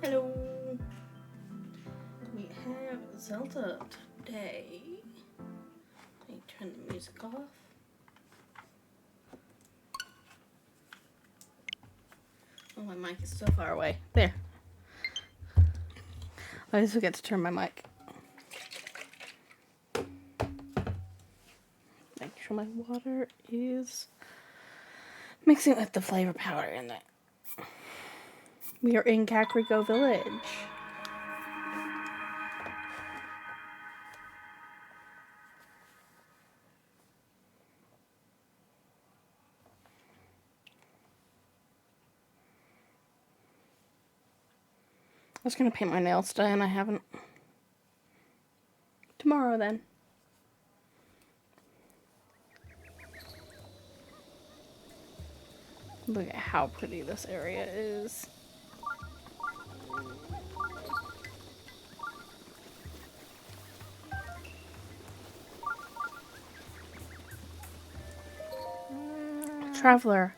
Hello. We have Zelda today. Let me turn the music off. Oh, my mic is so far away. There. I always forget to turn my mic. Make sure my water is mixing with the flavor powder in it. We are in Kakariko Village. I was going to paint my nails today and I haven't. Tomorrow then. Look at how pretty this area is. Traveler,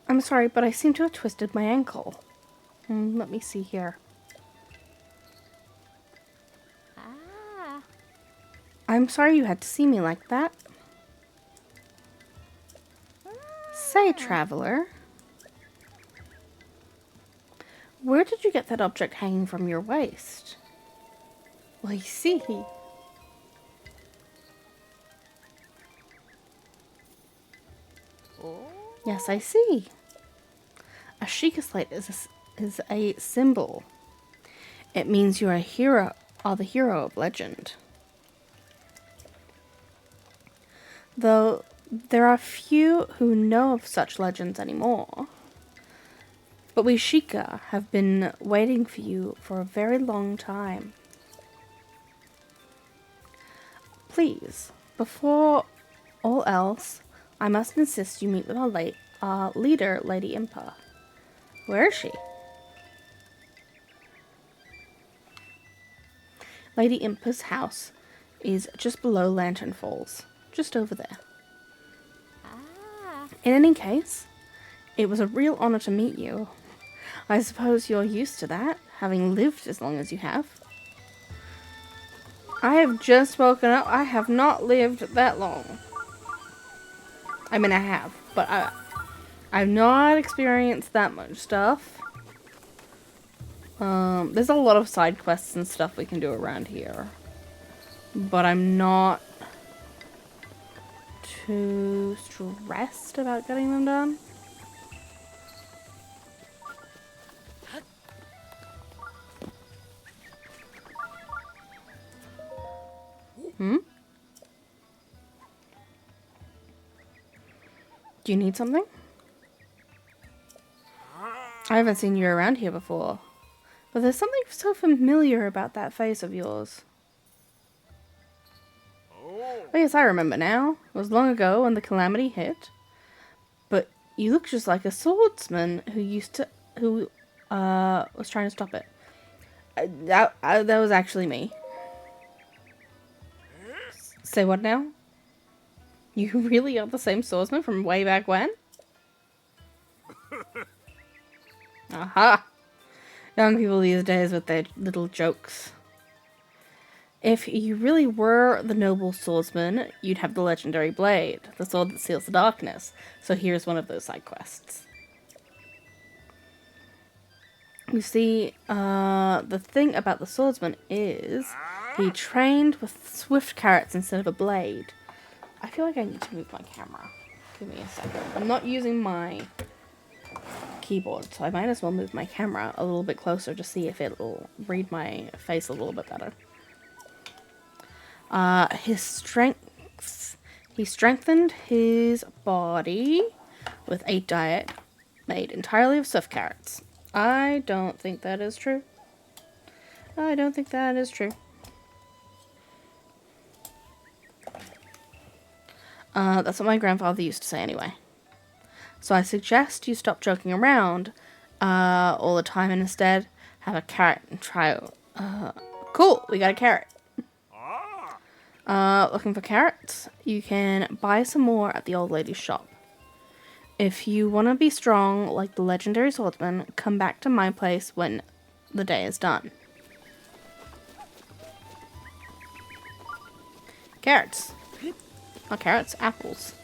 I'm sorry, but I seem to have twisted my ankle. Let me see here. I'm sorry you had to see me like that. Say, traveler, where did you get that object hanging from your waist? Well, I see. Yes, I see. A Sheikah slate is a symbol. It means you're a hero, or the hero of legend. Though there are few who know of such legends anymore. But we Sheikah have been waiting for you for a very long time. Please, before all else, I must insist you meet with our leader, Lady Impa. Where is she? Lady Impa's house is just below Lantern Falls, just over there. In any case, it was a real honor to meet you. I suppose you're used to that, having lived as long as you have. I have just woken up. I have not lived that long. I mean, I have, but I've not experienced that much stuff. There's a lot of side quests and stuff we can do around here. But I'm not too stressed about getting them done. Do you need something? I haven't seen you around here before. But there's something so familiar about that face of yours. Oh yes, I remember now. It was long ago when the calamity hit. But you look just like a swordsman who was trying to stop it. That was actually me. Say what now? You really are the same swordsman from way back when? Aha! Young people these days with their little jokes. If you really were the noble swordsman, you'd have the legendary blade, the sword that seals the darkness. So here's one of those side quests. You see, the thing about the swordsman is he trained with swift carrots instead of a blade. I feel like I need to move my camera. Give me a second. I'm not using my keyboard, so I might as well move my camera a little bit closer to see if it'll read my face a little bit better. He strengthened his body with a diet made entirely of swift carrots. I don't think that is true. I don't think that is true. That's what my grandfather used to say anyway. So I suggest you stop joking around all the time and instead have a carrot and try. Cool, we got a carrot. Looking for carrots? You can buy some more at the old lady's shop. If you want to be strong like the legendary swordsman, come back to my place when the day is done. Carrots. Not carrots, apples.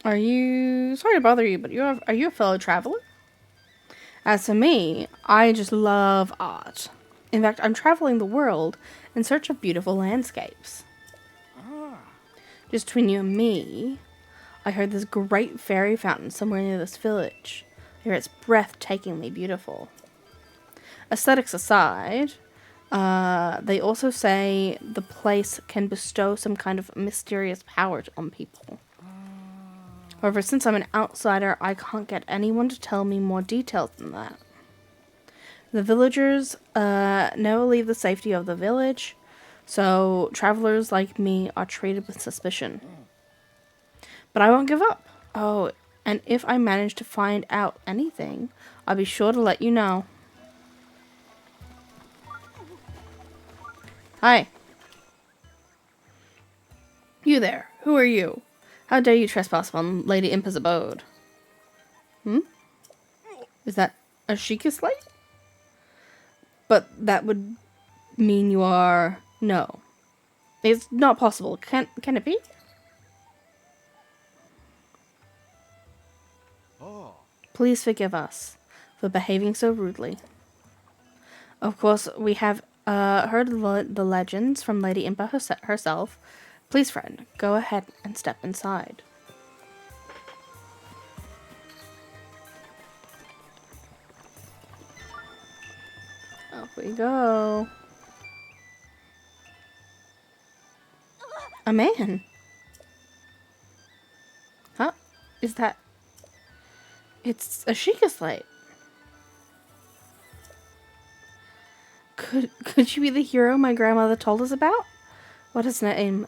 Are you... Sorry to bother you, but are you a fellow traveler? As for me, I just love art. In fact, I'm traveling the world in search of beautiful landscapes. Just between you and me, I heard this great fairy fountain somewhere near this village. I hear it's breathtakingly beautiful. Aesthetics aside, they also say the place can bestow some kind of mysterious power on people. However, since I'm an outsider, I can't get anyone to tell me more details than that. The villagers never leave the safety of the village, so travelers like me are treated with suspicion. But I won't give up. Oh, and if I manage to find out anything, I'll be sure to let you know. Hi. You there. Who are you? How dare you trespass on Lady Impa's abode? Is that a Sheikah slate? But that would mean you are... No. It's not possible. Can it be? Please forgive us for behaving so rudely. Of course, we have heard the legends from Lady Impa herself. Please, friend, go ahead and step inside. Off we go. A man. Huh? Is that... It's a Sheikah slate. Could you be the hero my grandmother told us about? What is his name?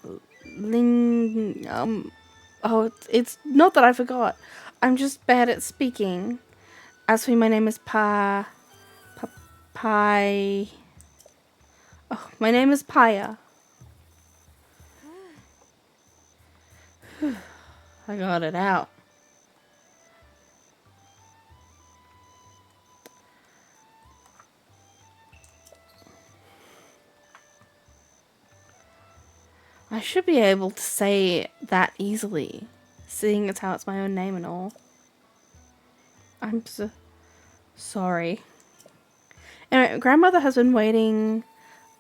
Oh, it's not that I forgot. I'm just bad at speaking. As for me, my name is Pai. Oh, my name is Paya. I got it out. I should be able to say that easily, seeing as how it's my own name and all. I'm so sorry. Anyway, grandmother has been waiting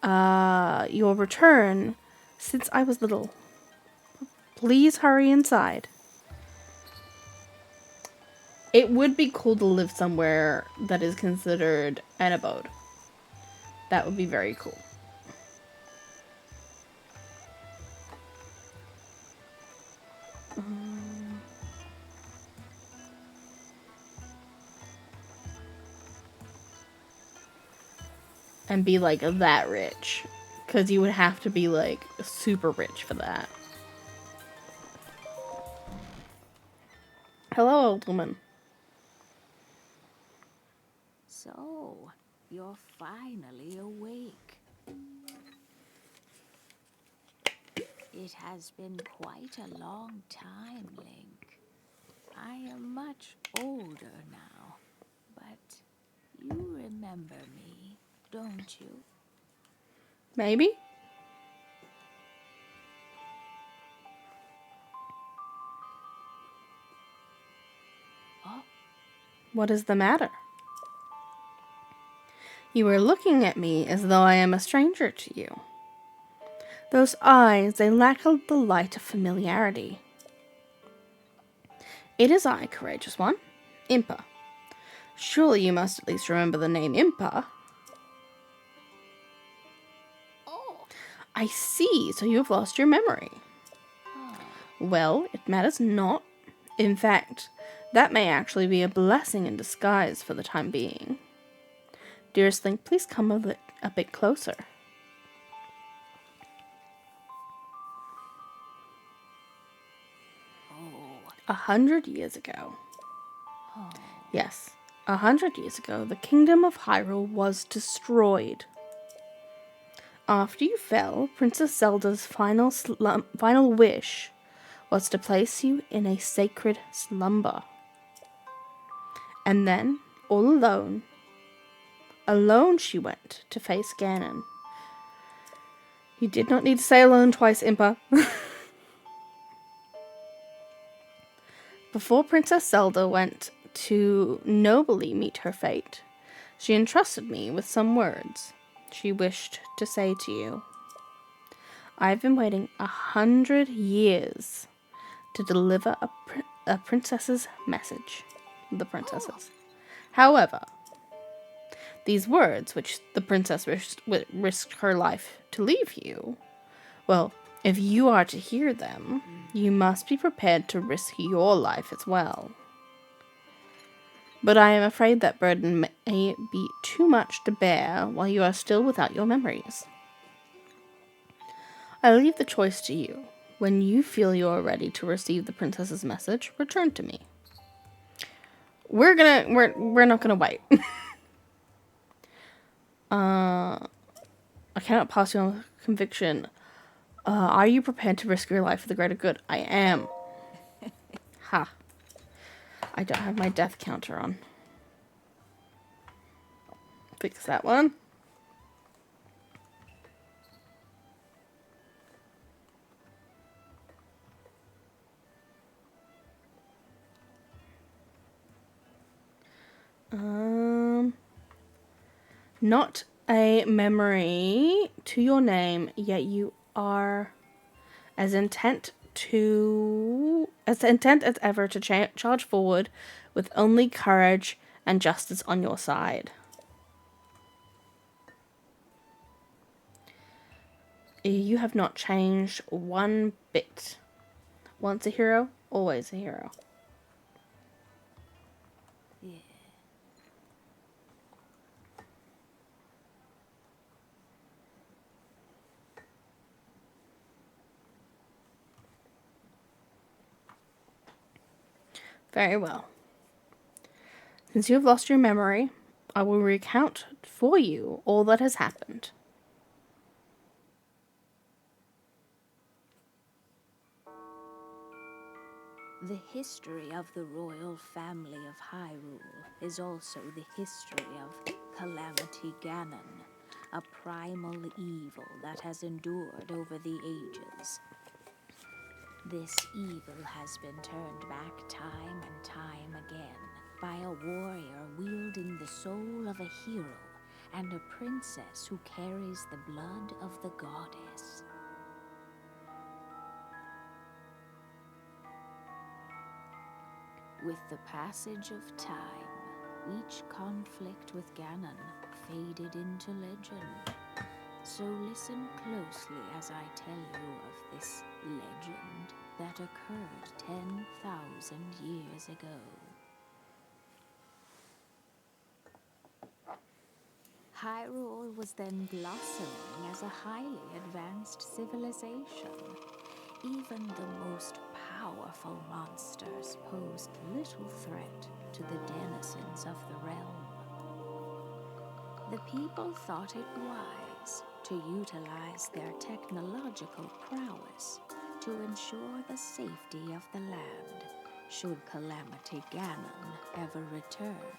your return since I was little. Please hurry inside. It would be cool to live somewhere that is considered an abode. That would be very cool. And be like that rich. Because you would have to be like super rich for that. Hello, old woman. So, you're finally awake. It has been quite a long time, Link. I am much older now, but you remember me, don't you? Maybe? Oh, What is the matter? You are looking at me as though I am a stranger to you. Those eyes, they lack the light of familiarity. It is I, courageous one, Impa. Surely you must at least remember the name Impa. oh. I see, so you have lost your memory. Well, it matters not. In fact, that may actually be a blessing in disguise for the time being. Dearest Link, please come a bit closer. 100 years ago. Oh, Yes, 100 years ago, the kingdom of Hyrule was destroyed. After you fell, Princess Zelda's final wish was to place you in a sacred slumber. And then, all alone she went to face Ganon. You did not need to say alone twice, Impa. Before Princess Zelda went to nobly meet her fate, she entrusted me with some words she wished to say to you. I've been waiting 100 years to deliver a princess's message. The princesses. However, these words, which the princess risked her life to leave you, well, if you are to hear them, you must be prepared to risk your life as well. But I am afraid that burden may be too much to bear while you are still without your memories. I leave the choice to you. When you feel you are ready to receive the princess's message, return to me. We're not gonna wait. I cannot pass you on with conviction. Are you prepared to risk your life for the greater good? I am. Ha. I don't have my death counter on. Fix that one. Not a memory to your name, yet you are as intent as ever to charge forward with only courage and justice on your side. You have not changed one bit. Once a hero, always a hero. yeah. Very well. Since you have lost your memory, I will recount for you all that has happened. The history of the royal family of Hyrule is also the history of Calamity Ganon, a primal evil that has endured over the ages. This evil has been turned back time and time again by a warrior wielding the soul of a hero and a princess who carries the blood of the goddess. With the passage of time, each conflict with Ganon faded into legend. So listen closely as I tell you of this legend that occurred 10,000 years ago. Hyrule was then blossoming as a highly advanced civilization. Even the most powerful monsters posed little threat to the denizens of the realm. The people thought it wise to utilize their technological prowess to ensure the safety of the land should Calamity Ganon ever return.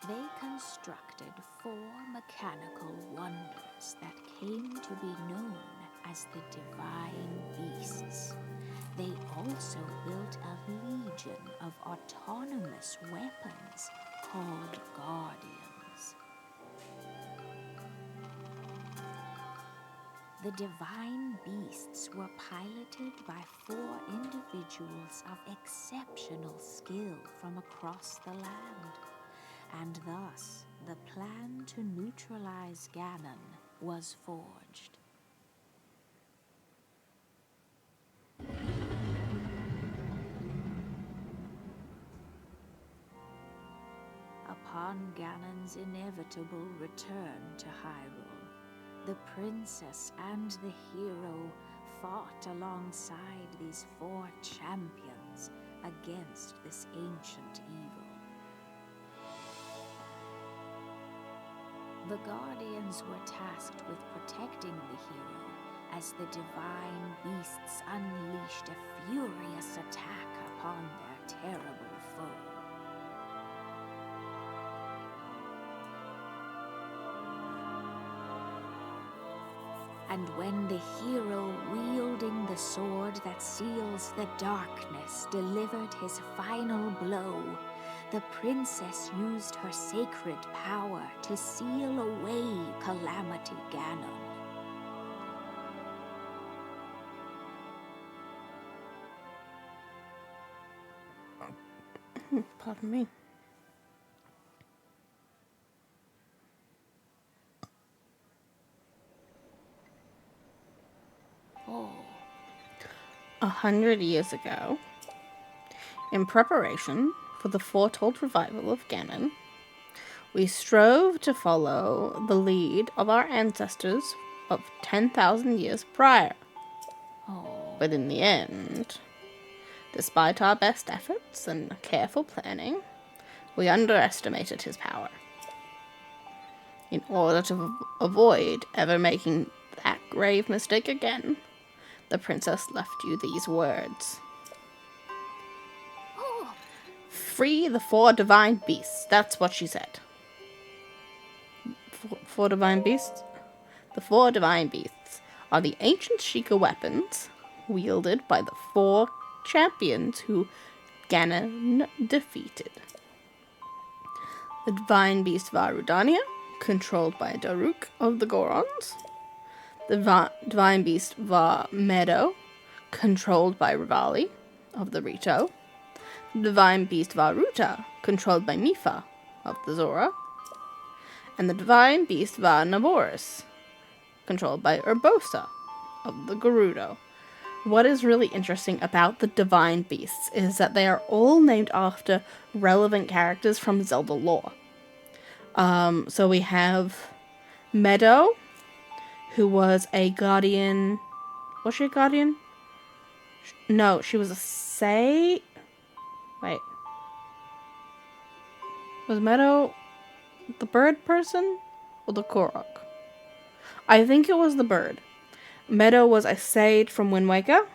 They constructed 4 mechanical wonders that came to be known as the Divine Beasts. They also built a legion of autonomous weapons called Guardians. The Divine Beasts were piloted by 4 individuals of exceptional skill from across the land. And thus, the plan to neutralize Ganon was forged. Upon Ganon's inevitable return to Hyrule, The princess and the hero fought alongside these 4 champions against this ancient evil. The Guardians were tasked with protecting the hero as the divine beasts unleashed a furious attack upon their terrible foe. And when the hero wielding the sword that seals the darkness delivered his final blow, the princess used her sacred power to seal away Calamity Ganon. Pardon me. Oh. 100 years ago, in preparation for the foretold revival of Ganon, we strove to follow the lead of our ancestors of 10,000 years prior. Oh. But in the end, despite our best efforts and careful planning, we underestimated his power. In order to avoid ever making that grave mistake again, the princess left you these words. Oh. Free the 4 divine beasts. That's what she said. 4 divine beasts? The 4 divine beasts are the ancient Sheikah weapons wielded by the 4 champions who Ganon defeated. The divine beast Vah Rudania, controlled by Daruk of the Gorons. The divine beast Vah Meadow, controlled by Rivali of the Rito. The divine beast Vah Ruta, controlled by Mipha of the Zora. And the divine beast Vah Naboris, controlled by Urbosa of the Gerudo. What is really interesting about the divine beasts is that they are all named after relevant characters from Zelda lore. So we have Meadow, who was a guardian. Was she a guardian? No, she was a sage. Wait. Was Meadow the bird person or the Korok? I think it was the bird. Meadow was a sage from Wind Waker.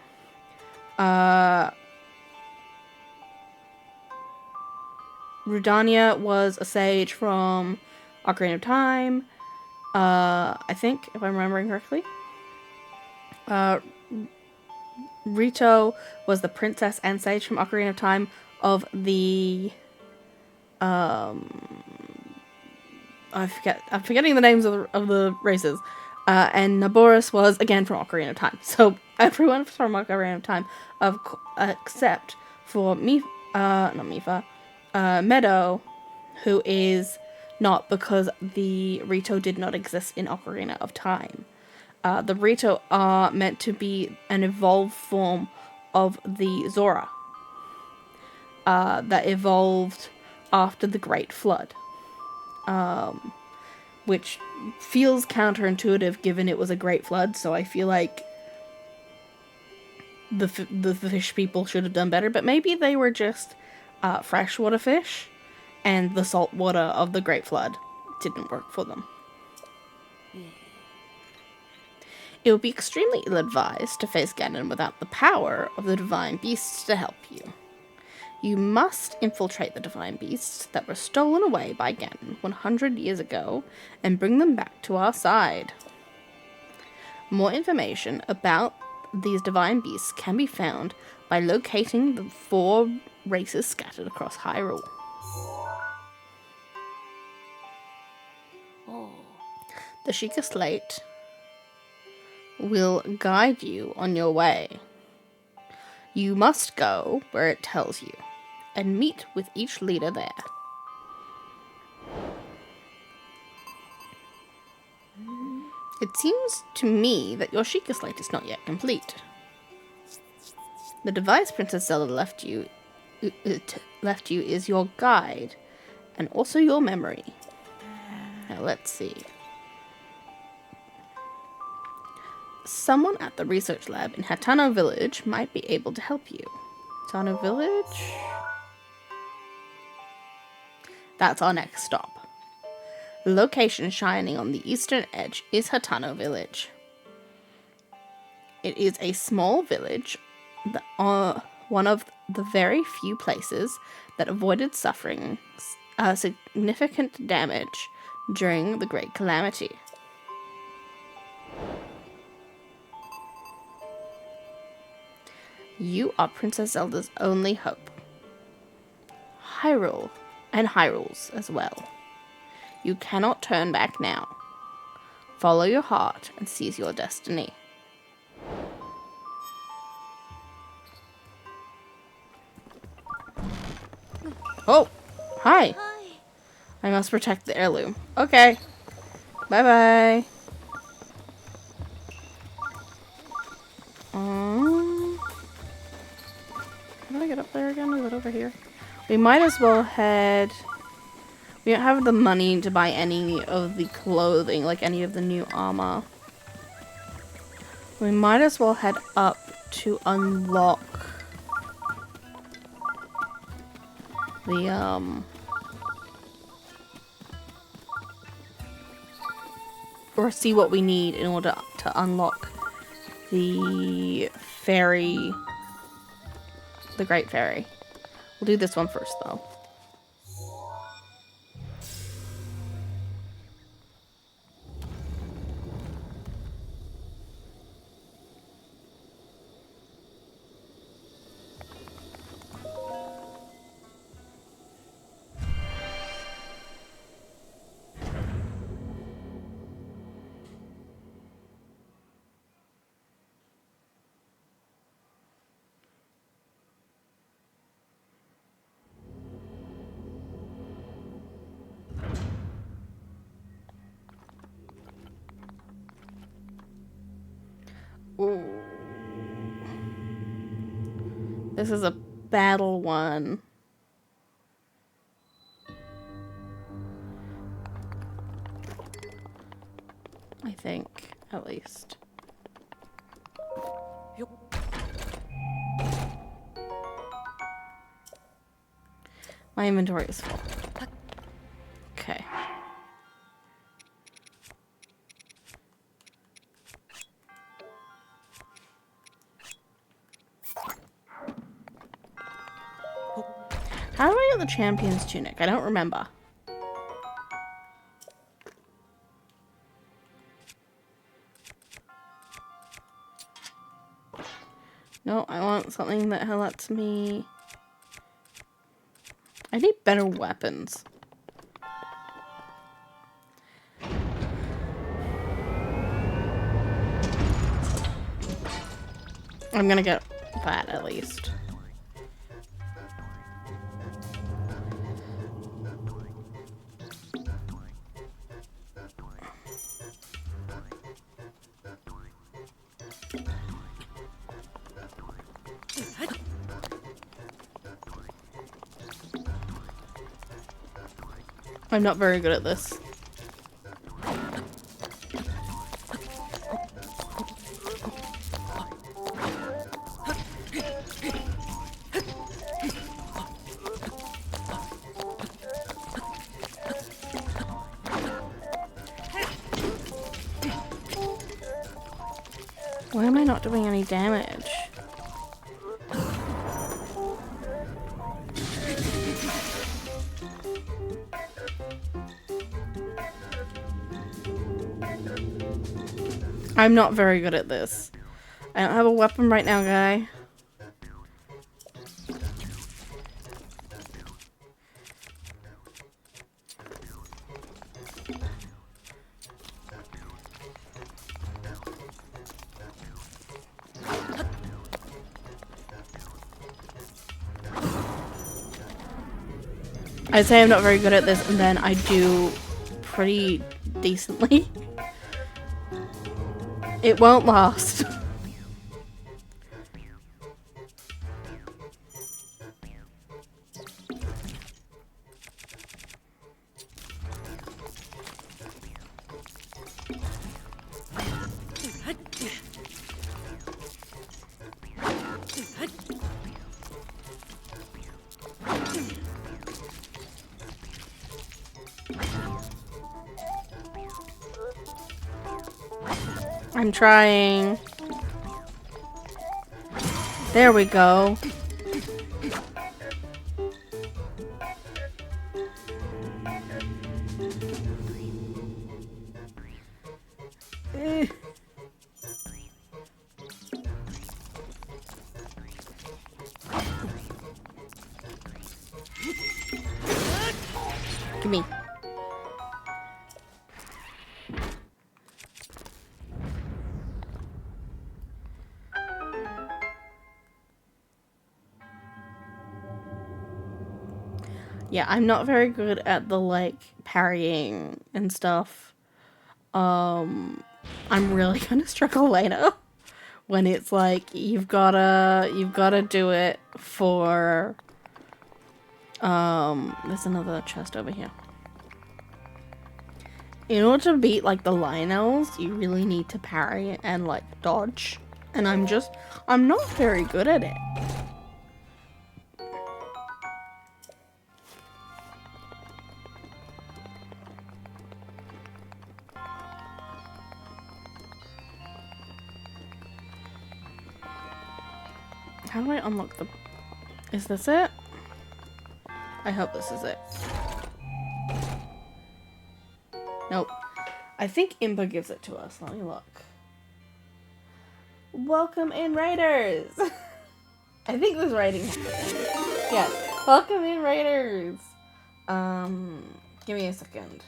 Rudania was a sage from Ocarina of Time. I think, if I'm remembering correctly. Rito was the princess and sage from Ocarina of Time of the... I'm forgetting the names of the races. And Naboris was, again, from Ocarina of Time. So, everyone from Ocarina of Time, except for not Mipha, Meadow, who is not, because the Rito did not exist in Ocarina of Time. The Rito are meant to be an evolved form of the Zora that evolved after the Great Flood. Which feels counterintuitive given it was a great flood, so I feel like the fish people should have done better, but maybe they were just freshwater fish, and the salt water of the great flood didn't work for them. It would be extremely ill-advised to face Ganon without the power of the divine beasts to help you. You must infiltrate the divine beasts that were stolen away by Ganon 100 years ago and bring them back to our side. More information about these divine beasts can be found by locating the 4 races scattered across Hyrule. Oh. The Sheikah Slate will guide you on your way. You must go where it tells you, and meet with each leader there. It seems to me that your Sheikah Slate is not yet complete. The device Princess Zelda left you is your guide, and also your memory. Now let's see. Someone at the research lab in Hatano Village might be able to help you. Hatano Village? That's our next stop. The location shining on the eastern edge is Hatano Village. It is a small village, one of the very few places that avoided suffering significant damage during the Great Calamity. You are Princess Zelda's only hope. Hyrule, and Hyrule's as well. You cannot turn back now. Follow your heart and seize your destiny. Oh, hi. I must protect the heirloom. Okay. Bye-bye. How do I get up there again? Is it over here? We might as well head... We don't have the money to buy any of the clothing, like any of the new armor. We might as well head up to unlock the, or see what we need in order to unlock the ferry, the Great Ferry. We'll do this one first, though. Ooh. This is a battle one. I think, at least. My inventory is full. Okay. How do I get the champion's tunic? I don't remember. No, I want something that lets me... I need better weapons. I'm gonna get that at least. I'm not very good at this. Why am I not doing any damage? I'm not very good at this. I don't have a weapon right now, guy. I say I'm not very good at this, and then I do pretty decently. It won't last. I'm trying. There we go. Gimme. Yeah, I'm not very good at the, like, parrying and stuff. I'm really gonna struggle later when it's like you've gotta do it for there's another chest over here. In order to beat like the Lionels, you really need to parry and like dodge. And I'm not very good at it. How do I unlock the... Is this it? I hope this is it. Nope. I think Impa gives it to us. Let me look. Welcome in, Raiders! I think this writing has to end. Yes. Welcome in, Raiders! Give me a second.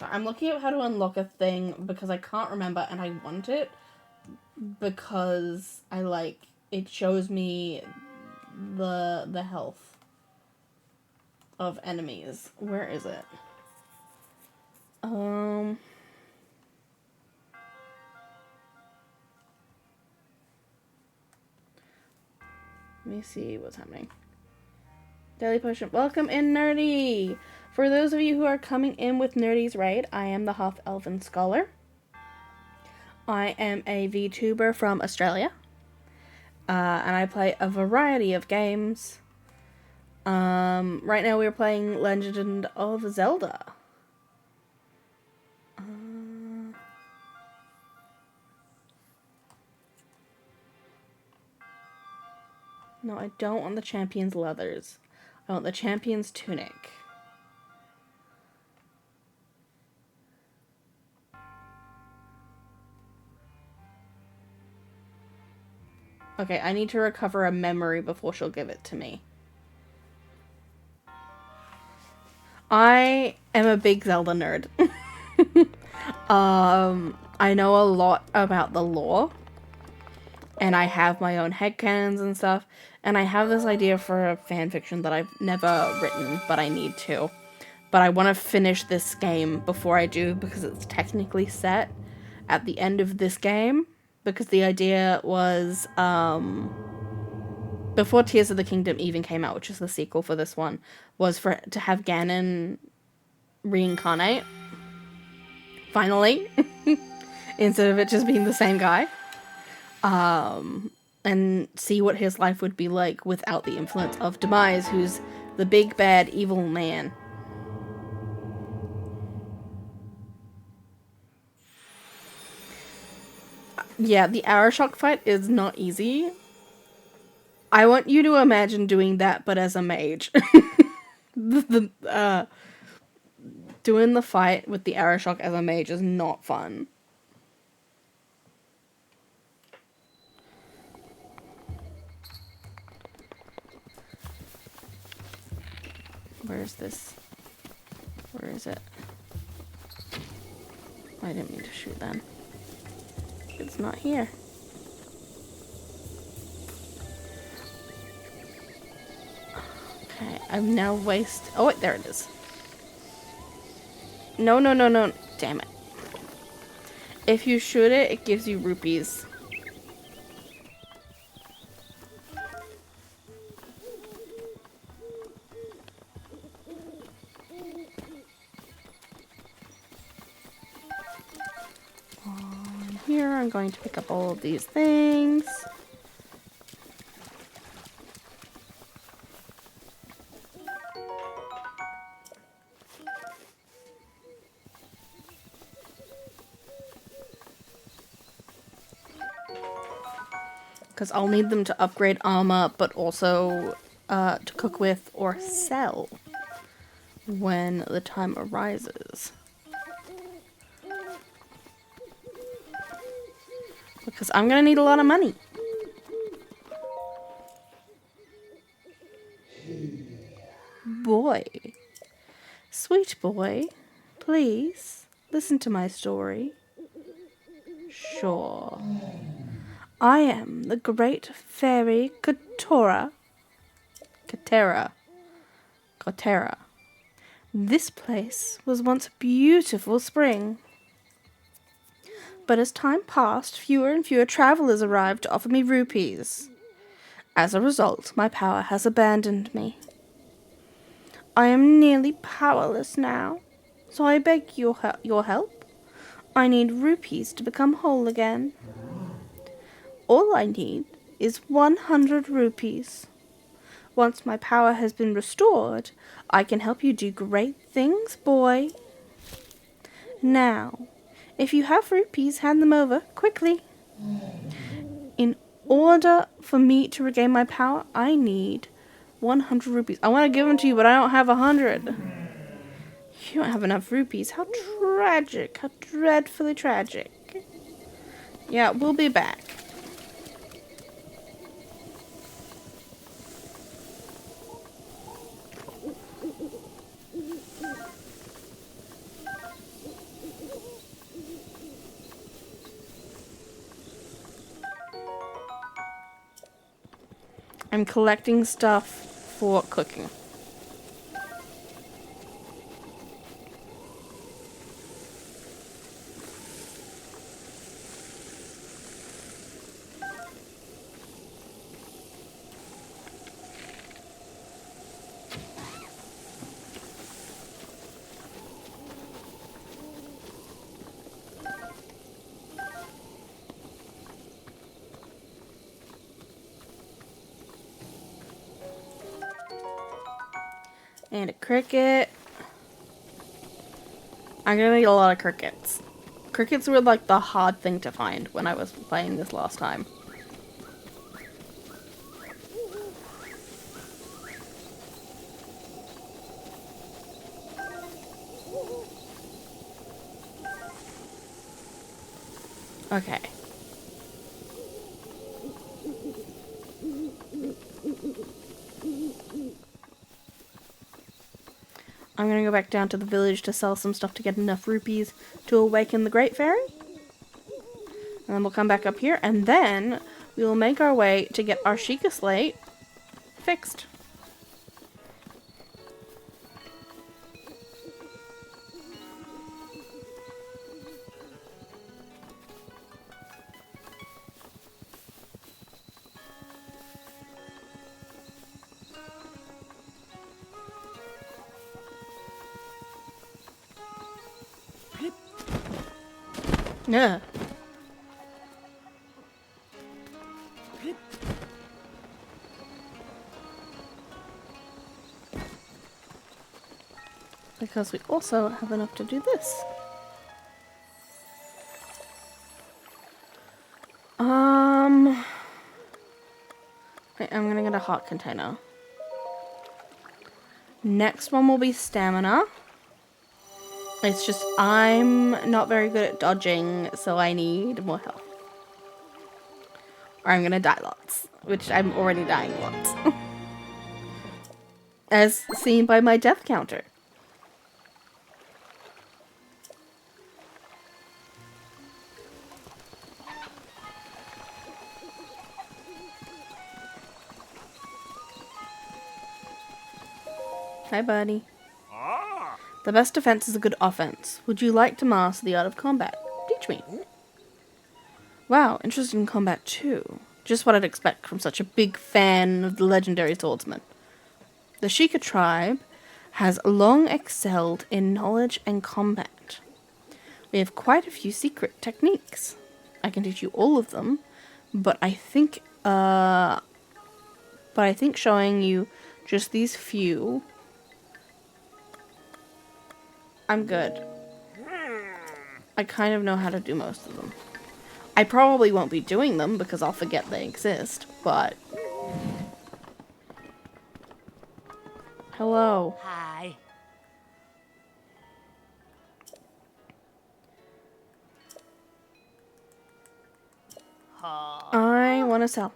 So I'm looking at how to unlock a thing because I can't remember and I want it because I like it shows me the health of enemies. Where is it? Let me see what's happening. Daily potion. Welcome in, Nerdy! For those of you who are coming in with Nerdy's Raid, I am the Half-Elven Scholar. I am a VTuber from Australia. And I play a variety of games. Right now we're playing Legend of Zelda. No, I don't want the champion's leathers. I want the champion's tunic. Okay, I need to recover a memory before she'll give it to me. I am a big Zelda nerd. I know a lot about the lore. And I have my own headcanons and stuff. And I have this idea for a fanfiction that I've never written, but I need to. But I want to finish this game before I do, because it's technically set at the end of this game. Because the idea was, before Tears of the Kingdom even came out, which is the sequel for this one, was to have Ganon reincarnate. Finally. Instead of it just being the same guy. And see what his life would be like without the influence of Demise, who's the big bad evil man. Yeah, the Arashock fight is not easy. I want you to imagine doing that, but as a mage. Doing the fight with the Arashock as a mage is not fun. Where is this? Where is it? I didn't mean to shoot then. It's not here. Okay, I've now wasted... Oh, wait, there it is. No, no, no, no. Damn it. If you shoot it, it gives you rupees. here. I'm going to pick up all of these things. Because I'll need them to upgrade armor, but also to cook with or sell when the time arises. Because I'm going to need a lot of money. Boy. Sweet boy, please listen to my story. Sure. I am the great fairy Katera. This place was once a beautiful spring. But as time passed, fewer and fewer travelers arrived to offer me rupees. As a result, my power has abandoned me. I am nearly powerless now, so I beg your help. I need rupees to become whole again. All I need is 100 rupees. Once my power has been restored, I can help you do great things, boy. Now, if you have rupees, hand them over, quickly. In order for me to regain my power, I need 100 rupees. I want to give them to you, but I don't have 100. You don't have enough rupees. How tragic. How dreadfully tragic. Yeah, we'll be back. I'm collecting stuff for cooking. And a cricket. I'm gonna need a lot of crickets. Crickets were like the hard thing to find when I was playing this last time. Okay. I'm gonna go back down to the village to sell some stuff to get enough rupees to awaken the Great Fairy. And then we'll come back up here, and then we will make our way to get our Sheikah Slate fixed. Yeah. Because we also have enough to do this. Wait, I'm gonna get a hot container. Next one will be stamina. It's just I'm not very good at dodging, so I need more health. Or I'm gonna die lots, which I'm already dying lots. As seen by my death counter. Hi, buddy. The best defense is a good offense. Would you like to master the art of combat? Teach me. Wow, interested in combat too. Just what I'd expect from such a big fan of the legendary swordsman. The Sheikah tribe has long excelled in knowledge and combat. We have quite a few secret techniques. I can teach you all of them, but I think showing you just these few, I'm good. I kind of know how to do most of them. I probably won't be doing them because I'll forget they exist, but... Hello. Hi. I want to sell.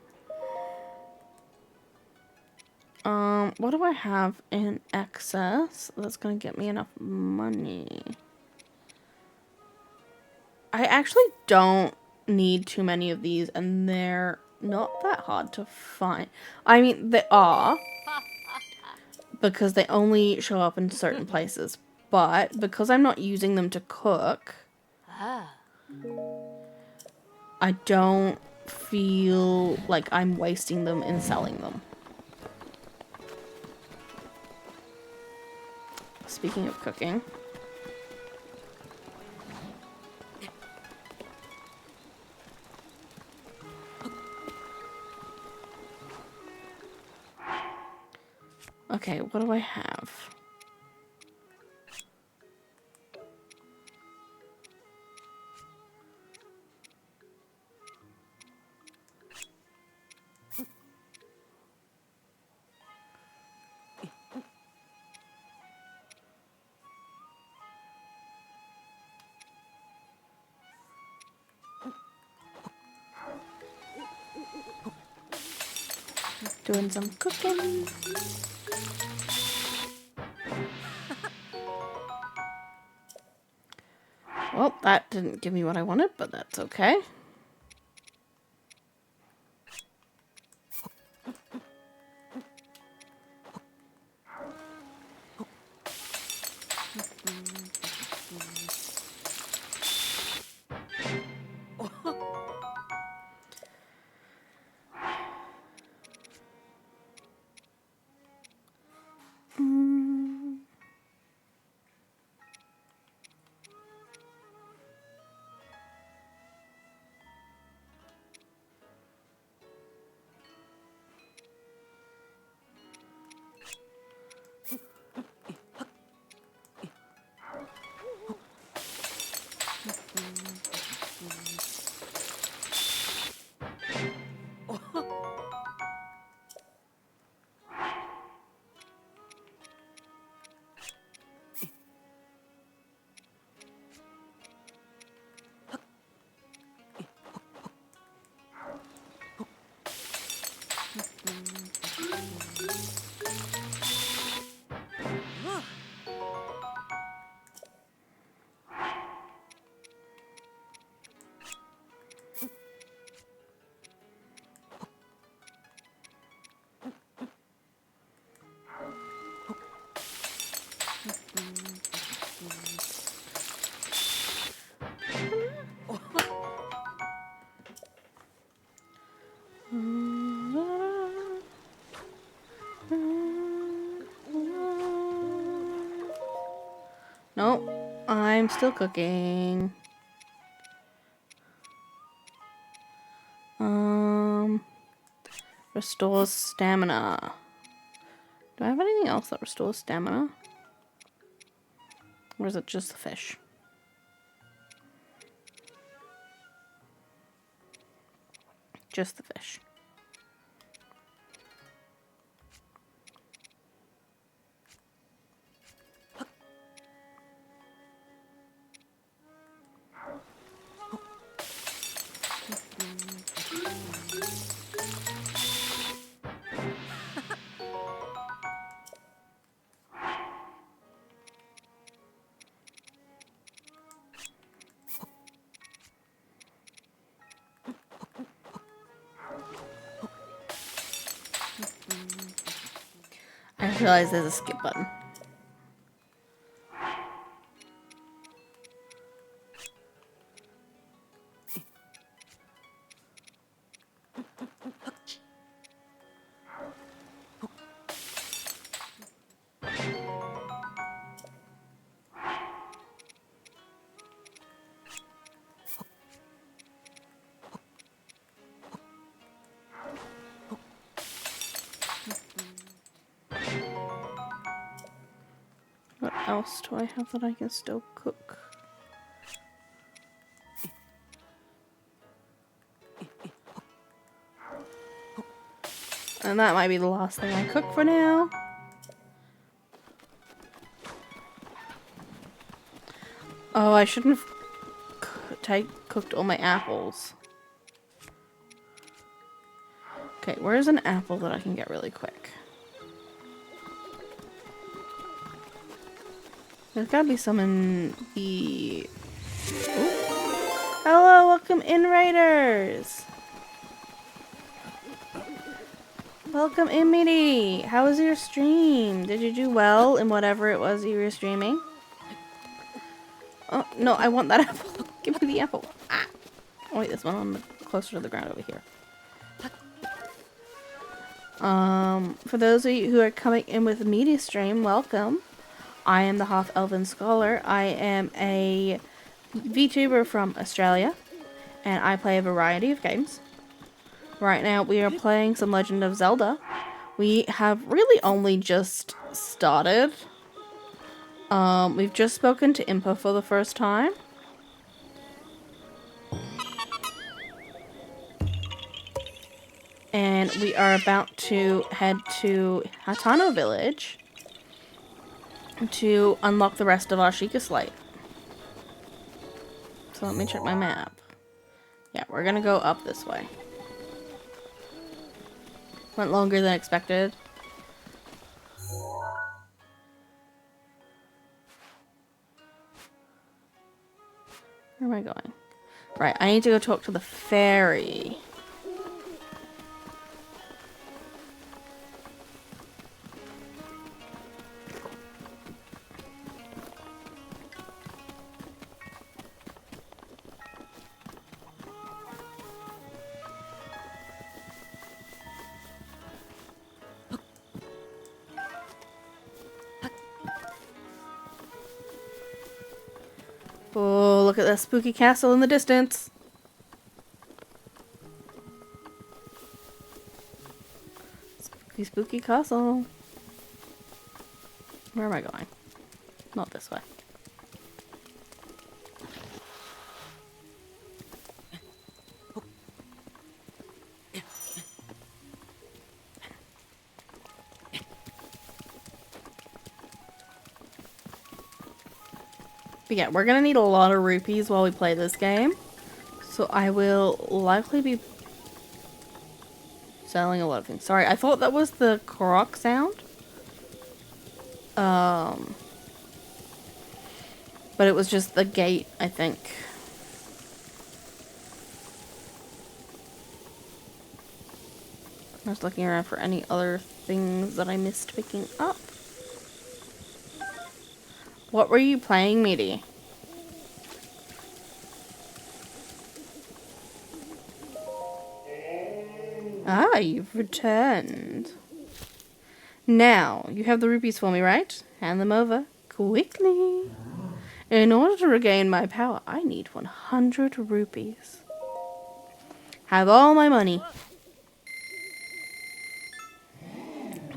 What do I have in excess that's going to get me enough money? I actually don't need too many of these, and they're not that hard to find. I mean, they are, because they only show up in certain places. But because I'm not using them to cook, I don't feel like I'm wasting them in selling them. Speaking of cooking. Okay, what do I have? Doing some cooking. Well, that didn't give me what I wanted, but that's okay. Nope, I'm still cooking. Restores stamina. Do I have anything else that restores stamina? Or is it just the fish? Just the fish. I realize there's a skip button. else do I have that I can still cook? And that might be the last thing I cook for now. Oh, I shouldn't have cooked all my apples. Okay, where's an apple that I can get really quick? There's gotta be some in the... Ooh. Hello, welcome in, Raiders! Welcome in, Meaty! How was your stream? Did you do well in whatever it was you were streaming? Oh, no, I want that apple. Give me the apple. Ah. Oh, wait, this one on the, closer to the ground over here. For those of you who are coming in with Meaty stream, welcome. I am the Half Elven Scholar. I am a VTuber from Australia, and I play a variety of games. Right now, we are playing some Legend of Zelda. We have really only just started. We've just spoken to Impa for the first time. And we are about to head to Hatano Village to unlock the rest of our Sheikah Slate. So let me check my map. Yeah, we're gonna go up this way. Went longer than expected. Where am I going? Right, I need to go talk to the fairy. Oh, look at that spooky castle in the distance. Spooky, spooky castle. Where am I going? Not this way. But yeah, we're gonna need a lot of rupees while we play this game. So I will likely be selling a lot of things. Sorry, I thought that was the Korok sound. But it was just the gate, I think. I was looking around for any other things that I missed picking up. What were you playing, Meaty? Ah, you've returned. Now, you have the rupees for me, right? Hand them over. Quickly. In order to regain my power, I need 100 rupees. Have all my money.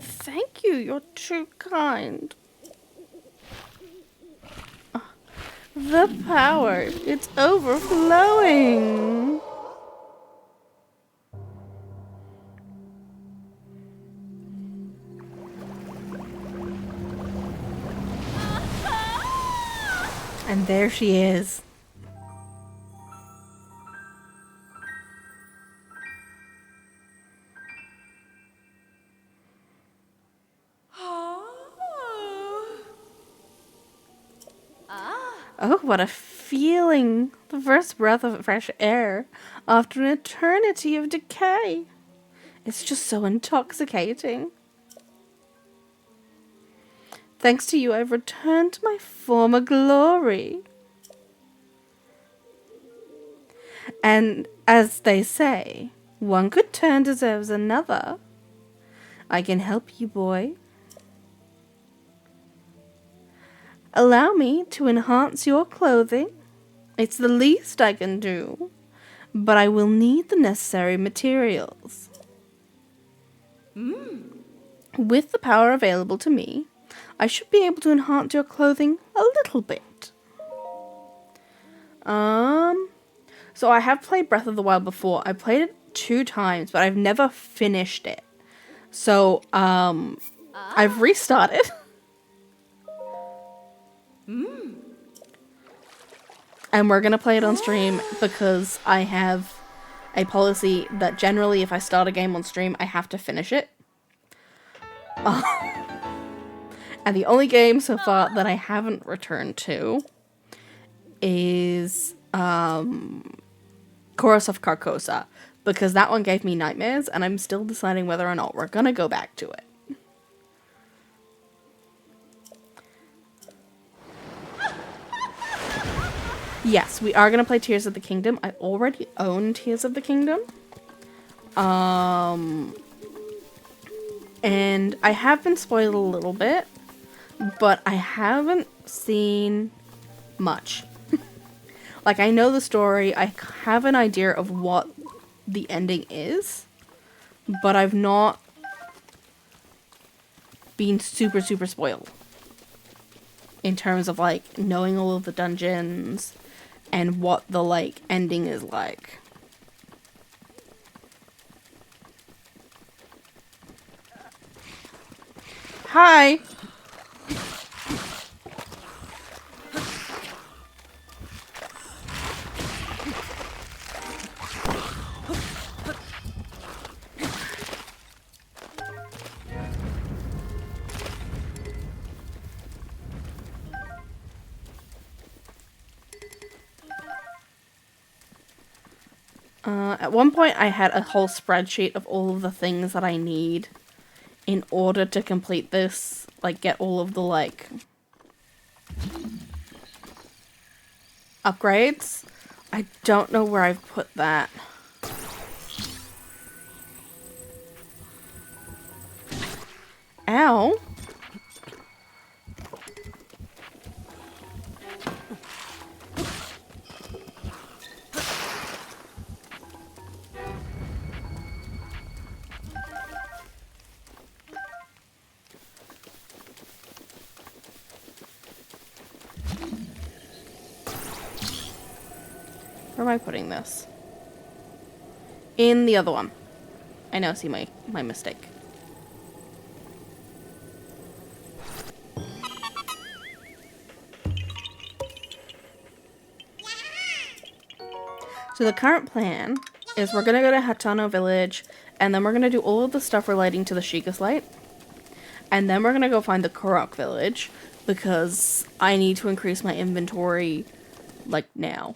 Thank you, you're too kind. The power, it's overflowing. And there she is. Oh, what a feeling. The first breath of fresh air after an eternity of decay. It's just so intoxicating. Thanks to you, I've returned to my former glory. And as they say, one good turn deserves another. I can help you, boy. Allow me to enhance your clothing. It's the least I can do, but I will need the necessary materials. With the power available to me, I should be able to enhance your clothing a little bit. So I have played Breath of the Wild before. I played it 2 times, but I've never finished it. So, I've restarted. And we're gonna play it on stream because I have a policy that generally if I start a game on stream, I have to finish it. And the only game so far that I haven't returned to is Chorus of Carcosa, because that one gave me nightmares and I'm still deciding whether or not we're gonna go back to it. Yes, we are gonna play Tears of the Kingdom. I already own Tears of the Kingdom. And I have been spoiled a little bit, but I haven't seen much. Like, I know the story, I have an idea of what the ending is, but I've not been super spoiled. In terms of, like, knowing all of the dungeons and what the, like, ending is like. Hi! At one point I had a whole spreadsheet of all of the things that I need in order to complete this, like get all of the like upgrades. I don't know where I've put that. Ow. Where am I putting this? In the other one. I now see my mistake. So the current plan is we're gonna go to Hatano Village, and then we're gonna do all of the stuff relating to the Sheikah Slate. And then we're gonna go find the Korok Village, because I need to increase my inventory, like, now.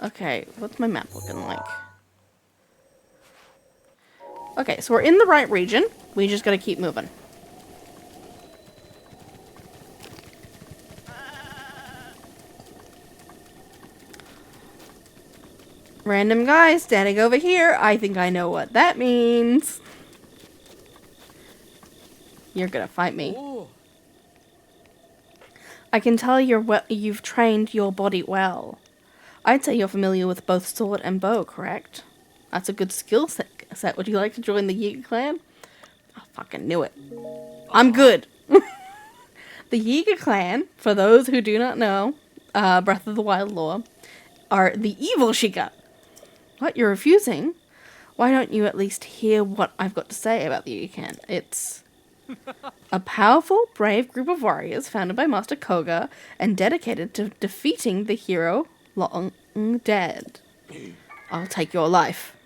Okay, what's my map looking like? Okay, so we're in the right region. We just gotta keep moving. Random guy standing over here. I think I know what that means. You're gonna fight me. Ooh. I can tell you've trained your body well. I'd say you're familiar with both sword and bow, correct? That's a good skill set. Would you like to join the Yiga clan? I fucking knew it. I'm good. The Yiga clan, for those who do not know, Breath of the Wild lore, are the evil Sheikah. What, you're refusing? Why don't you at least hear what I've got to say about the Yiga clan? It's a powerful, brave group of warriors founded by Master Koga and dedicated to defeating the hero long dead. I'll take your life.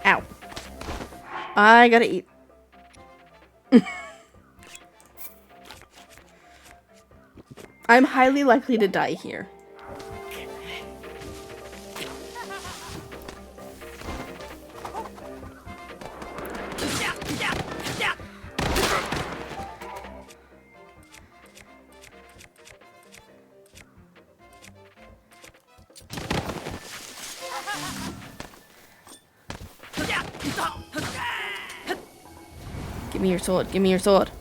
Ow. I gotta eat. I'm highly likely to die here. Give me your sword. Give me your sword.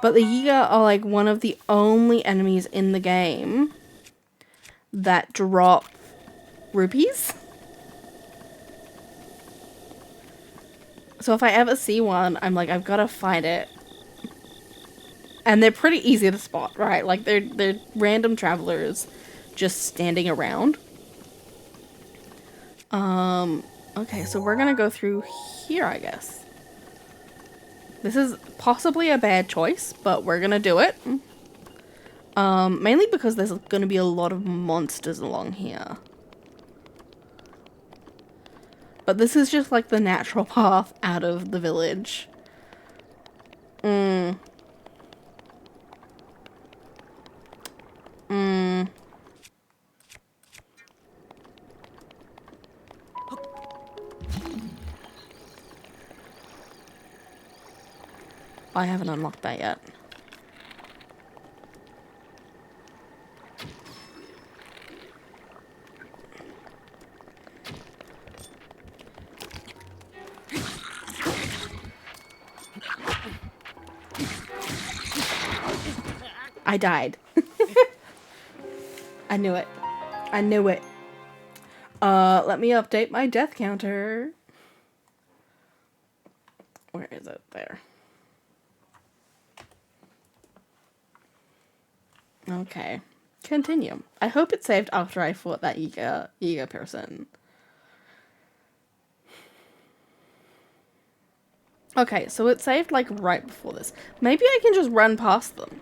But the Yiga are like one of the only enemies in the game that drop rupees. So if I ever see one, I'm like, I've got to fight it. And they're pretty easy to spot, right? Like they're random travelers just standing around. Okay, so we're gonna go through here, I guess. This is possibly a bad choice, but we're gonna do it. Mainly because there's gonna be a lot of monsters along here. But this is just like the natural path out of the village. I haven't unlocked that yet. I died. I knew it. I knew it. Let me update my death counter. Where is it? There. Okay. Continue. I hope it saved after I fought that Yiga person. Okay, so it saved like right before this. Maybe I can just run past them.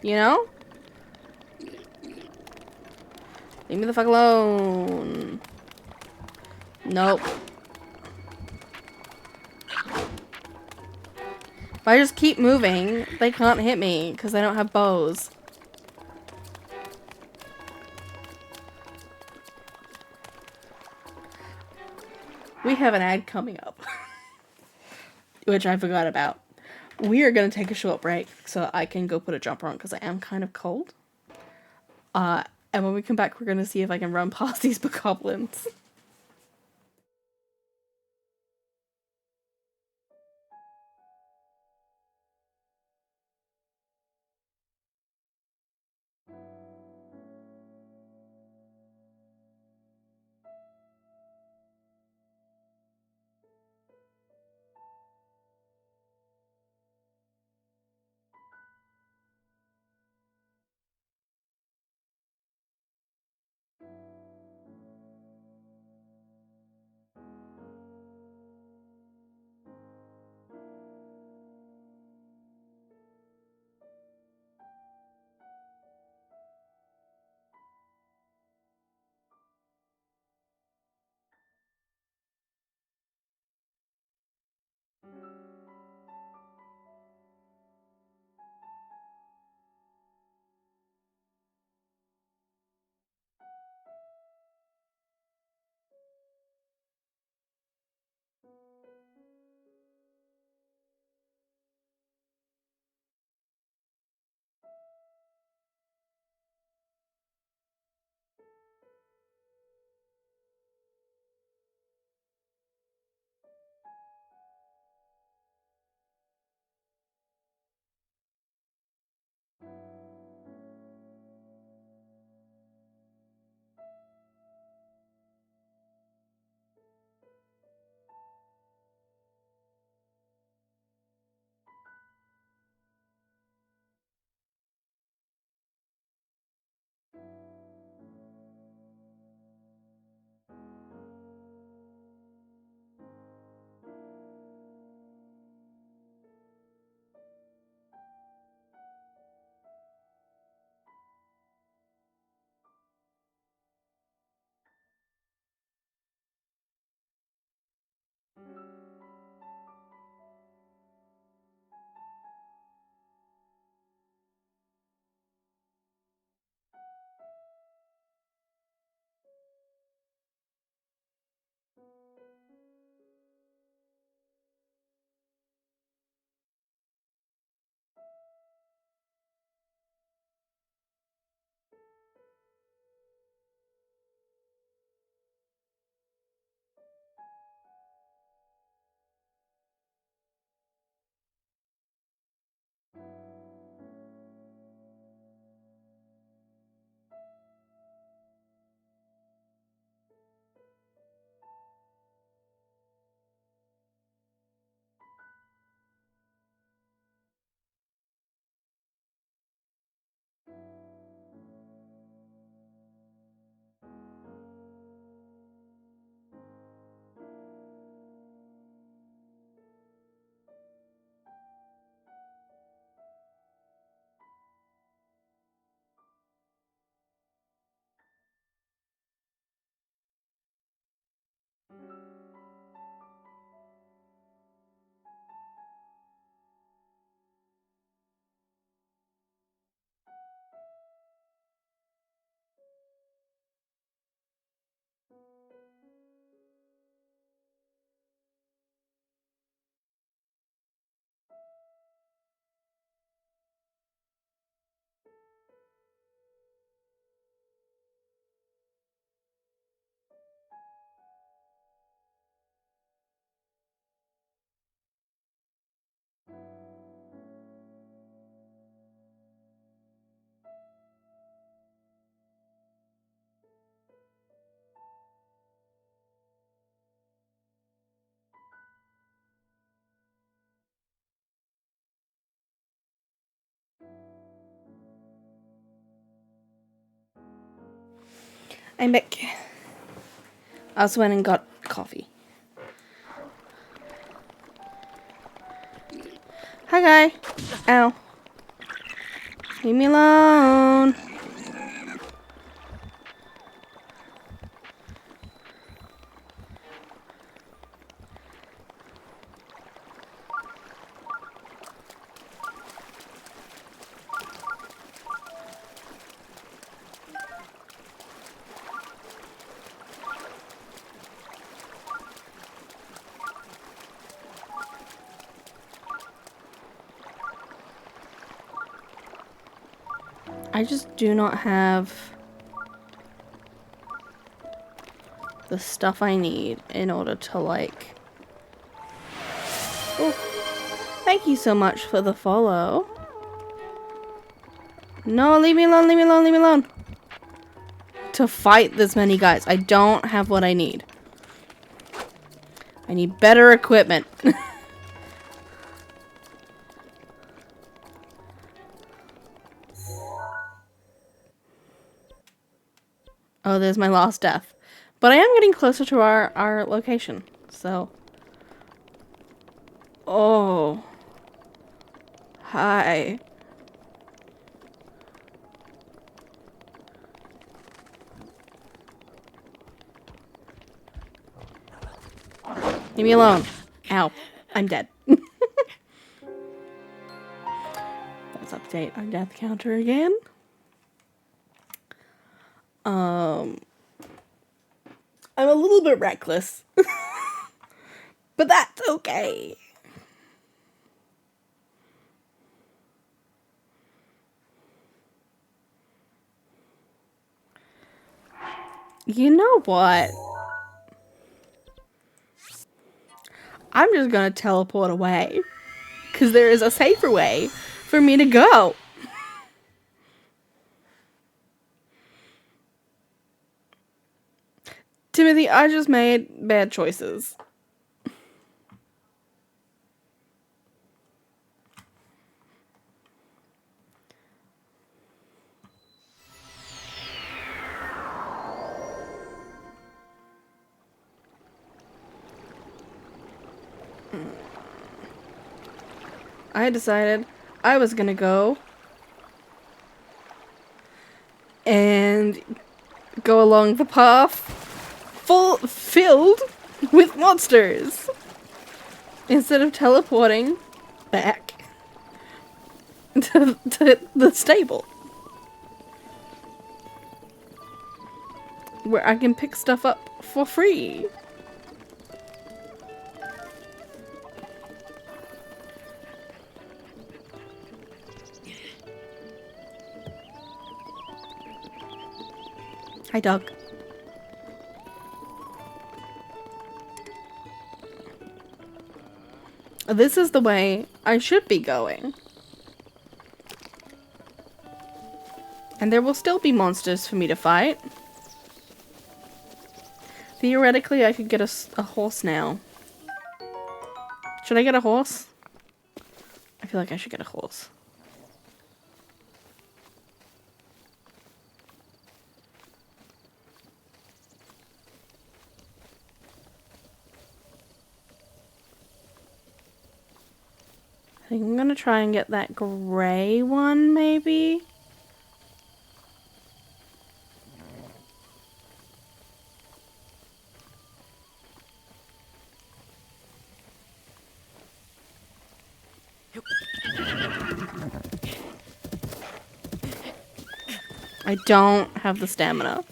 You know? Leave me the fuck alone. Nope. If I just keep moving, they can't hit me because I don't have bows. We have an ad coming up. Which I forgot about. We are going to take a short break so I can go put a jumper on because I am kind of cold. And when we come back, we're going to see if I can run past these bokoblins. I'm back. I also went and got coffee. Hi, guy. Ow. Leave me alone. I just do not have the stuff I need in order to, like... Oh, thank you so much for the follow. No, leave me alone, leave me alone, leave me alone. To fight this many guys, I don't have what I need. I need better equipment. Oh, there's my last death. But I am getting closer to our location, so... Oh. Hi. Leave me alone. Ow. I'm dead. Let's update our death counter again. I'm a little bit reckless. But that's okay. You know what? I'm just gonna teleport away. Because there is a safer way for me to go. Timothy, I just made bad choices. I decided I was gonna go and go along the path filled with monsters instead of teleporting back to the stable where I can pick stuff up for free. Hi, dog. This is the way I should be going. And there will still be monsters for me to fight. Theoretically, I could get a horse now. Should I get a horse? I feel like I should get a horse. I think I'm gonna try and get that gray one, maybe? I don't have the stamina.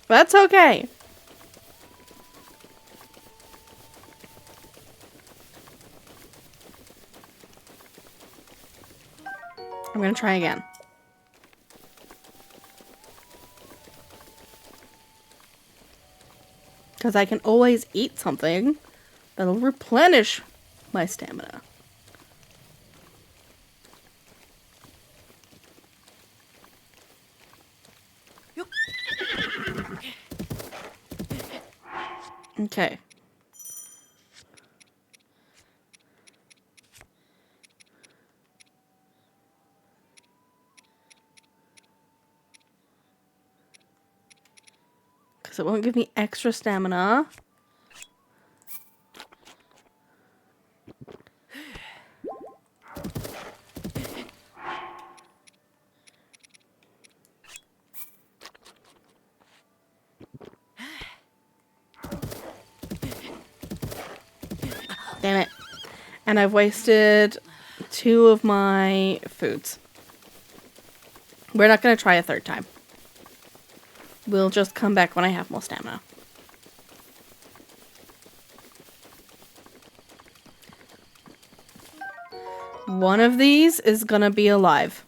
That's okay. I'm gonna try again. Because I can always eat something that'll replenish my stamina. Okay. Because it won't give me extra stamina. Damn it. And I've wasted 2 of my foods. We're not going to try a third time. We'll just come back when I have more stamina. One of these is going to be alive.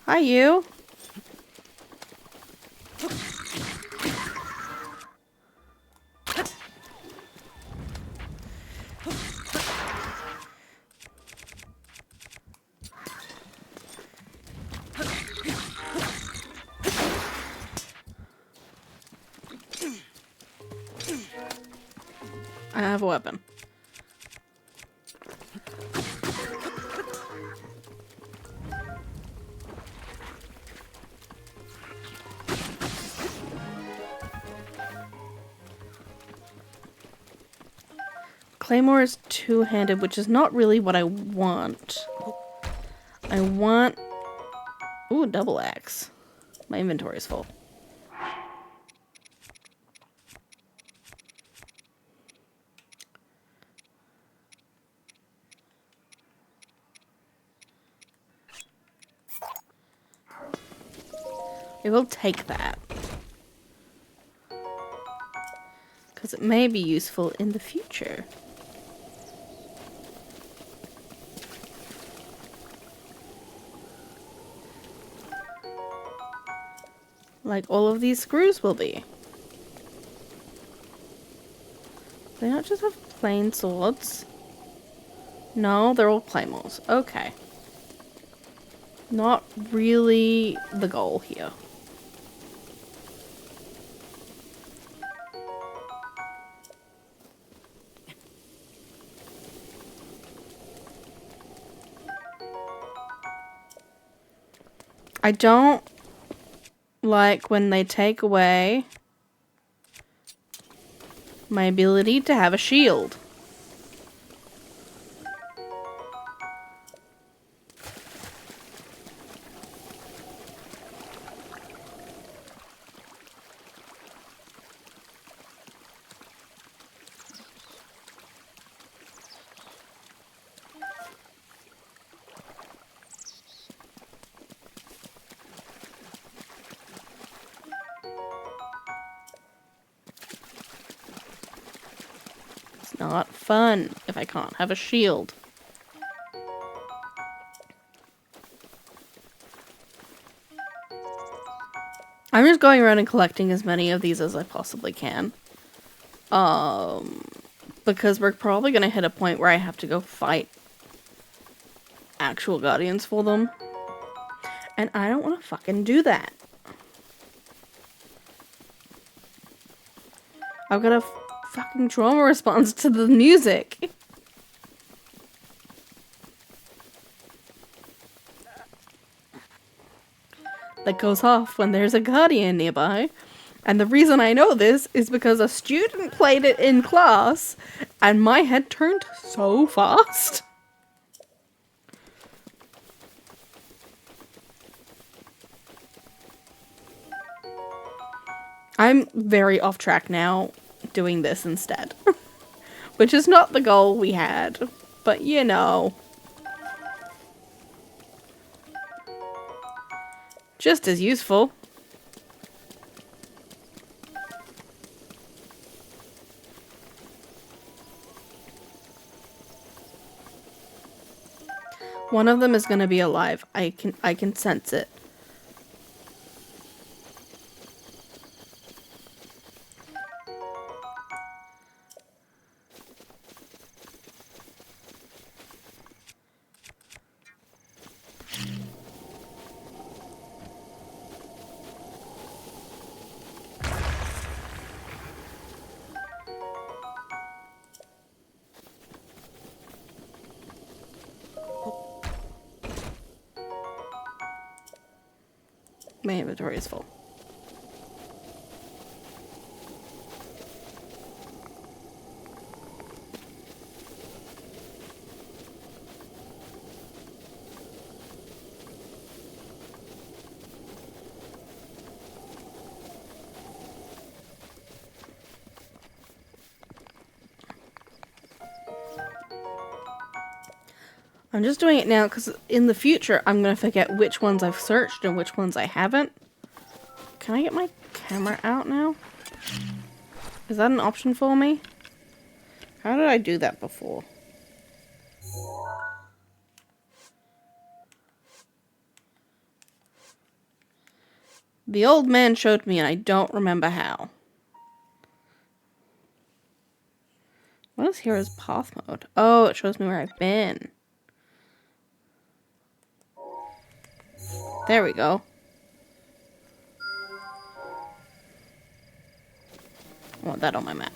Hi, you. I have a weapon. Claymore is two-handed, which is not really what I want. I want... Ooh, a double axe. My inventory is full. I will take that. Because it may be useful in the future. Like all of these screws will be. They not just have plain swords? No, they're all claymores. Okay. Not really the goal here. I don't like when they take away my ability to have a shield. Not fun if I can't have a shield. I'm just going around and collecting as many of these as I possibly can. Because we're probably gonna hit a point where I have to go fight actual guardians for them. And I don't want to fucking do that. I've got a fucking trauma response to the music. That goes off when there's a guardian nearby. And the reason I know this is because a student played it in class and my head turned so fast. I'm very off track now doing this instead. Which is not the goal we had. But you know. Just as useful. One of them is going to be alive. I can sense it. My inventory is full. I'm just doing it now because in the future I'm going to forget which ones I've searched and which ones I haven't. Can I get my camera out now? Is that an option for me? How did I do that before? The old man showed me and I don't remember how. What is Hero's Path mode? Oh, it shows me where I've been. There we go. I want that on my map.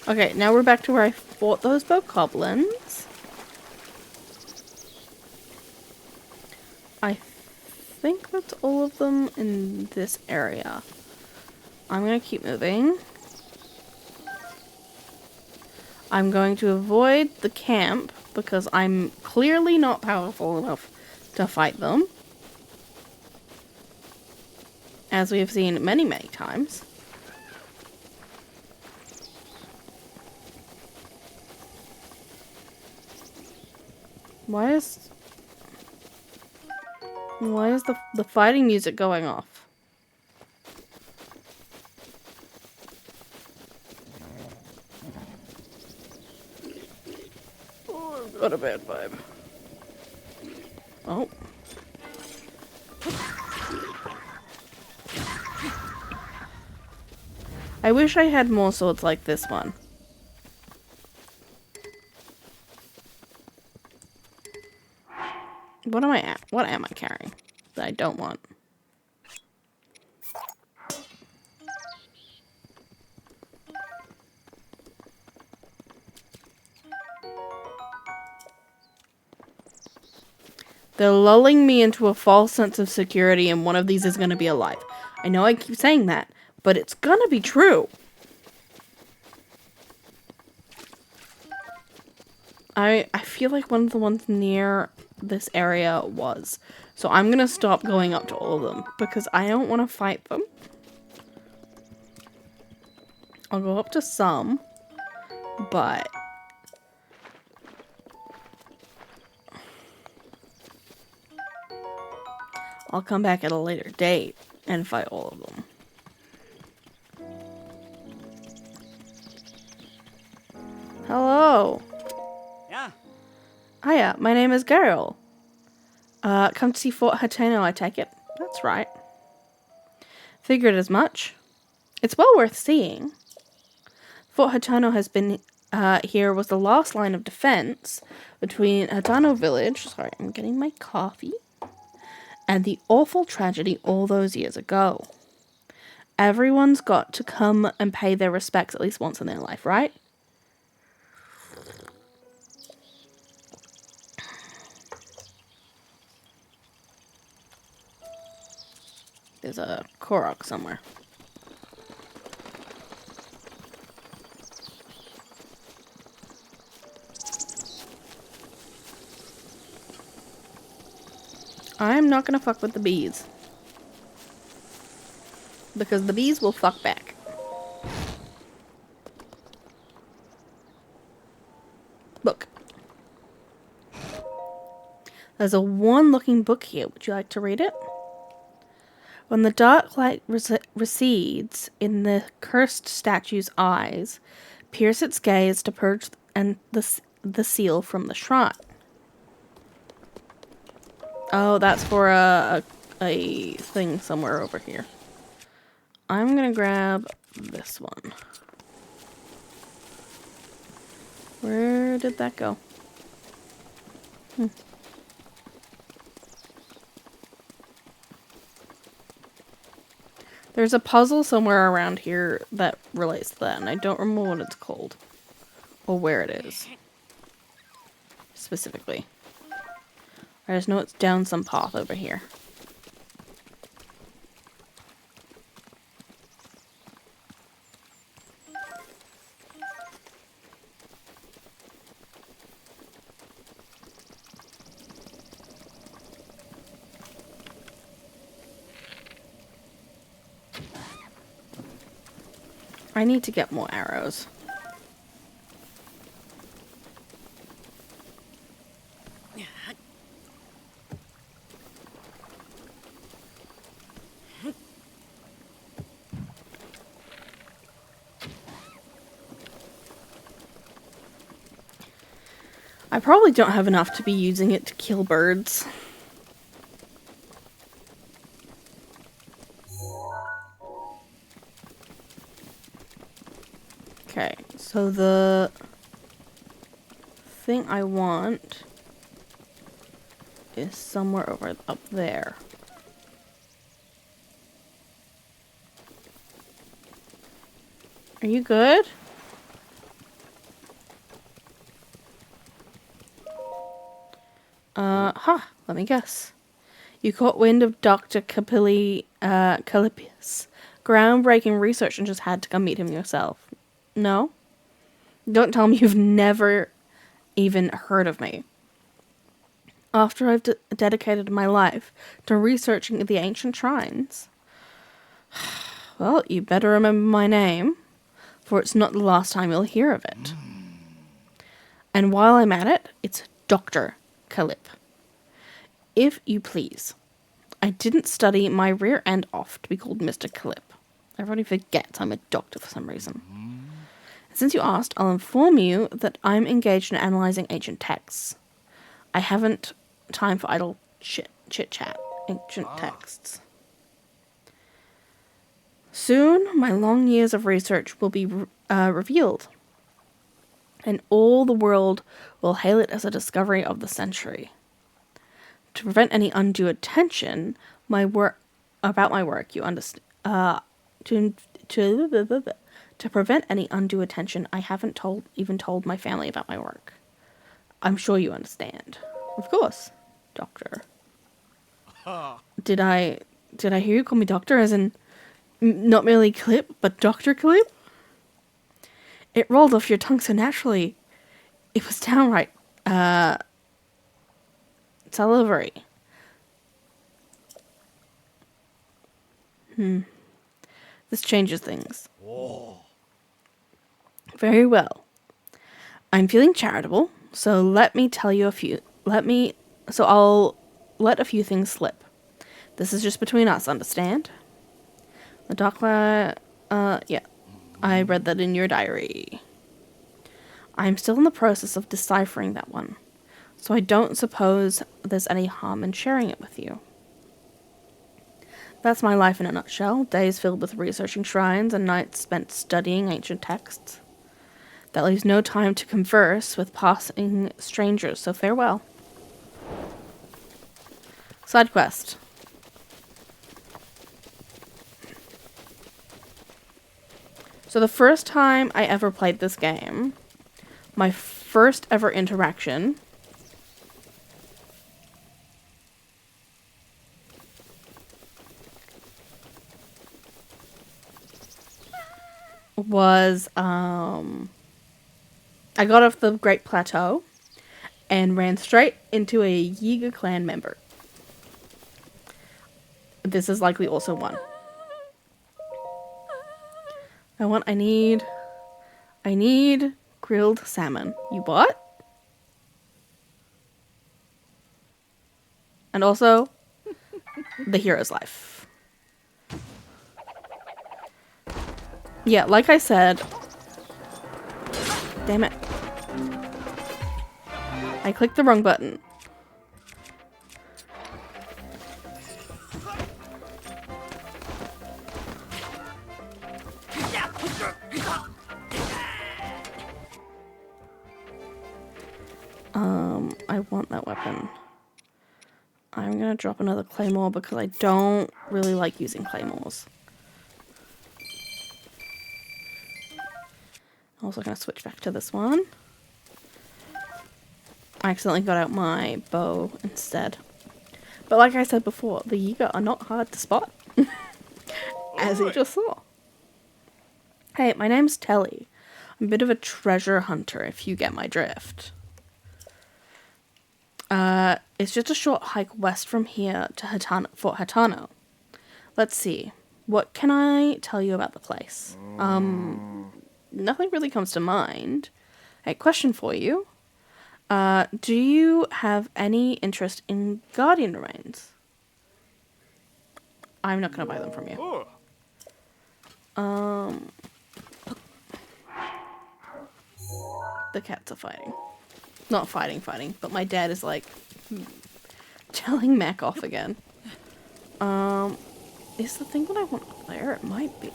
Okay, now we're back to where I fought those bokoblins. I think that's all of them in this area. I'm gonna keep moving. I'm going to avoid the camp because I'm clearly not powerful enough to fight them. As we have seen many, many times. Why is the fighting music going off? Oh, I've got a bad vibe. Oh. I wish I had more swords like this one. What am I at? What am I carrying that I don't want? They're lulling me into a false sense of security and one of these is going to be alive. I know I keep saying that, but it's going to be true. I feel like one of the ones near this area was. So I'm going to stop going up to all of them because I don't want to fight them. I'll go up to some, but I'll come back at a later date and fight all of them. Hello. Yeah. Hiya, my name is Geralt. Come to see Fort Hateno, I take it. That's right. Figured as much. It's well worth seeing. Fort Hateno has been here was the last line of defense between Hateno Village, sorry, I'm getting my coffee, and the awful tragedy all those years ago. Everyone's got to come and pay their respects at least once in their life, right? There's a Korok somewhere. I'm not gonna fuck with the bees. Because the bees will fuck back. Look. There's a worn-looking book here. Would you like to read it? When the dark light recedes in the cursed statue's eyes, pierce its gaze to purge and the seal from the shrine. Oh, that's for a thing somewhere over here. I'm gonna grab this one. Where did that go? There's a puzzle somewhere around here that relates to that, and I don't remember what it's called. Or where it is. Specifically. I just know it's down some path over here. I need to get more arrows. I probably don't have enough to be using it to kill birds. Okay, so the thing I want is somewhere over up there. Are you good? Let me guess. You caught wind of Dr. Calipius' groundbreaking research and just had to come meet him yourself. No? Don't tell me you've never even heard of me. After I've dedicated my life to researching the ancient shrines. Well, you better remember my name, for it's not the last time you'll hear of it. And while I'm at it, it's Dr. Calip. If you please. I didn't study my rear end off to be called Mr. Calip. Everybody forgets I'm a doctor for some reason. Since you asked, I'll inform you that I'm engaged in analyzing ancient texts. I haven't time for idle chit-chat. Ancient texts. Soon, my long years of research will be revealed, and all the world will hail it as a discovery of the century. To prevent any undue attention, about my work, you understand. To prevent any undue attention, I haven't even told my family about my work. I'm sure you understand. Of course, Doctor. Did I hear you call me Doctor, as in not merely Clip, but Dr. Clip? It rolled off your tongue so naturally. It was downright salivary. This changes things. Whoa. Very well. I'm feeling charitable, so I'll let a few things slip. This is just between us, understand? The doctor, yeah. I read that in your diary. I'm still in the process of deciphering that one, so I don't suppose there's any harm in sharing it with you. That's my life in a nutshell. Days filled with researching shrines and nights spent studying ancient texts. That leaves no time to converse with passing strangers, so farewell. Side quest. So the first time I ever played this game, my first ever interaction was I got off the Great Plateau and ran straight into a Yiga clan member. This is likely also one. I need grilled salmon. You what? And also, the hero's life. Yeah, like I said... Damn it. I clicked the wrong button. I want that weapon. I'm gonna drop another claymore because I don't really like using claymores. I'm also gonna switch back to this one. I accidentally got out my bow instead. But like I said before, the Yiga are not hard to spot. As you just saw. Hey, my name's Telly. I'm a bit of a treasure hunter, if you get my drift. It's just a short hike west from here to Fort Hatano. Let's see. What can I tell you about the place? Nothing really comes to mind. Hey, question for you. Do you have any interest in Guardian remains? I'm not gonna buy them from you. The cats are fighting. Not fighting, but my dad is like telling Mac off again. Is the thing that I want up there? It might be.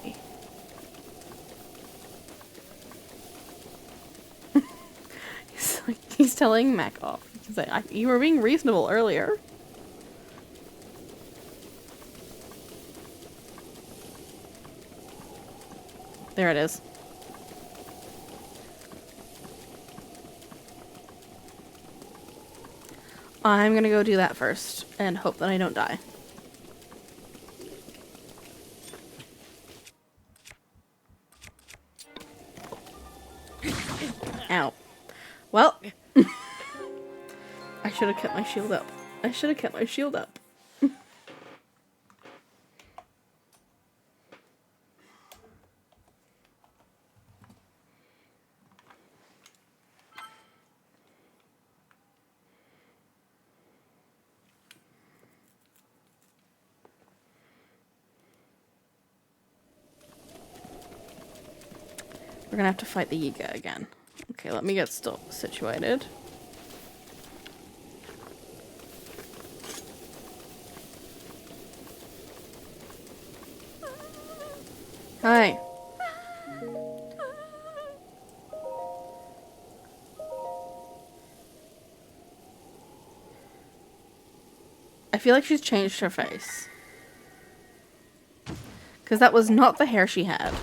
He's telling Mac off. He's like, you were being reasonable earlier. There it is. I'm gonna go do that first and hope that I don't die. Ow. Well, I should have kept my shield up. We're gonna have to fight the Yiga again. Okay, let me get still situated. Hi. I feel like she's changed her face. Because that was not the hair she had.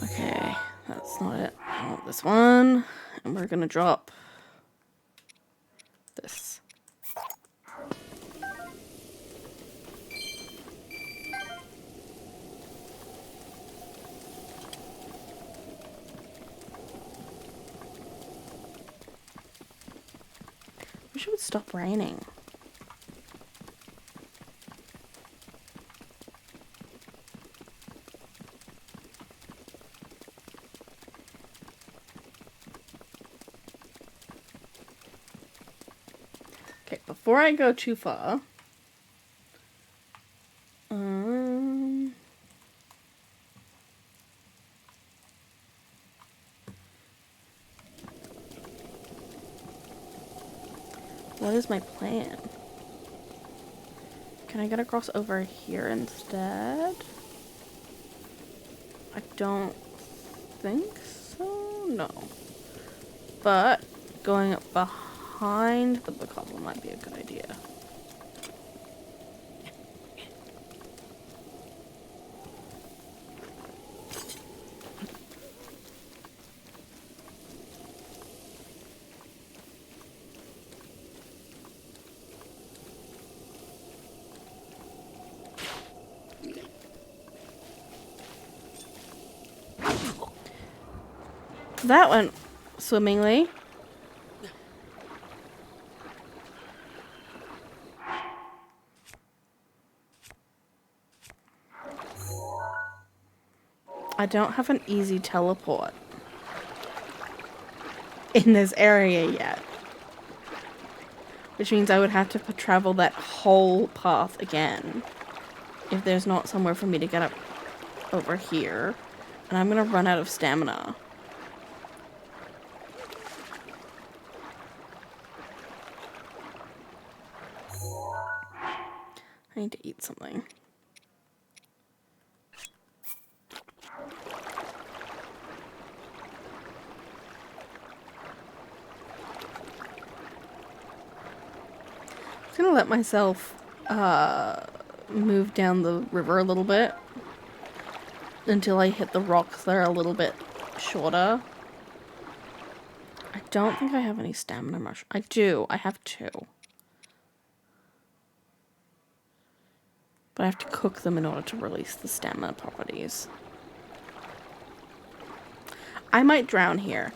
Okay, that's not it. I want this one. And we're gonna drop this. Wish it would stop raining. Okay, before I go too far, what is my plan? Can I get across over here instead? I don't think so, no. But going up behind the bookable might be a good idea. That went swimmingly. I don't have an easy teleport in this area yet. Which means I would have to travel that whole path again if there's not somewhere for me to get up over here. And I'm gonna run out of stamina. I need to eat something. I'm gonna let myself move down the river a little bit until I hit the rocks that are a little bit shorter. I don't think I have any stamina mush. I do. I have 2. But I have to cook them in order to release the stamina properties. I might drown here.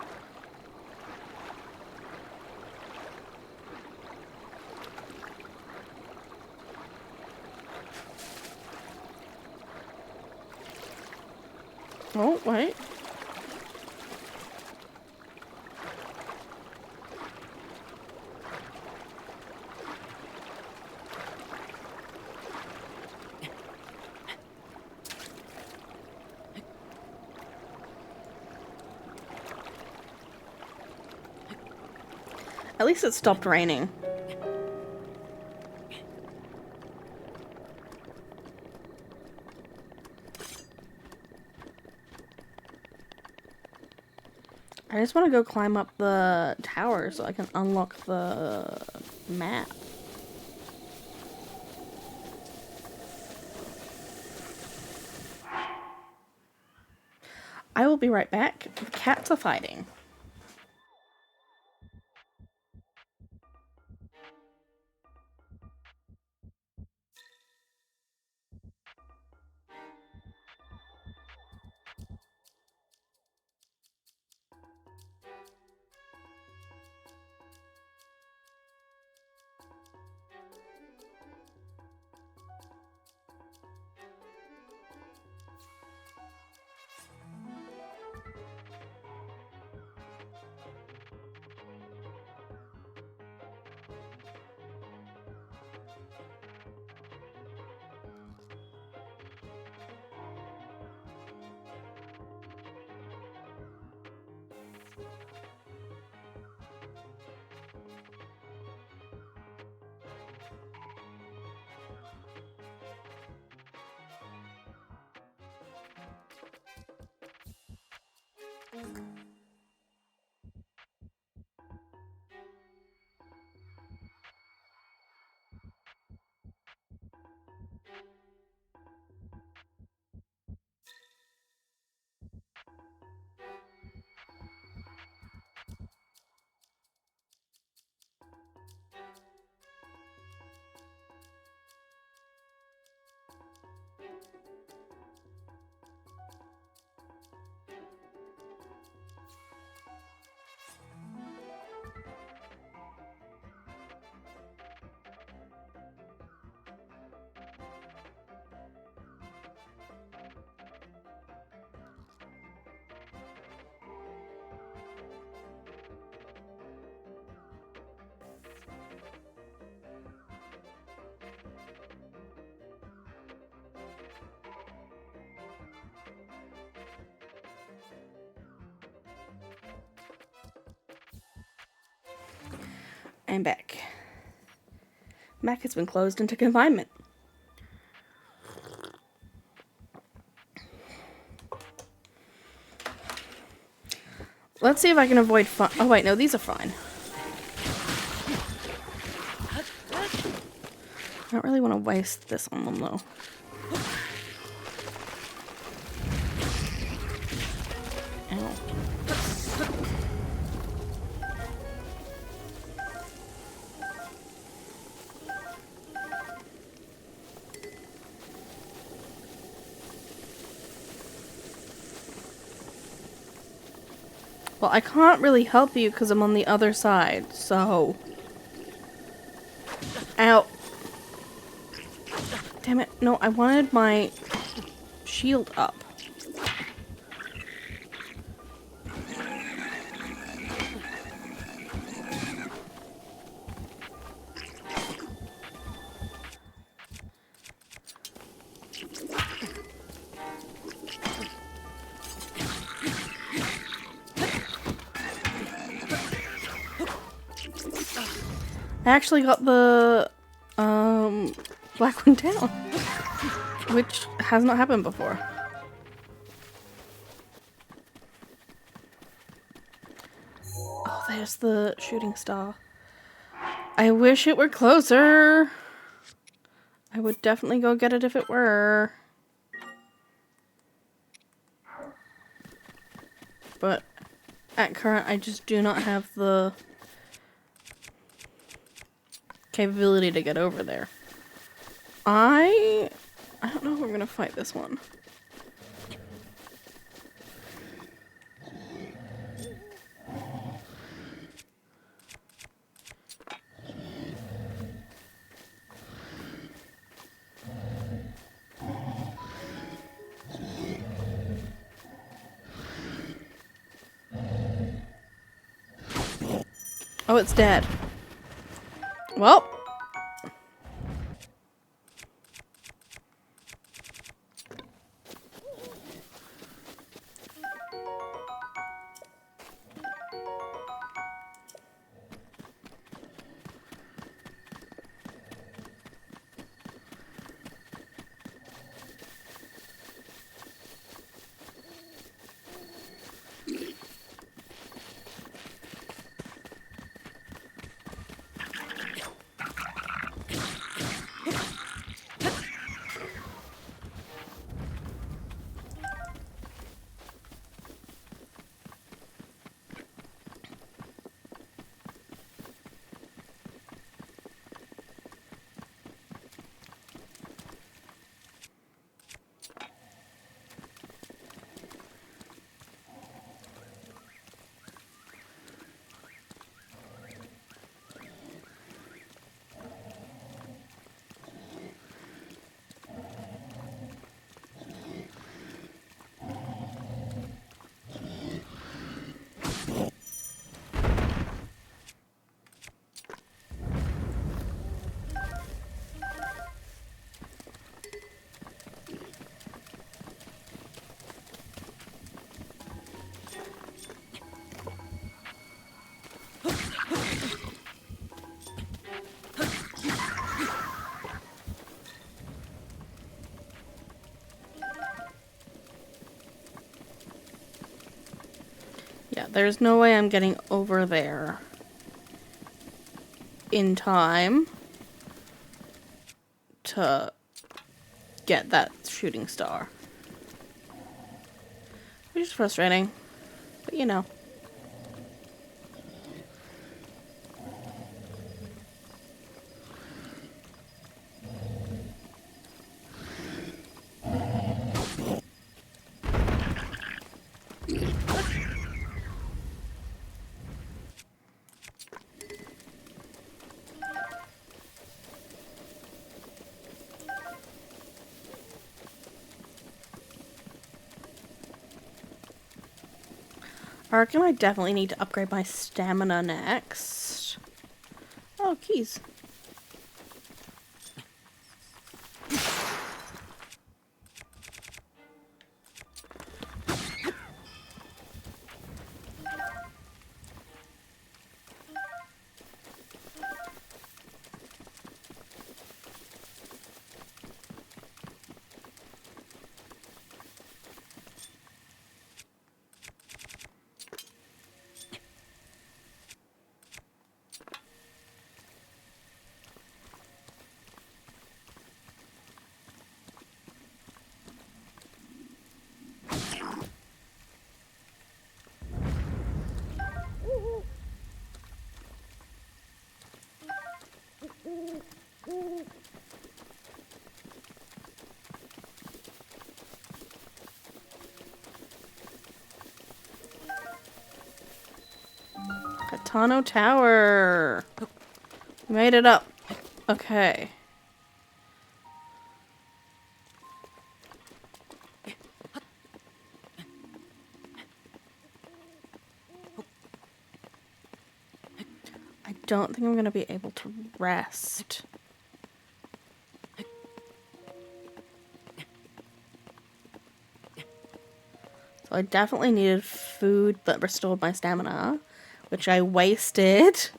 Oh, wait. At least it stopped raining. I just want to go climb up the tower so I can unlock the map. I will be right back. The cats are fighting. I'm back. Mac has been closed into confinement. Let's see if I can avoid oh wait, no, these are fine. I don't really want to waste this on them though. Ow. Well, I can't really help you because I'm on the other side, so... Ow. Damn it. No, I wanted my shield up. I actually got the black one down, which has not happened before. Oh, there's the shooting star. I wish it were closer. I would definitely go get it if it were. But at current, I just do not have the capability to get over there. I don't know if we're gonna fight this one. Oh, it's dead. Well. Yeah, there's no way I'm getting over there in time to get that shooting star. Which is frustrating, but you know. I reckon I definitely need to upgrade my stamina next. Oh, keys. Katano Tower. We made it up. Okay. I don't think I'm going to be able to rest. So I definitely needed food that restored my stamina, which I wasted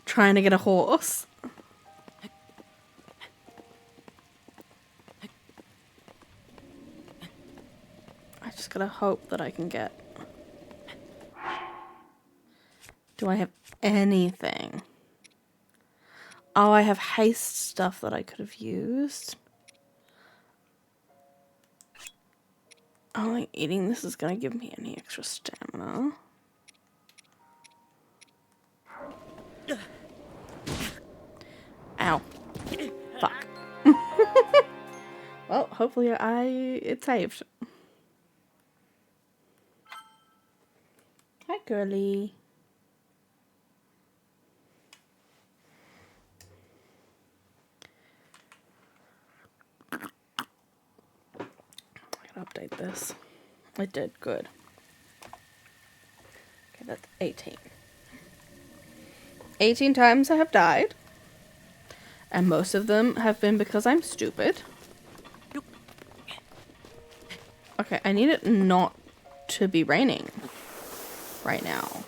trying to get a horse. I just gotta hope that I can get... Do I have anything? Oh, I have haste stuff that I could have used. I don't think eating this is gonna give me any extra stamina. Ow. Fuck. Well, hopefully it saved. Hi, girly. I gotta update this. It did good. Okay, that's 18. 18 times I have died. And most of them have been because I'm stupid. Okay, I need it not to be raining right now.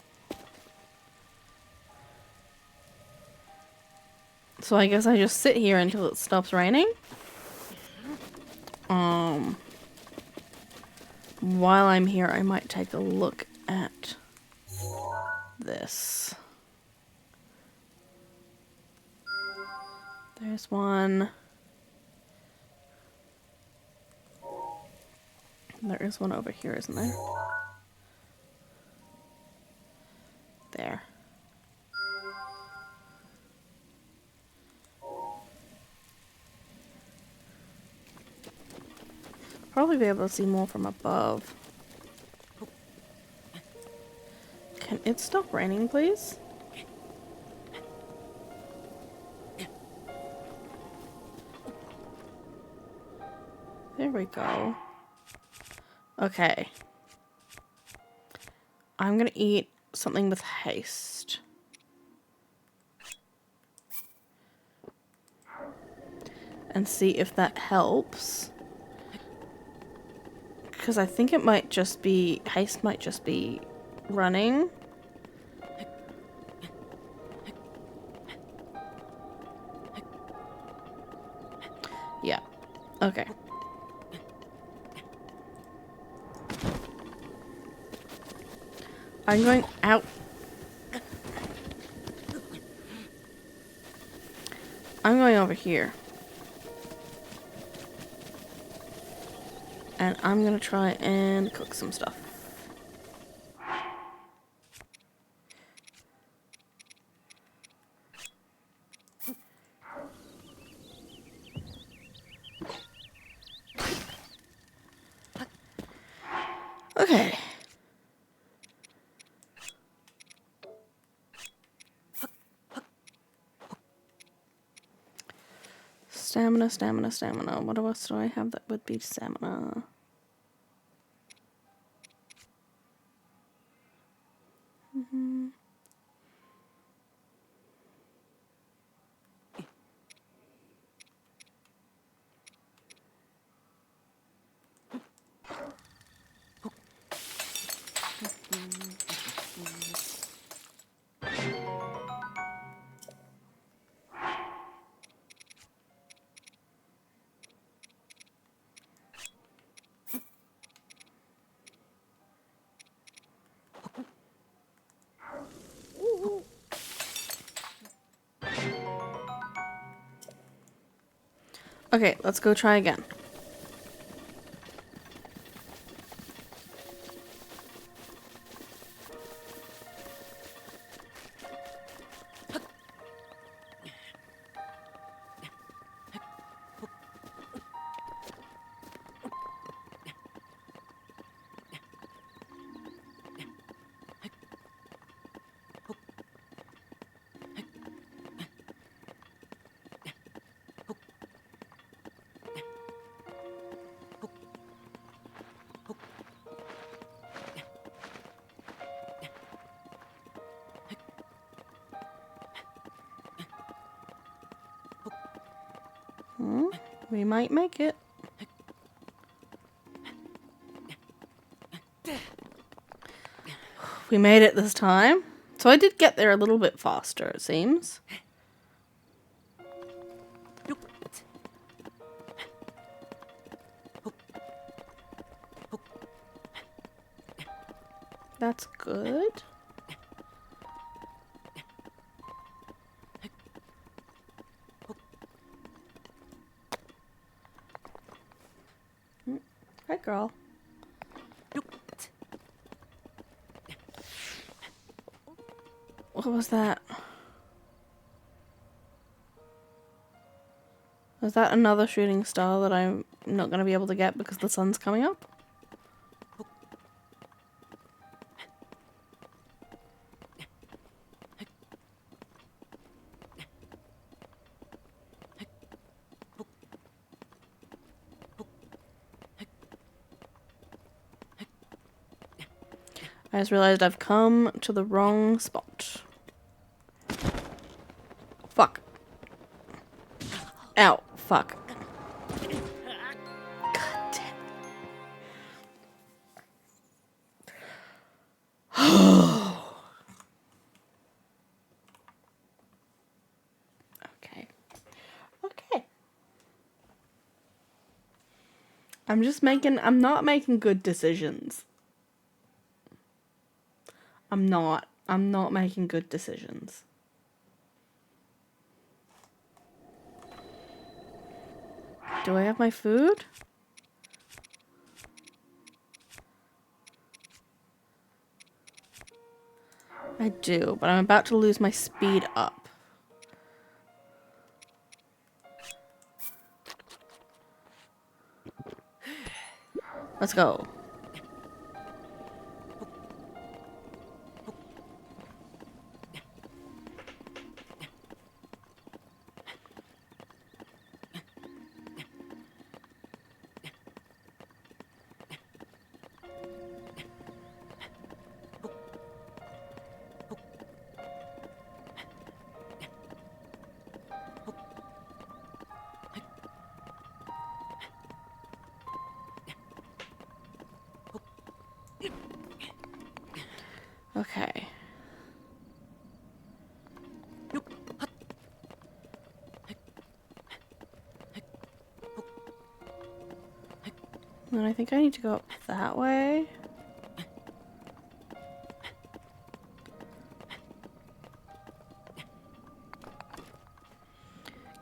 So I guess I just sit here until it stops raining. While I'm here, I might take a look at this. There's one. There is one over here, isn't there? There. Probably be able to see more from above. Can it stop raining, please? There we go. Okay. I'm gonna eat something with haste. And see if that helps. Because I think it might just be... Haste might just be running. Yeah. Okay. I'm going out. I'm going over here. And I'm gonna try and cook some stuff. Okay. Stamina, stamina, stamina. What else do I have that would be stamina? Okay, let's go try again. We might make it. We made it this time. So I did get there a little bit faster, it seems. That's good. Hi, girl. What was that? Was that another shooting star that I'm not going to be able to get because the sun's coming up? I just realized I've come to the wrong spot. Fuck. Ow. Fuck. God damn. Okay. Okay. I'm not making good decisions. I'm not making good decisions. Do I have my food? I do, but I'm about to lose my speed up. Let's go. Okay. Then I think I need to go up that way.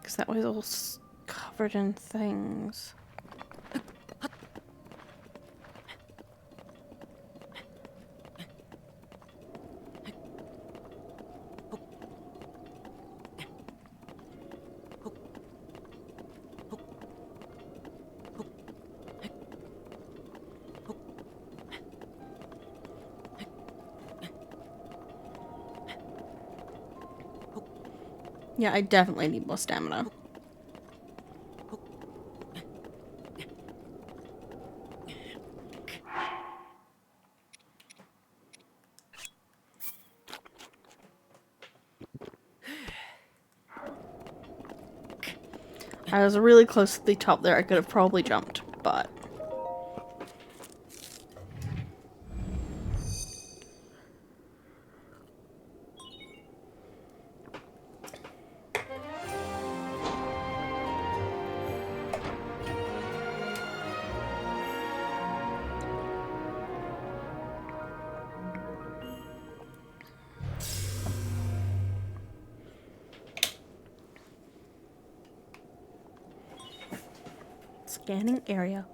Because that way's all covered in things. Yeah, I definitely need more stamina. I was really close to the top there. I could have probably jumped, but... Scanning area.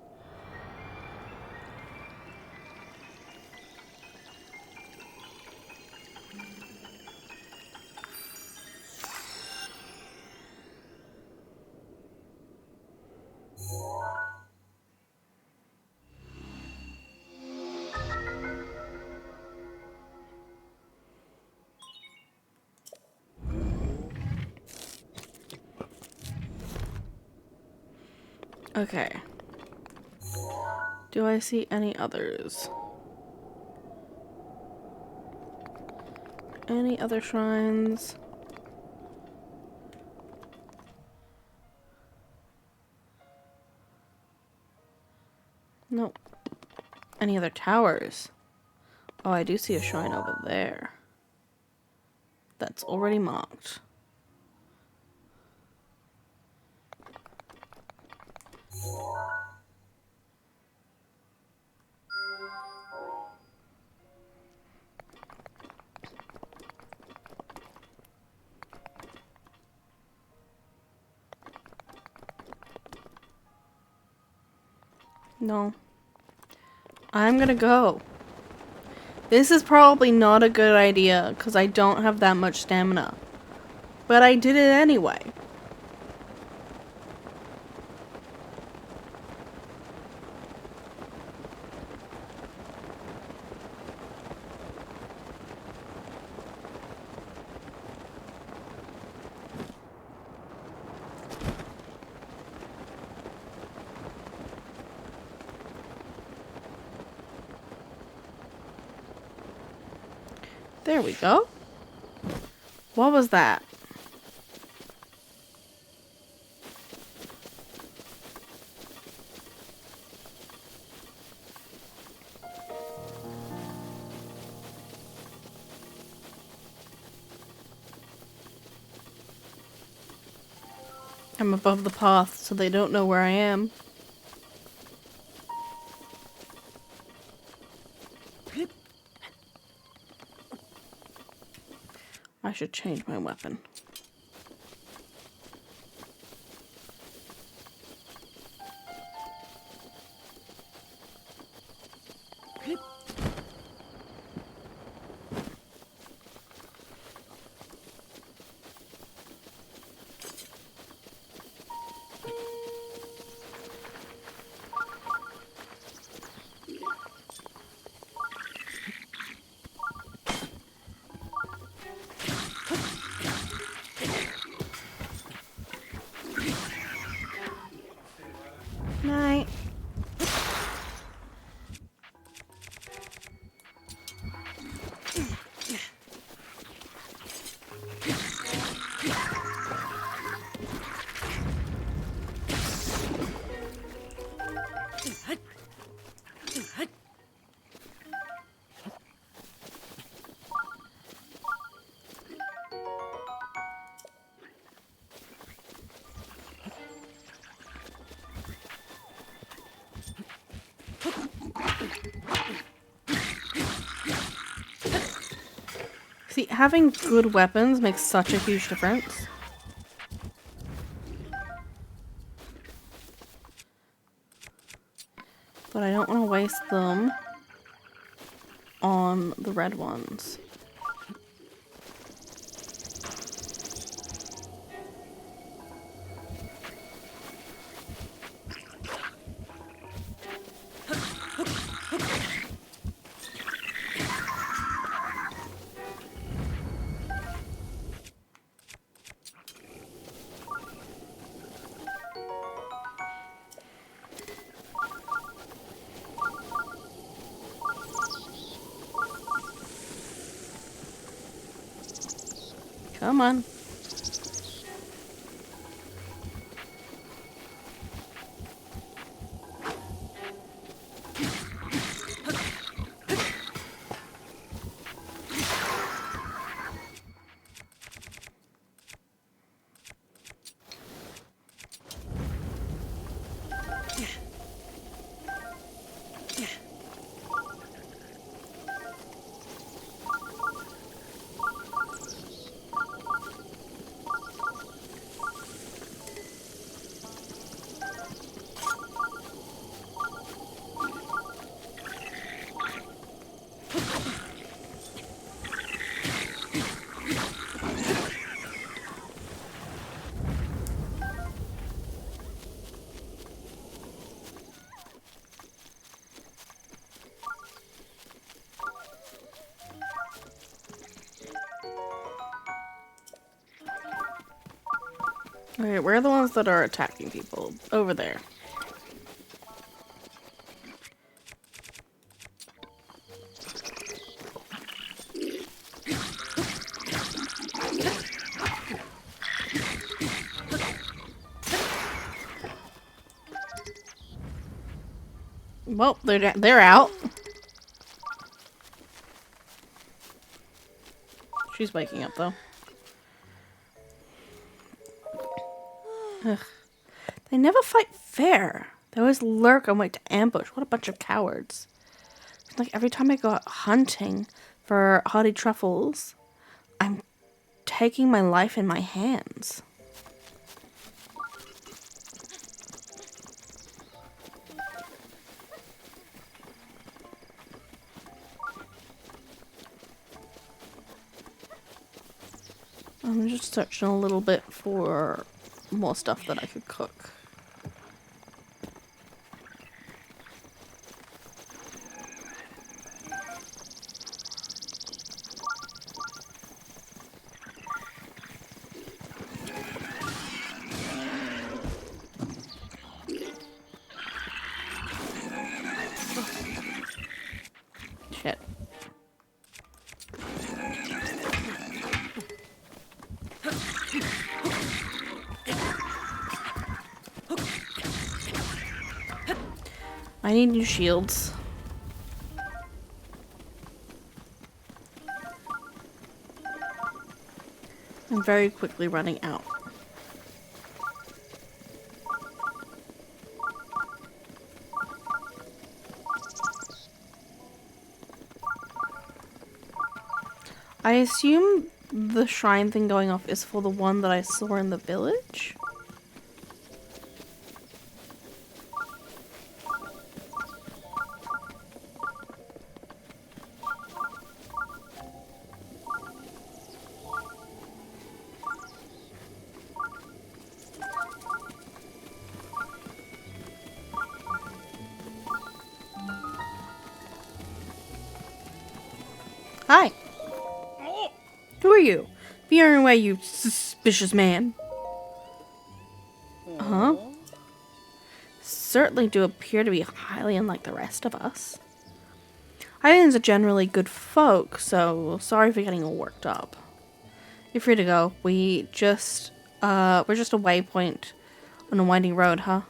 Okay. Do I see any others? Any other shrines? Nope. Any other towers? Oh, I do see a shrine over there. That's already marked. No. I'm gonna go. This is probably not a good idea because I don't have that much stamina. But I did it anyway. There we go. What was that? I'm above the path, so they don't know where I am. I should change my weapon. Night. See, having good weapons makes such a huge difference. But I don't want to waste them on the red ones. Come on. Okay, where are the ones that are attacking people? Over there. Well, they're out. She's waking up though. Ugh. They never fight fair. They always lurk and wait to ambush. What a bunch of cowards. It's like every time I go out hunting for hardy truffles, I'm taking my life in my hands. I'm just searching a little bit for more stuff that I could cook. Shit. I need new shields. I'm very quickly running out. I assume the shrine thing going off is for the one that I saw in the village? Hi. Who are you? Be on your way, you suspicious man. Huh? Certainly do appear to be highly unlike the rest of us. Hylians are generally good folk, so sorry for getting all worked up. You're free to go. We're just a waypoint on a winding road, huh?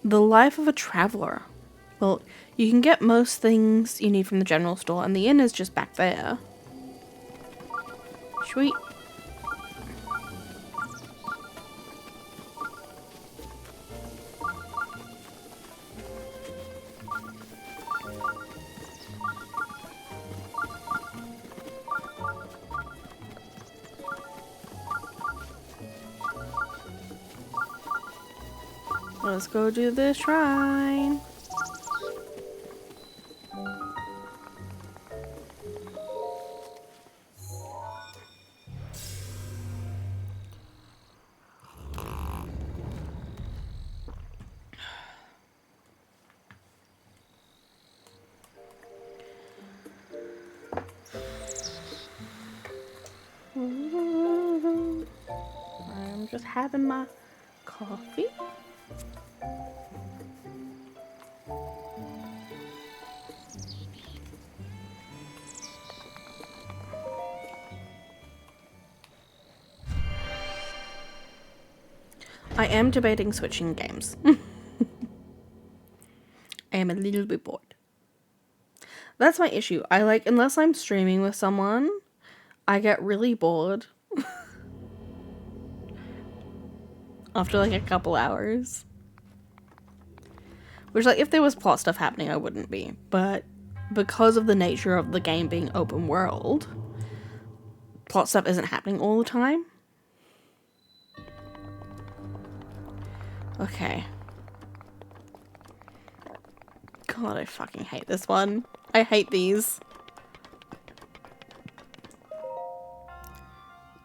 The life of a traveler. Well, you can get most things you need from the general store, and the inn is just back there. Sweet. Let's go do the shrine. I'm just having my coffee. I am debating switching games. I am a little bit bored. That's my issue. Unless I'm streaming with someone, I get really bored after like a couple hours. Which, like, if there was plot stuff happening, I wouldn't be. But because of the nature of the game being open world, plot stuff isn't happening all the time. Okay. God, I fucking hate this one. I hate these.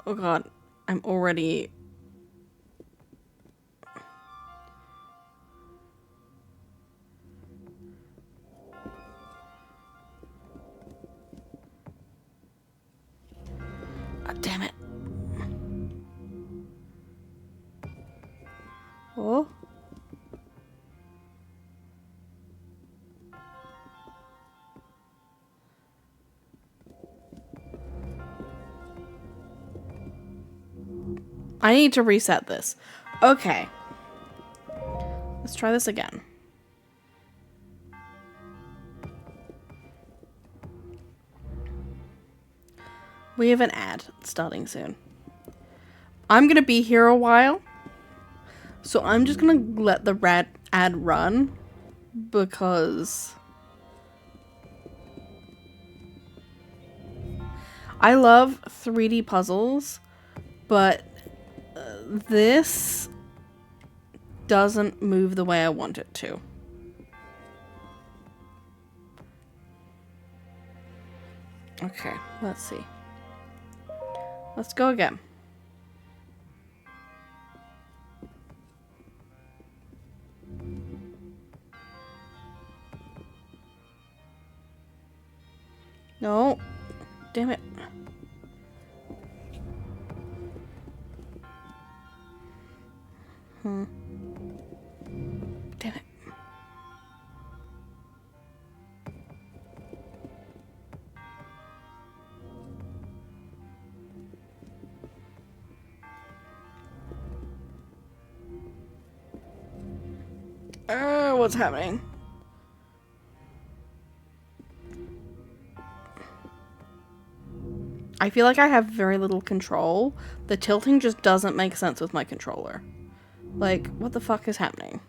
Oh god, I'm already... Oh, damn it. Oh. I need to reset this. Okay. Let's try this again. We have an ad starting soon. I'm gonna be here a while, so I'm just gonna let the ad run because I love 3D puzzles, but this doesn't move the way I want it to. Okay, let's see. Let's go again. No. Damn it. Damn it. What's happening? I feel like I have very little control. The tilting just doesn't make sense with my controller. Like, what the fuck is happening?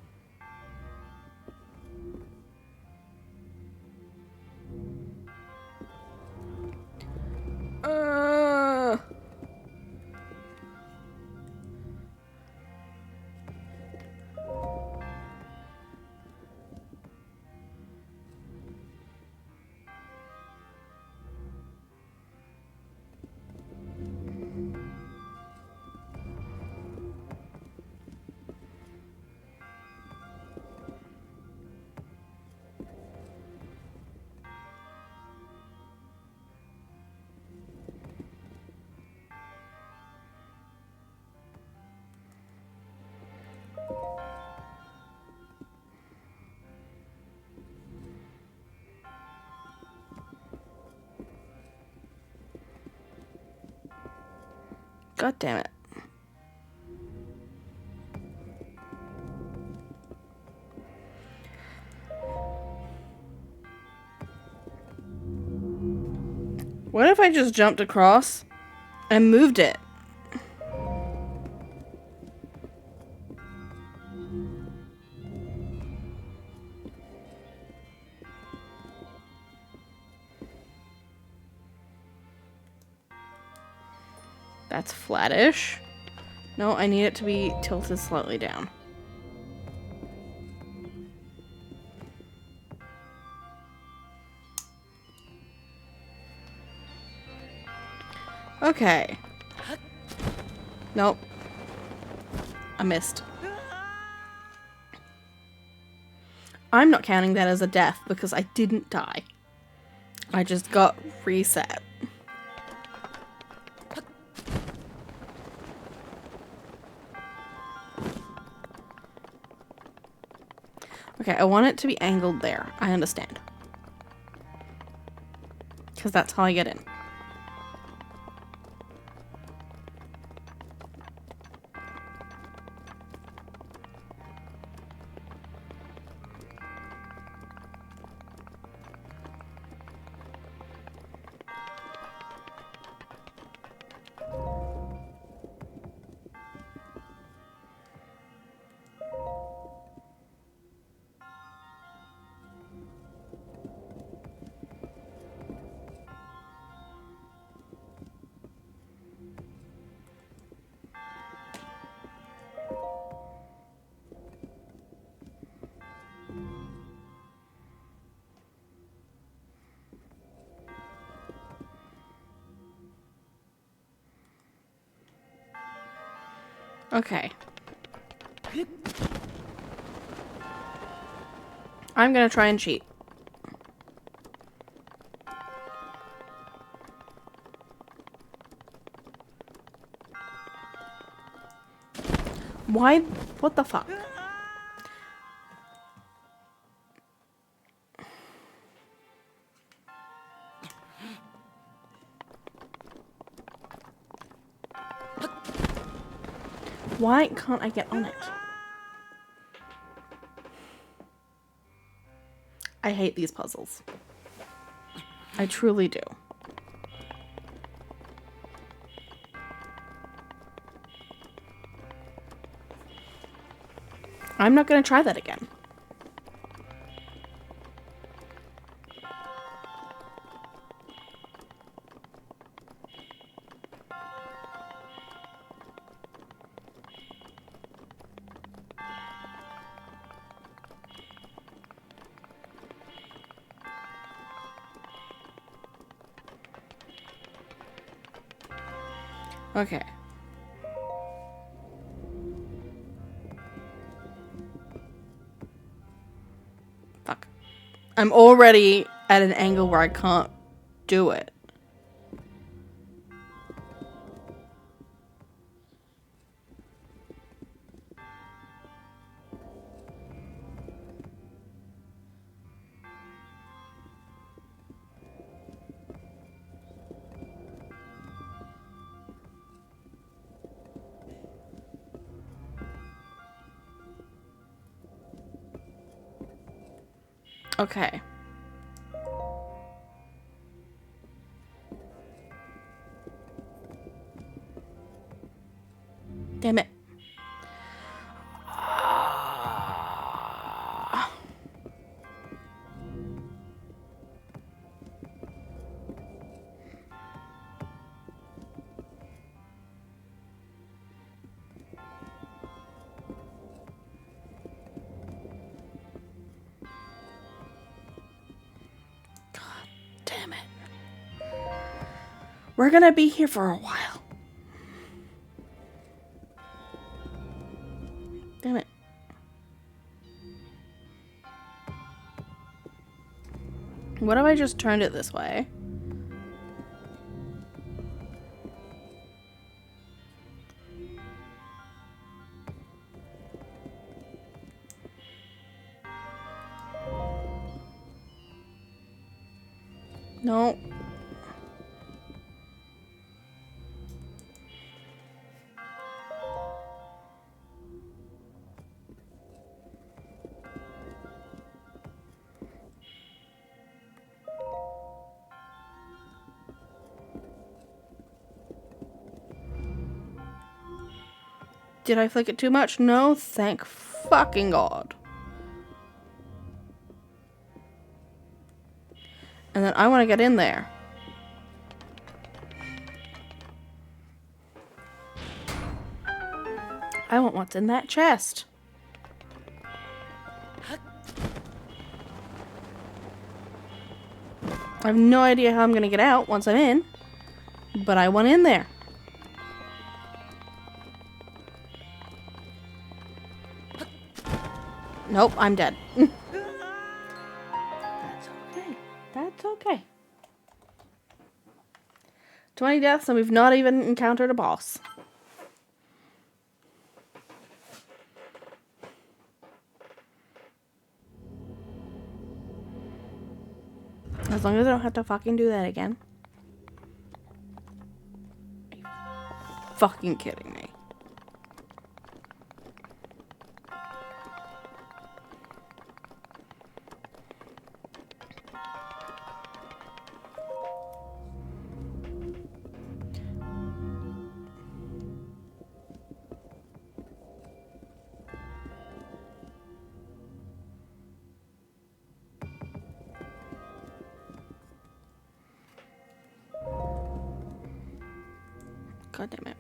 God damn it. What if I just jumped across and moved it? That's flattish. No, I need it to be tilted slightly down. Okay. Nope. I missed. I'm not counting that as a death because I didn't die. I just got reset. Okay, I want it to be angled there. I understand. Because that's how I get in. Okay. I'm gonna try and cheat. Why? What the fuck? Why can't I get on it? I hate these puzzles. I truly do. I'm not gonna try that again. Okay. Fuck. I'm already at an angle where I can't do it. Okay. Damn it. God damn it. We're gonna be here for a while. Damn it. What if I just turned it this way? No. Did I flick it too much? No, thank fucking God. And then I want to get in there. I want what's in that chest. I have no idea how I'm going to get out once I'm in, but I want in there. Nope, I'm dead. That's okay. That's okay. 20 deaths and we've not even encountered a boss. As long as I don't have to fucking do that again. Are you fucking kidding me? God damn it.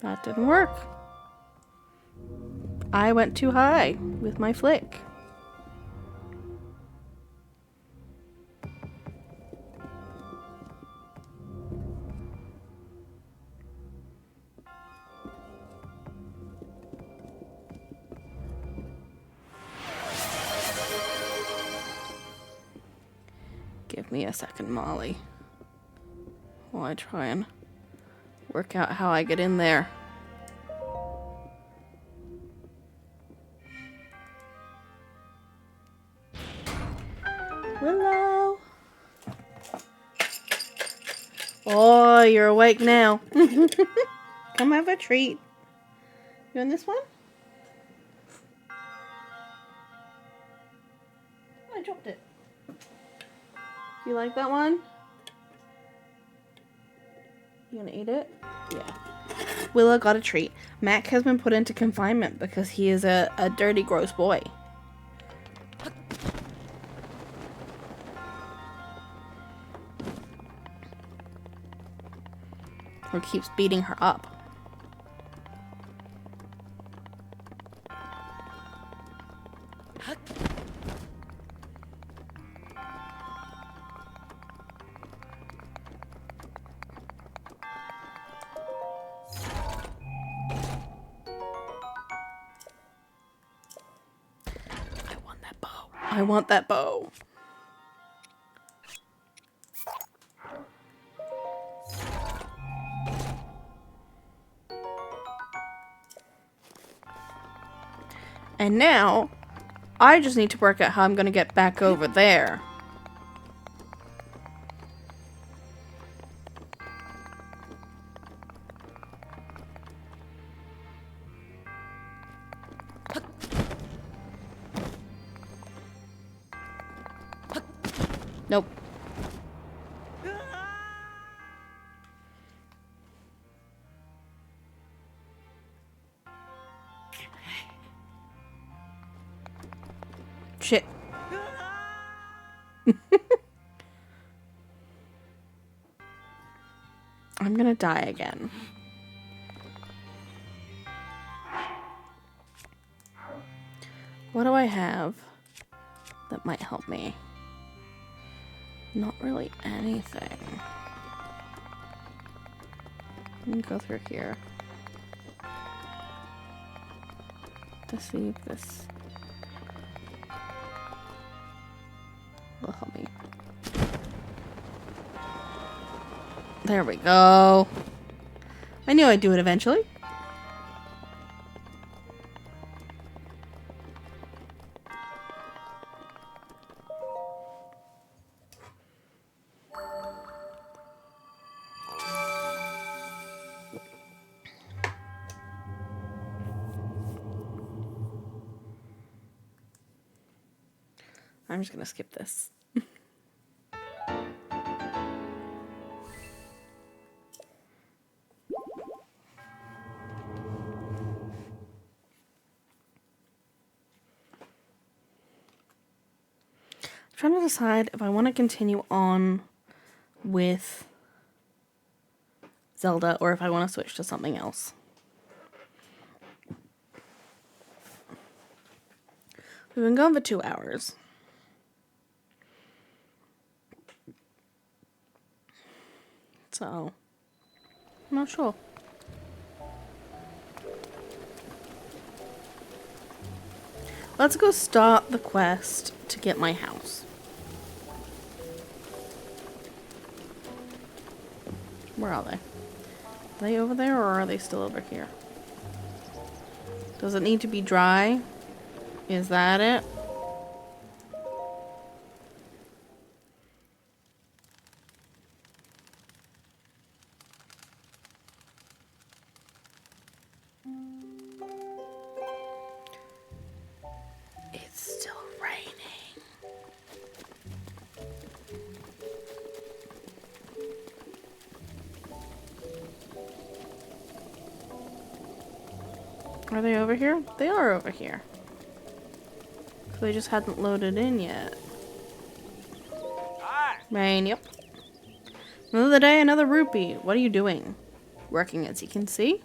That didn't work. I went too high with my flick. Give me a second, Molly, while I try and work out how I get in there. Willow! Oh, you're awake now. Come have a treat. You on this one? Oh, I dropped it. You like that one? You gonna eat it? Yeah. Willa got a treat. Mac has been put into confinement because he is a dirty, gross boy. Who keeps beating her up. I want that bow. And now, I just need to work out how I'm gonna get back over there. Nope. Shit. I'm gonna die again. What do I have that might help me? Not really anything. Let me go through here to see if this will help me. There we go. I knew I'd do it eventually. I'm just gonna skip this. Trying to decide if I want to continue on with Zelda or if I want to switch to something else. We've been going for 2 hours. So, I'm not sure. Let's go start the quest to get my house. Where are they? Are they over there or are they still over here? Does it need to be dry? Is that it? It's still raining. Are they over here? They are over here. So they just hadn't loaded in yet. Rain, yep. Another day, another rupee. What are you doing? Working, as you can see.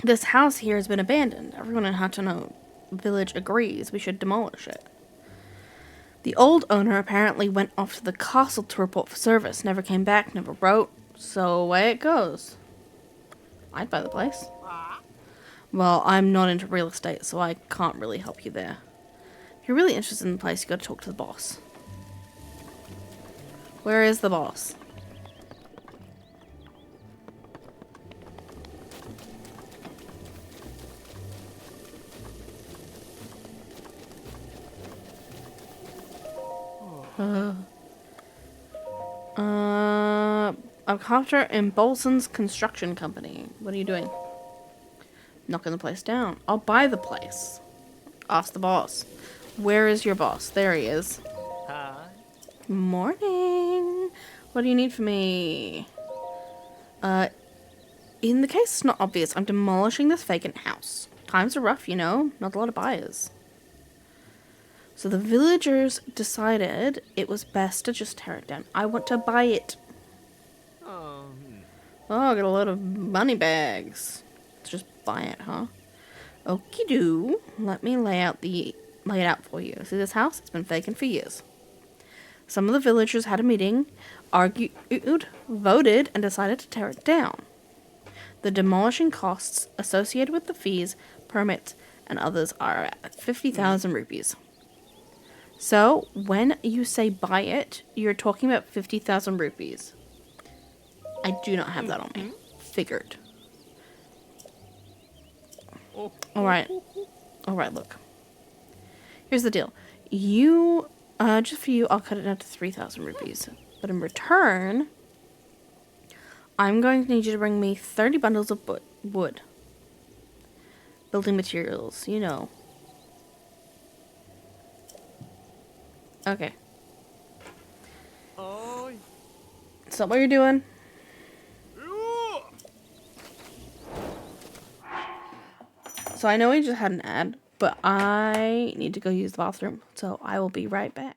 This house here has been abandoned. Everyone in Hateno village agrees we should demolish it. The old owner apparently went off to the castle to report for service. Never came back, never wrote. So away it goes. I'd buy the place. Well, I'm not into real estate, so I can't really help you there. If you're really interested in the place, you gotta talk to the boss. Where is the boss? A copter in Bolson's construction company. What are you doing? Knocking the place down. I'll buy the place. Ask the boss. Where is your boss? There he is. Hi. Morning. What do you need from me? In the case it's not obvious, I'm demolishing this vacant house. Times are rough, you know, not a lot of buyers. So the villagers decided it was best to just tear it down. I want to buy it. Oh, I got a lot of money bags. Let's just buy it, huh? Okie doo. Let me lay it out for you. See this house? It's been vacant for years. Some of the villagers had a meeting, argued, voted, and decided to tear it down. The demolishing costs associated with the fees, permits, and others are at 50,000 rupees. So, when you say buy it, you're talking about 50,000 rupees. I do not have that on me. Figured. Alright. Alright, look. Here's the deal. Just for you, I'll cut it down to 3,000 rupees. But in return, I'm going to need you to bring me 30 bundles of wood. Building materials, you know. Okay. Is that what you're doing? So I know we just had an ad, but I need to go use the bathroom. So I will be right back.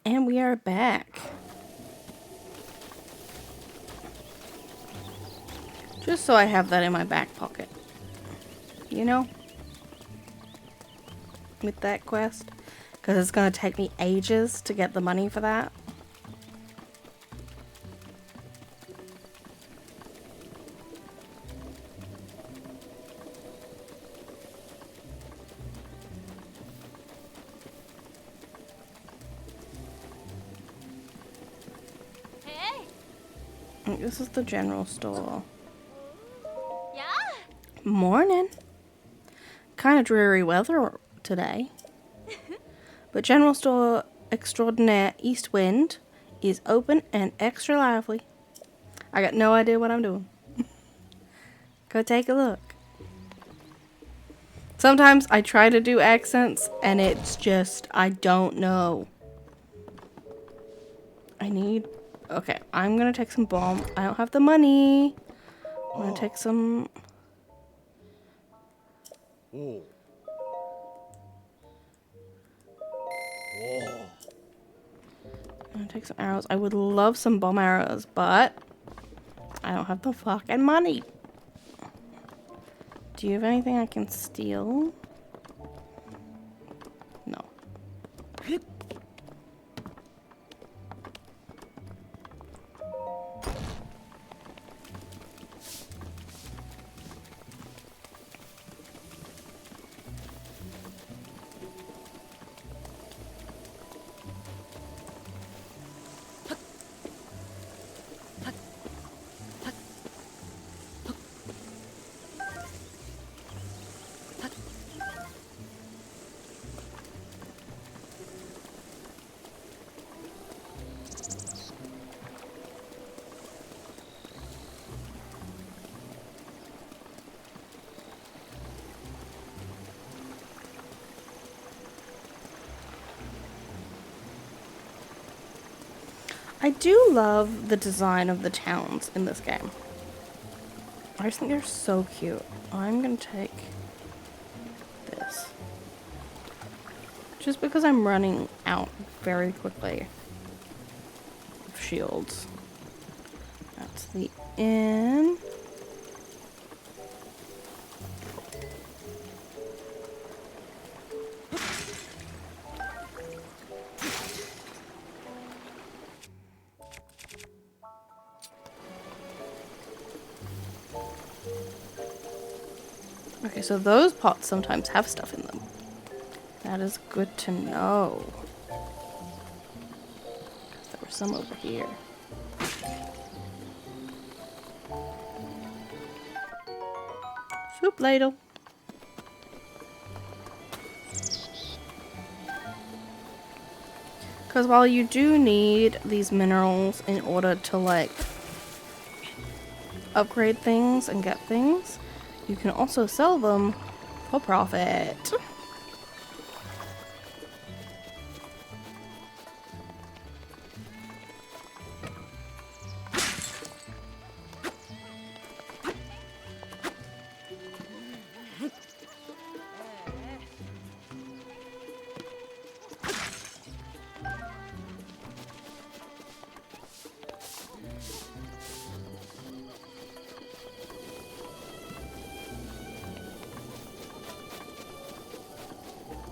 And we are back. Just so I have that in my back pocket. You know? With that quest. Because it's going to take me ages to get the money for that. This is the general store. Yeah? Morning. Kind of dreary weather today. But general store extraordinaire East Wind is open and extra lively. I got no idea what I'm doing. Go take a look. Sometimes I try to do accents and it's just, I don't know. Okay, I'm gonna take some bomb. I don't have the money. I'm gonna take some. Oh. Oh. take some arrows. I would love some bomb arrows, but I don't have the fucking money. Do you have anything I can steal? No. I do love the design of the towns in this game. I just think they're so cute. I'm gonna take this. Just because I'm running out very quickly of shields. That's the inn. Okay, so those pots sometimes have stuff in them. That is good to know. 'Cause there were some over here. Soup ladle. Because while you do need these minerals in order to, like, upgrade things and get things, you can also sell them for profit.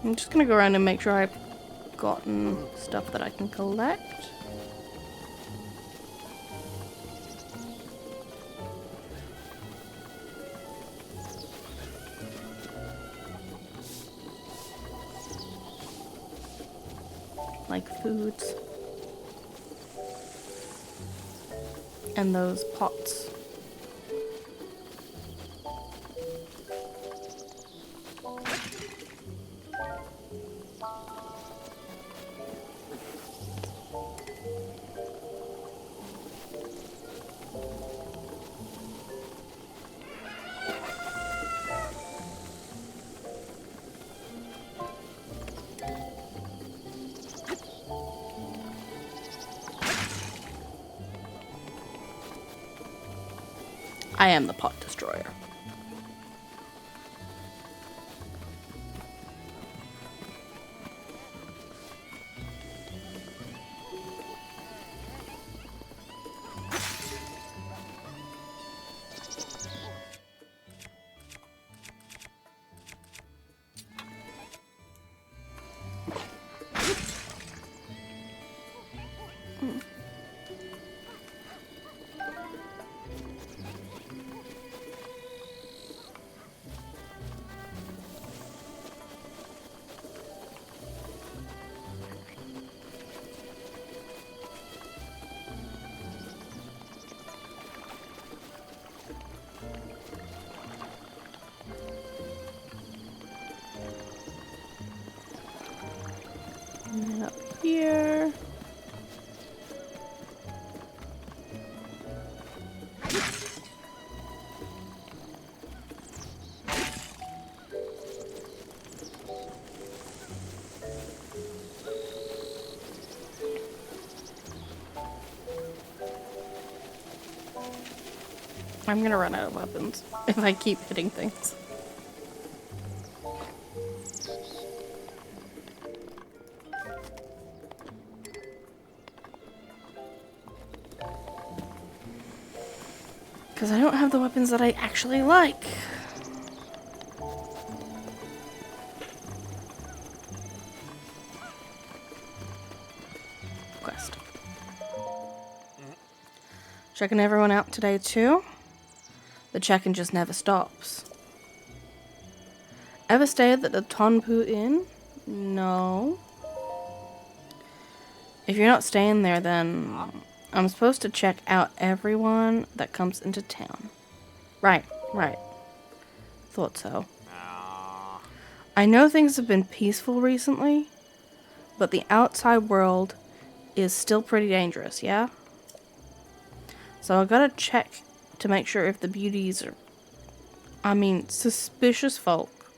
I'm just gonna go around and make sure I've gotten stuff that I can collect. Like foods. And those pots. I am the pot destroyer. And then up here. I'm gonna run out of weapons if I keep hitting things. Because I don't have the weapons that I actually like. Quest. Checking everyone out today too. The checking just never stops. Ever stayed at the Tonpu Inn? No. If you're not staying there, then I'm supposed to check out everyone that comes into town. Right. Thought so. I know things have been peaceful recently, but the outside world is still pretty dangerous, yeah? So I gotta check to make sure if the beauties suspicious folk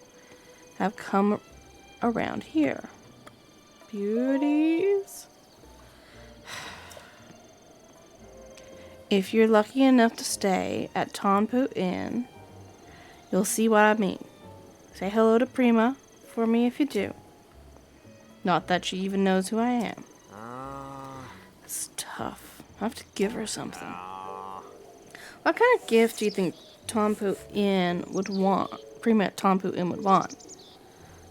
have come around here. Beauties? If you're lucky enough to stay at Tonpu Inn, you'll see what I mean. Say hello to Prima for me if you do. Not that she even knows who I am. It's tough. I have to give her something. What kind of gift do you think Tonpu Inn would want? Prima at Tonpu Inn would want?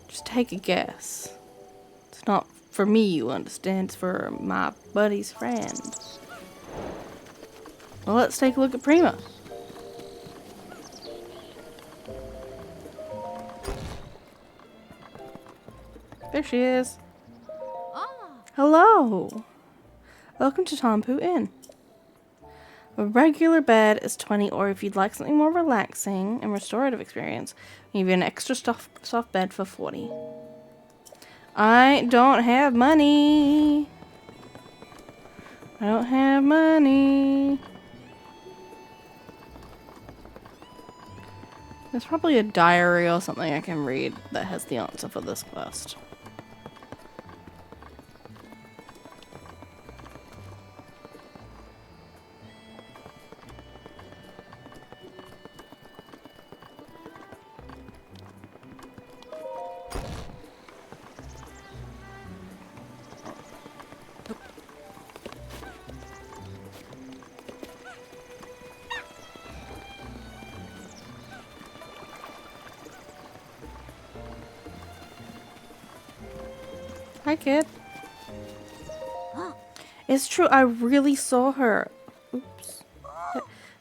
Just take a guess. It's not for me, you understand. It's for my buddy's friend. Well, let's take a look at Prima. There she is. Hello. Welcome to Tonpu Inn. A regular bed is 20, or if you'd like something more relaxing and restorative experience, we give you an extra soft bed for 40. I don't have money. There's probably a diary or something I can read that has the answer for this quest. Hi, kid. It's true, I really saw her. Oops.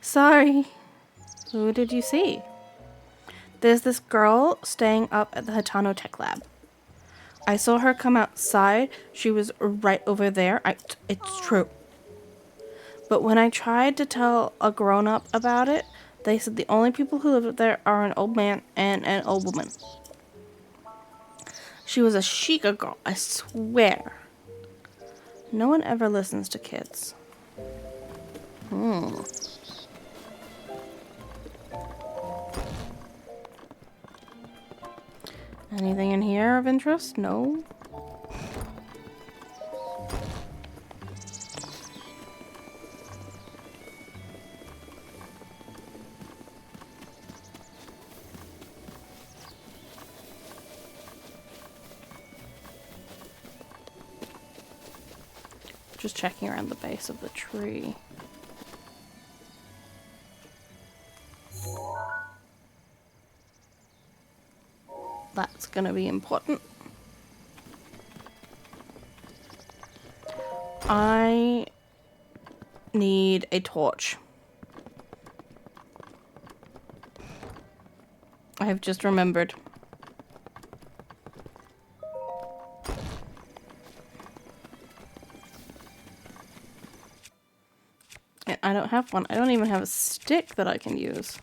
Sorry. Who did you see? There's this girl staying up at the Hatano Tech Lab. I saw her come outside. She was right over there. It's true. But when I tried to tell a grown-up about it, they said the only people who live up there are an old man and an old woman. She was a Sheikah girl, I swear. No one ever listens to kids. Anything in here of interest? No. Just checking around the base of the tree. That's gonna be important. I need a torch. I have just remembered. And I don't have one. I don't even have a stick that I can use.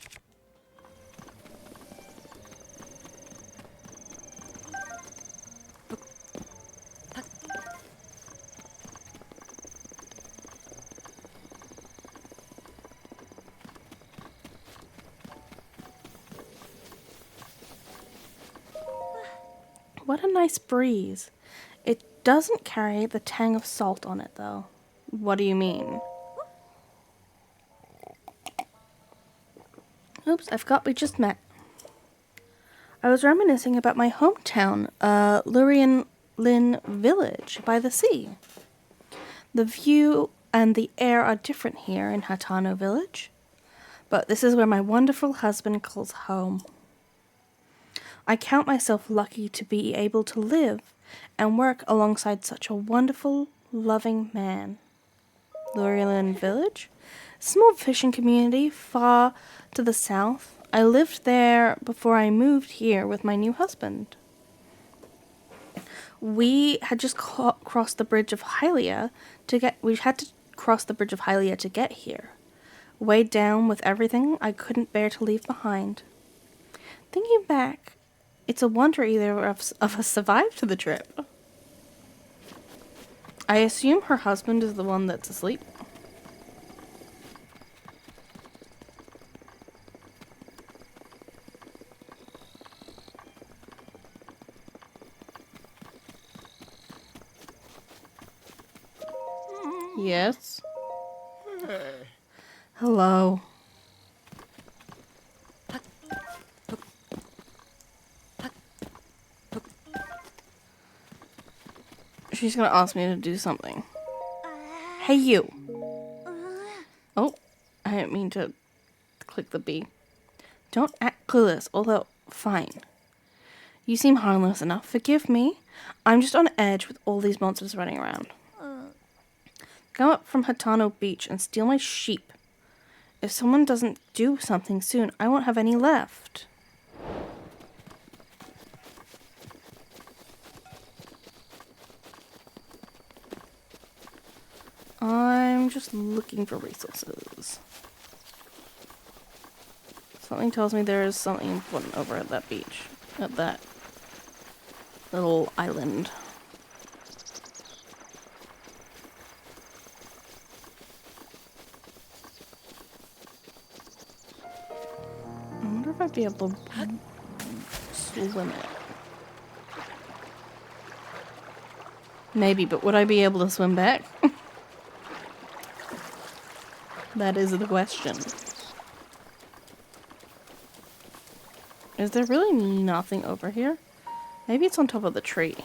What a nice breeze. It doesn't carry the tang of salt on it, though. What do you mean? Oops, I forgot we just met. I was reminiscing about my hometown, Lurien Lin Village by the sea. The view and the air are different here in Hatano Village. But this is where my wonderful husband calls home. I count myself lucky to be able to live and work alongside such a wonderful, loving man. Lurieland Village? Small fishing community far to the south. I lived there before I moved here with my new husband. We had just crossed the bridge of Hylia we had to cross the bridge of Hylia to get here. Weighed down with everything I couldn't bear to leave behind. Thinking back, it's a wonder either of us survived the trip. I assume her husband is the one that's asleep. Yes. Hello. She's gonna ask me to do something. Hey, you. Oh, I didn't mean to click the B. Don't act clueless, although fine. You seem harmless enough. Forgive me. I'm just on edge with all these monsters running around. Come up from Hatano Beach and steal my sheep. If someone doesn't do something soon, I won't have any left. I'm just looking for resources. Something tells me there is something important over at that beach. At that little island. I wonder if I'd be able to swim it. Maybe, but would I be able to swim back? That is the question. Is there really nothing over here? Maybe it's on top of the tree.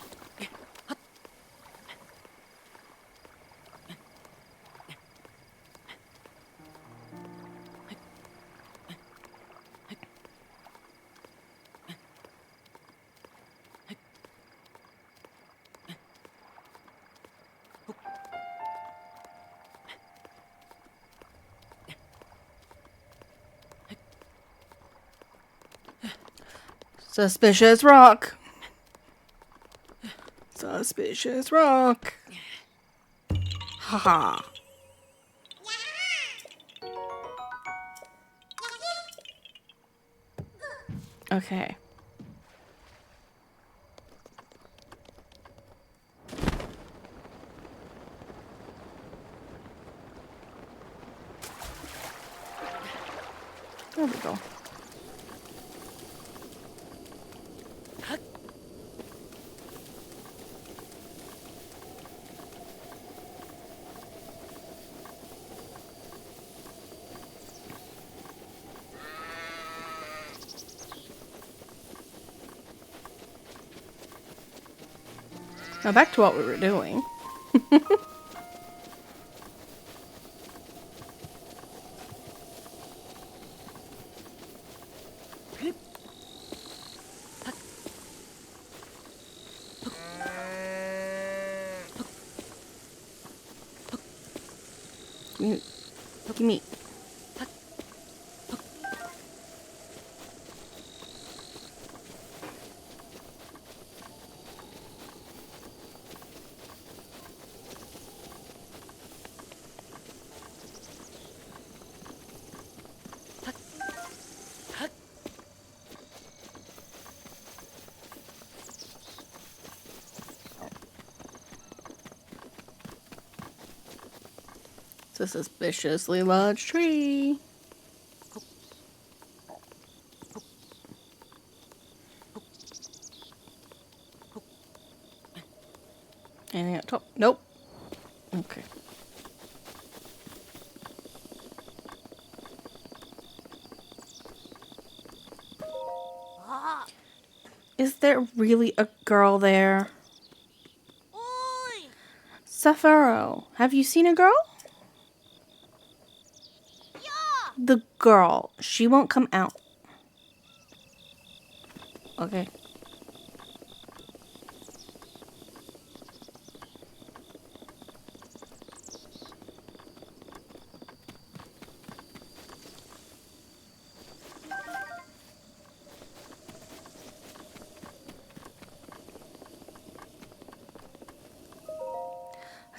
Suspicious rock. Suspicious rock. Haha. Okay. There we go. Now back to what we were doing. Give me. It's a suspiciously large tree. Anything up top? Nope. Okay. Is there really a girl there? Oi! Safaro, have you seen a girl? Yeah! the girl. She won't come out. Okay.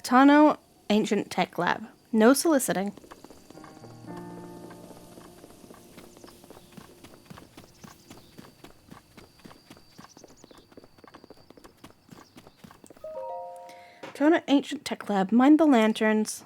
Hatano Ancient Tech Lab. No soliciting. Hatano Ancient Tech Lab. Mind the lanterns.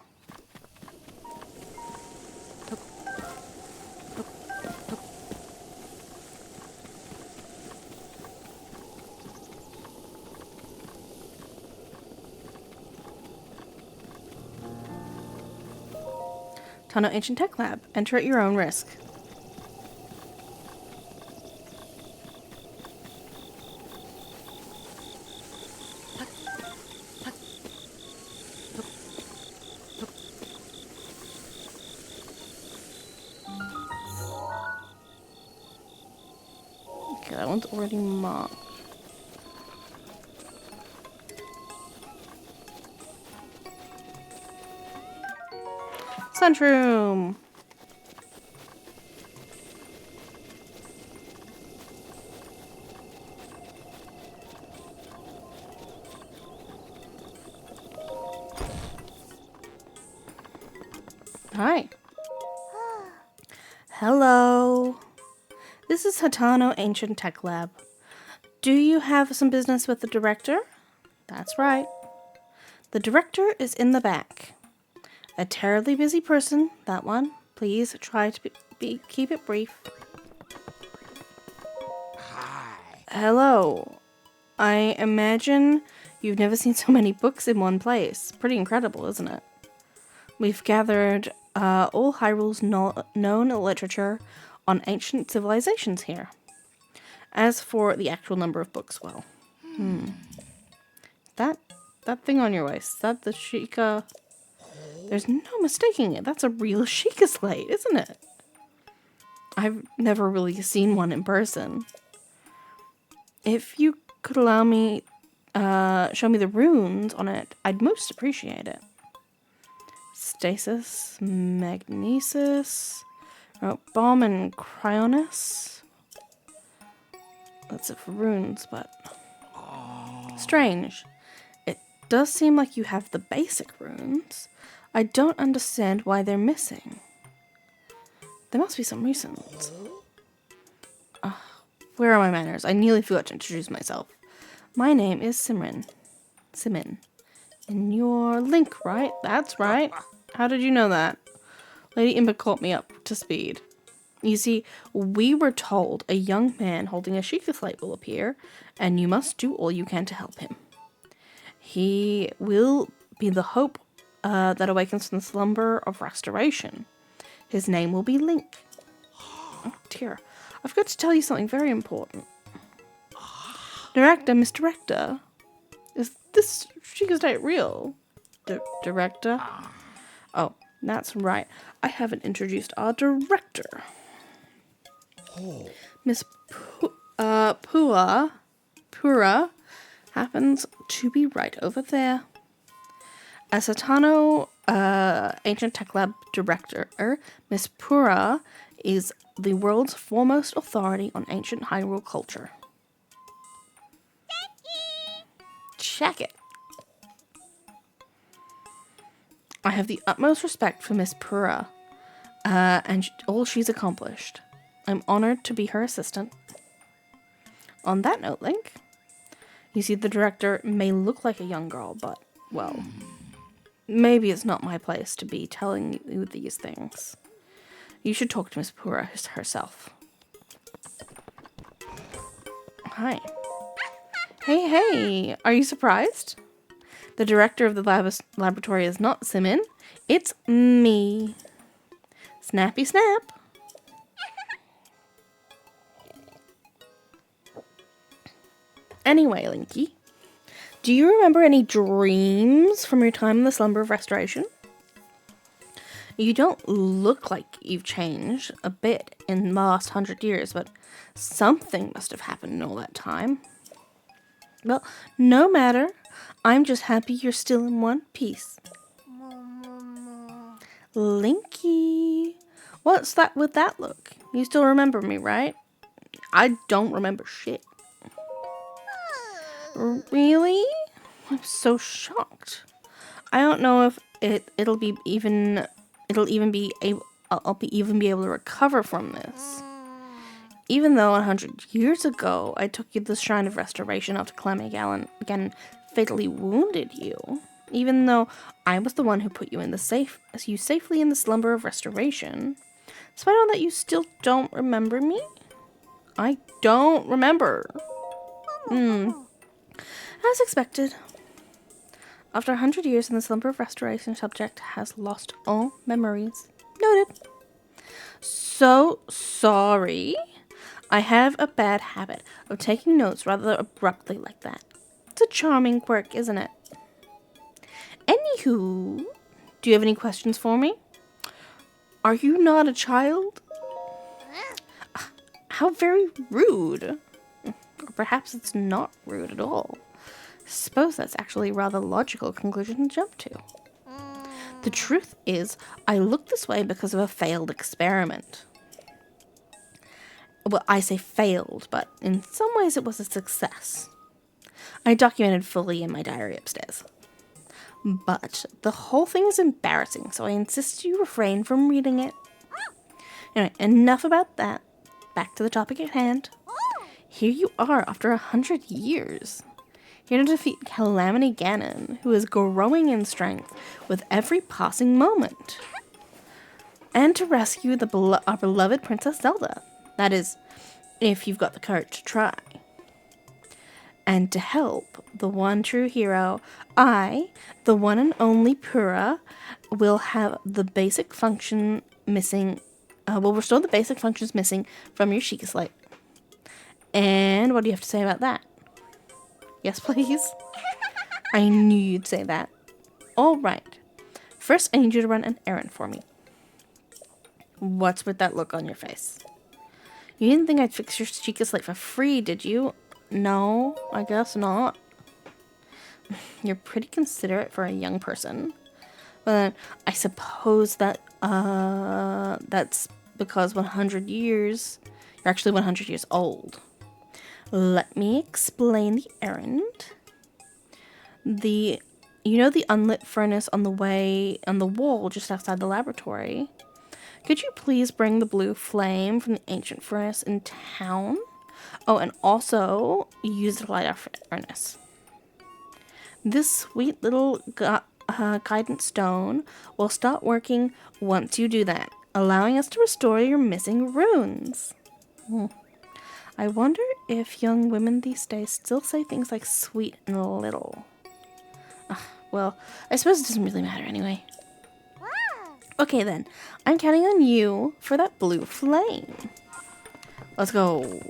Hatano Ancient Tech Lab. Enter at your own risk. Okay, that one's already marked. Sunroom. Hi. Hello. This is Hatano Ancient Tech Lab. Do you have some business with the director? That's right. The director is in the back. A terribly busy person, that one. Please try to keep it brief. Hi. Hello. I imagine you've never seen so many books in one place. Pretty incredible, isn't it? We've gathered all Hyrule's known literature on ancient civilizations here. As for the actual number of books, well, that thing on your waist, that the Sheikah? There's no mistaking it. That's a real Sheikah slate, isn't it? I've never really seen one in person. If you could allow me, show me the runes on it, I'd most appreciate it. Stasis, Magnesis, Bomb and Cryonis. That's it for runes, but strange. It does seem like you have the basic runes. I don't understand why they're missing. There must be some reasons. Where are my manners? I nearly forgot to introduce myself. My name is Simran. Simin. And you're Link, right? That's right. How did you know that? Lady Impa caught me up to speed. You see, we were told a young man holding a Sheikah slate will appear, and you must do all you can to help him. He will be the hope that awakens from the slumber of restoration. His name will be Link. Oh dear, I've got to tell you something very important. Director, Miss Director, is this Sheikah slate real? Director? Oh, that's right. I haven't introduced our director. Miss Pura happens to be right over there. As Hatano Ancient Tech Lab director, Miss Pura is the world's foremost authority on ancient Hyrule culture. Check it. I have the utmost respect for Miss Pura and all she's accomplished. I'm honored to be her assistant. On that note, Link, you see the director may look like a young girl, but, well, maybe it's not my place to be telling you these things. You should talk to Miss Pura herself. Hi. Hey, are you surprised? The director of the laboratory is not Simin, it's me. Snappy snap. Anyway, Linky, do you remember any dreams from your time in the Slumber of Restoration? You don't look like you've changed a bit in the last 100 years, but something must have happened in all that time. Well, no matter. I'm just happy you're still in one piece. Linky. What's that with that look? You still remember me, right? I don't remember shit. Really? I'm so shocked. I don't know if it'll even be able I'll be able to recover from this. Even though 100 years ago I took you to the Shrine of Restoration after Clemmie again fatally wounded you. Even though I was the one who put you safely in the slumber of restoration. Despite all that, you still don't remember me? I don't remember. As expected. After 100 years in the slumber of restoration, subject has lost all memories. Noted. So sorry. I have a bad habit of taking notes rather abruptly like that. It's a charming quirk, isn't it? Anywho, do you have any questions for me? Are you not a child? How very rude. Or perhaps it's not rude at all. Suppose that's actually a rather logical conclusion to jump to. The truth is, I look this way because of a failed experiment. Well, I say failed, but in some ways it was a success. I documented fully in my diary upstairs. But the whole thing is embarrassing, so I insist you refrain from reading it. Anyway, enough about that. Back to the topic at hand. Here you are after 100 years. Here to defeat Calamity Ganon, who is growing in strength with every passing moment. And to rescue our beloved Princess Zelda. That is, if you've got the courage to try. And to help the one true hero, I, the one and only Purah, will have the basic function missing. Will restore the basic functions missing from your Sheikah Slate. And what do you have to say about that? Yes, please. I knew you'd say that. All right. First, I need you to run an errand for me. What's with that look on your face? You didn't think I'd fix your Sheikah Slate for free, did you? No, I guess not. You're pretty considerate for a young person. But I suppose that that's because 100 years, you're actually 100 years old. Let me explain the errand. You know the unlit furnace on the wall just outside the laboratory? Could you please bring the blue flame from the ancient furnace in town? Oh, and also use the light our furnace. This sweet little guidance stone will start working once you do that, allowing us to restore your missing runes. I wonder if young women these days still say things like sweet and little. Well, I suppose it doesn't really matter anyway. Okay then, I'm counting on you for that blue flame. Let's go.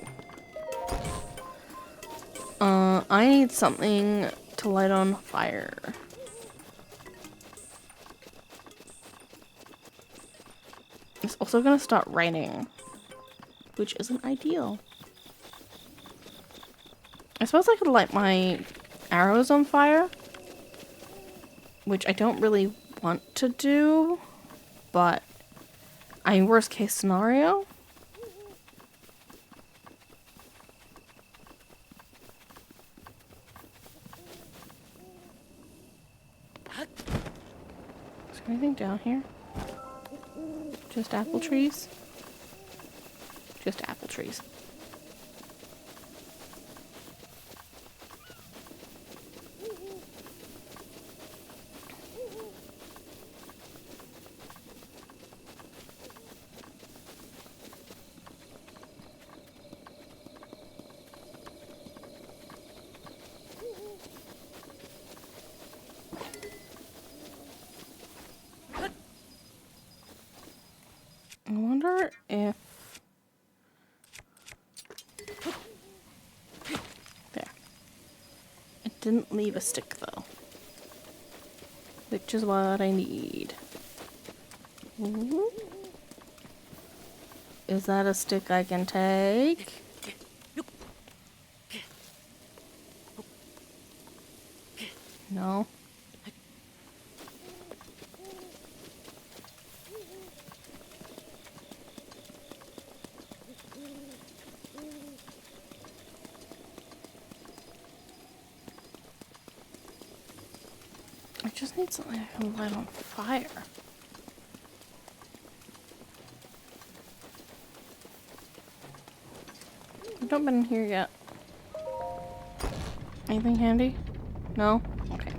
I need something to light on fire. It's also gonna start raining, which isn't ideal. I suppose I could light my arrows on fire, which I don't really want to do, but worst case scenario. Is there anything down here? Just apple trees? Just apple trees. I wonder if... There. It didn't leave a stick, though. Which is what I need. Ooh. Is that a stick I can take? No. I just need something I can light on fire. I've not been in here yet. Anything handy? No? Okay.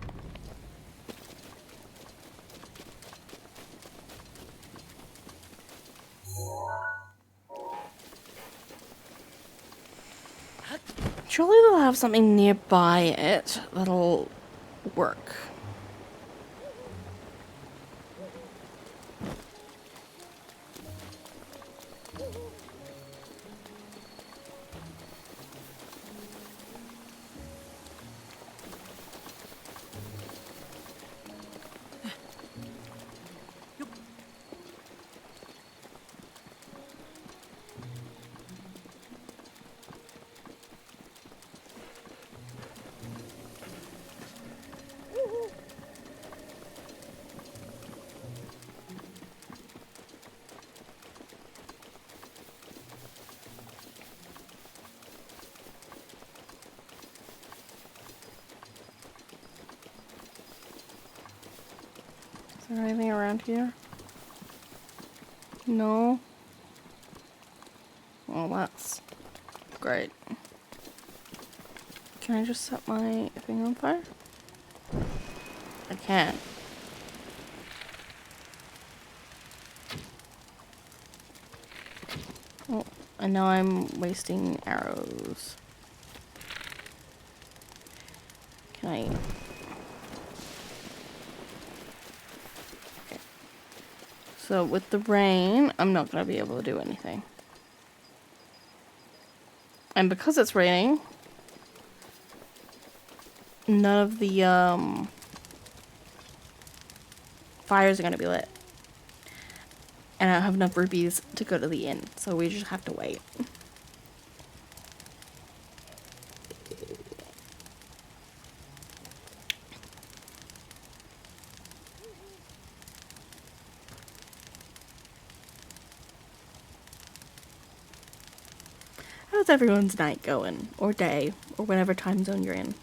Surely they'll have something nearby it that'll work. Is there anything around here? No. Well, that's great. Can I just set my thing on fire? I can. Oh, and now I'm wasting arrows. Can I... Okay. So with the rain, I'm not going to be able to do anything. And because it's raining, none of the fires are going to be lit. And I don't have enough rupees to go to the inn, so we just have to wait. How's everyone's night going? Or day? Or whatever time zone you're in?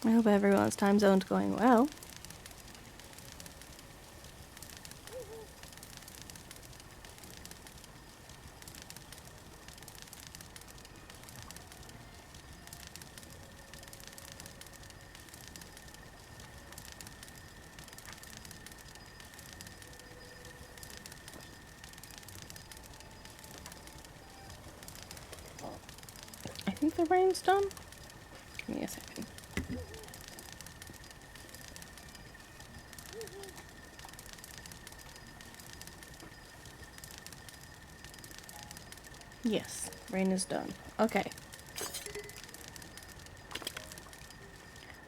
I hope everyone's time zone's going well. I think the rain's done. Give me a second. Yes, rain is done. Okay.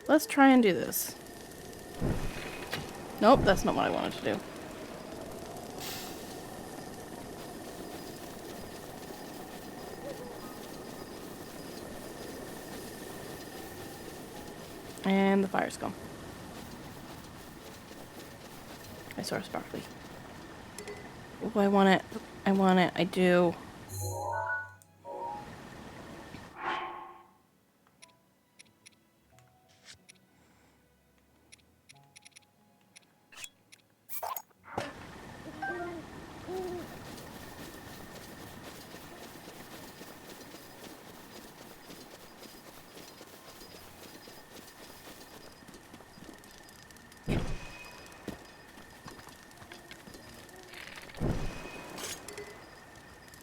Let's try and do this. Nope, that's not what I wanted to do. And the fire's gone. I saw a sparkly. Oh, I want it. I want it. I do.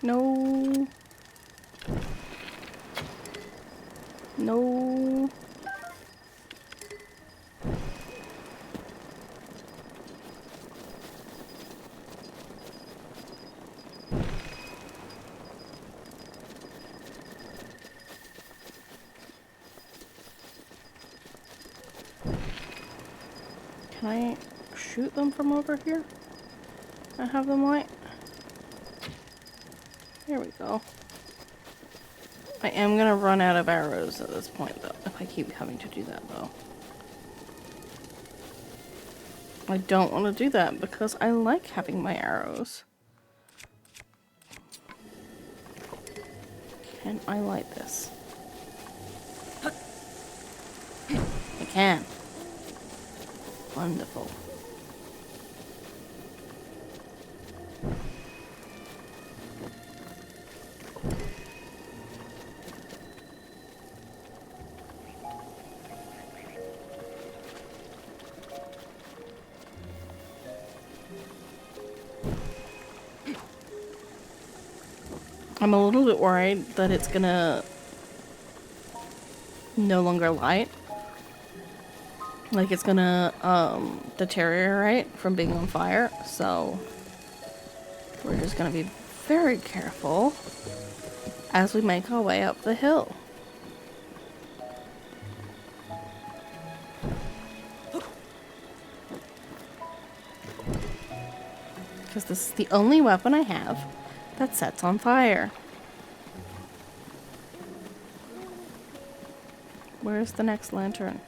No. No. Can I shoot them from over here? I have them light. There we go. I am gonna run out of arrows at this point though, if I keep having to do that though. I don't want to do that because I like having my arrows. Can I light this? I can. Wonderful. I'm a little bit worried that it's gonna no longer light. Like it's gonna deteriorate from being on fire, so we're just gonna be very careful as we make our way up the hill. Because this is the only weapon I have that sets on fire. Where's the next lantern?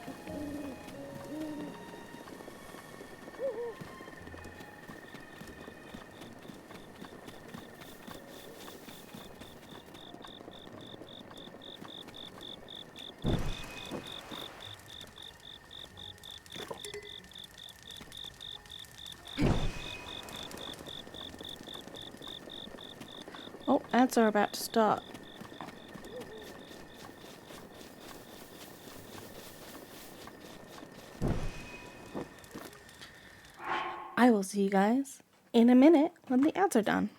Oh, ads are about to start. I will see you guys in a minute when the ads are done.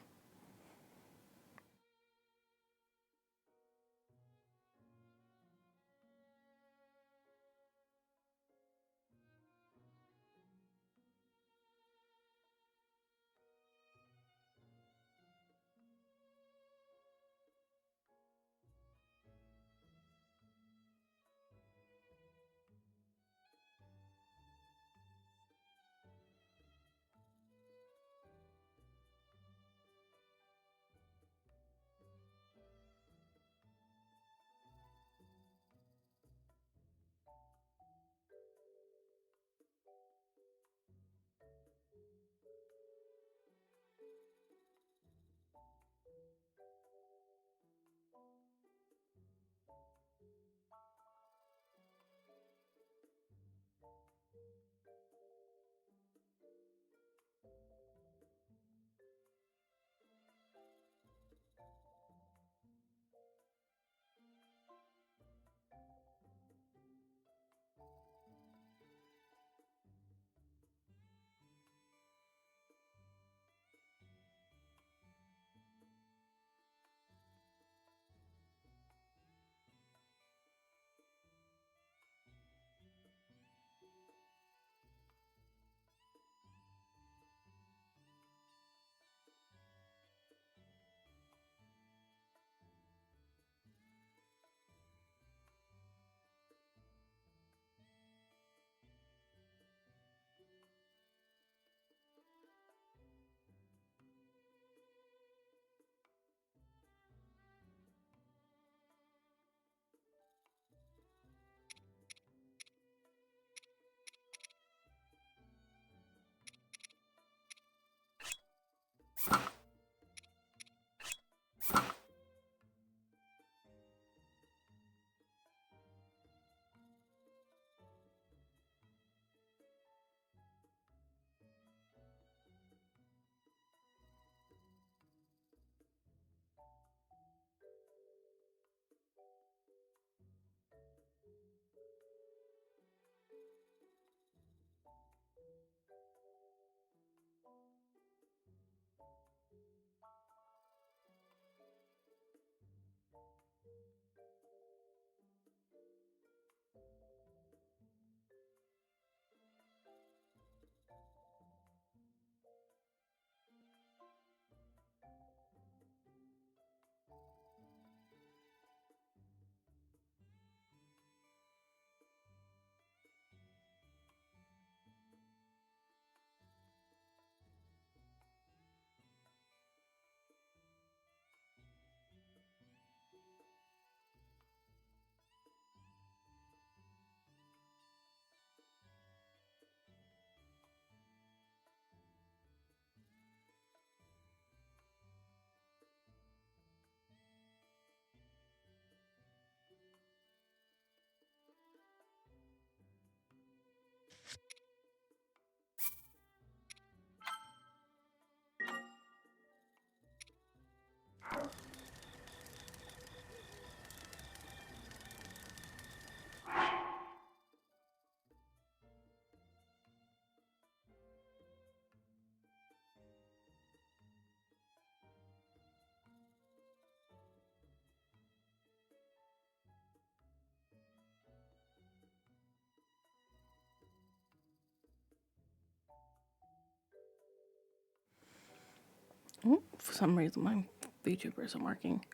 Oh, for some reason my VTuber isn't working.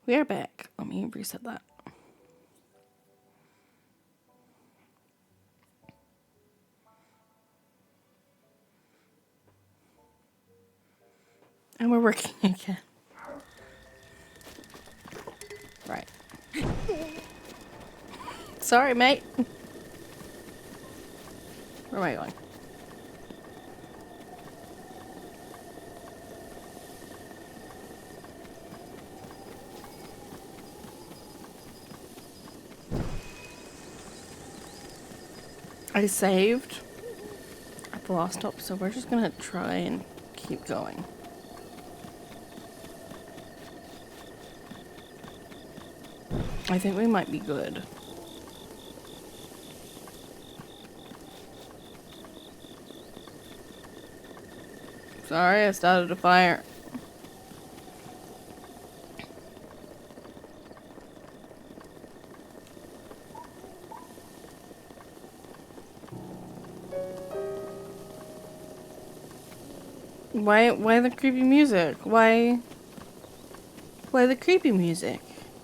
We are back. Let me reset that. And we're working again. Right. Sorry, mate. Where am I going? I saved at the last stop, so we're just gonna try and keep going. I think we might be good. Sorry, I started a fire. Why the creepy music? Why the creepy music?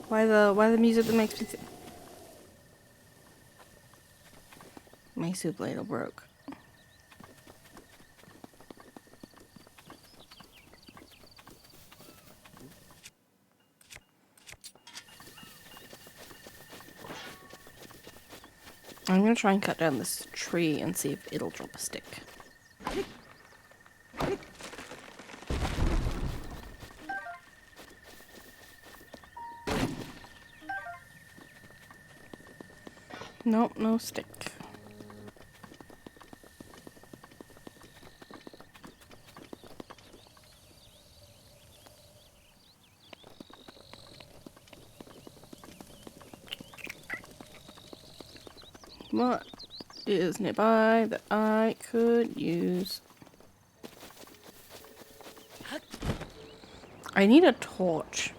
Why the music that makes me my soup ladle broke. I'm gonna try and cut down this tree and see if it'll drop a stick. Nope, no stick. What is nearby that I could use? I need a torch.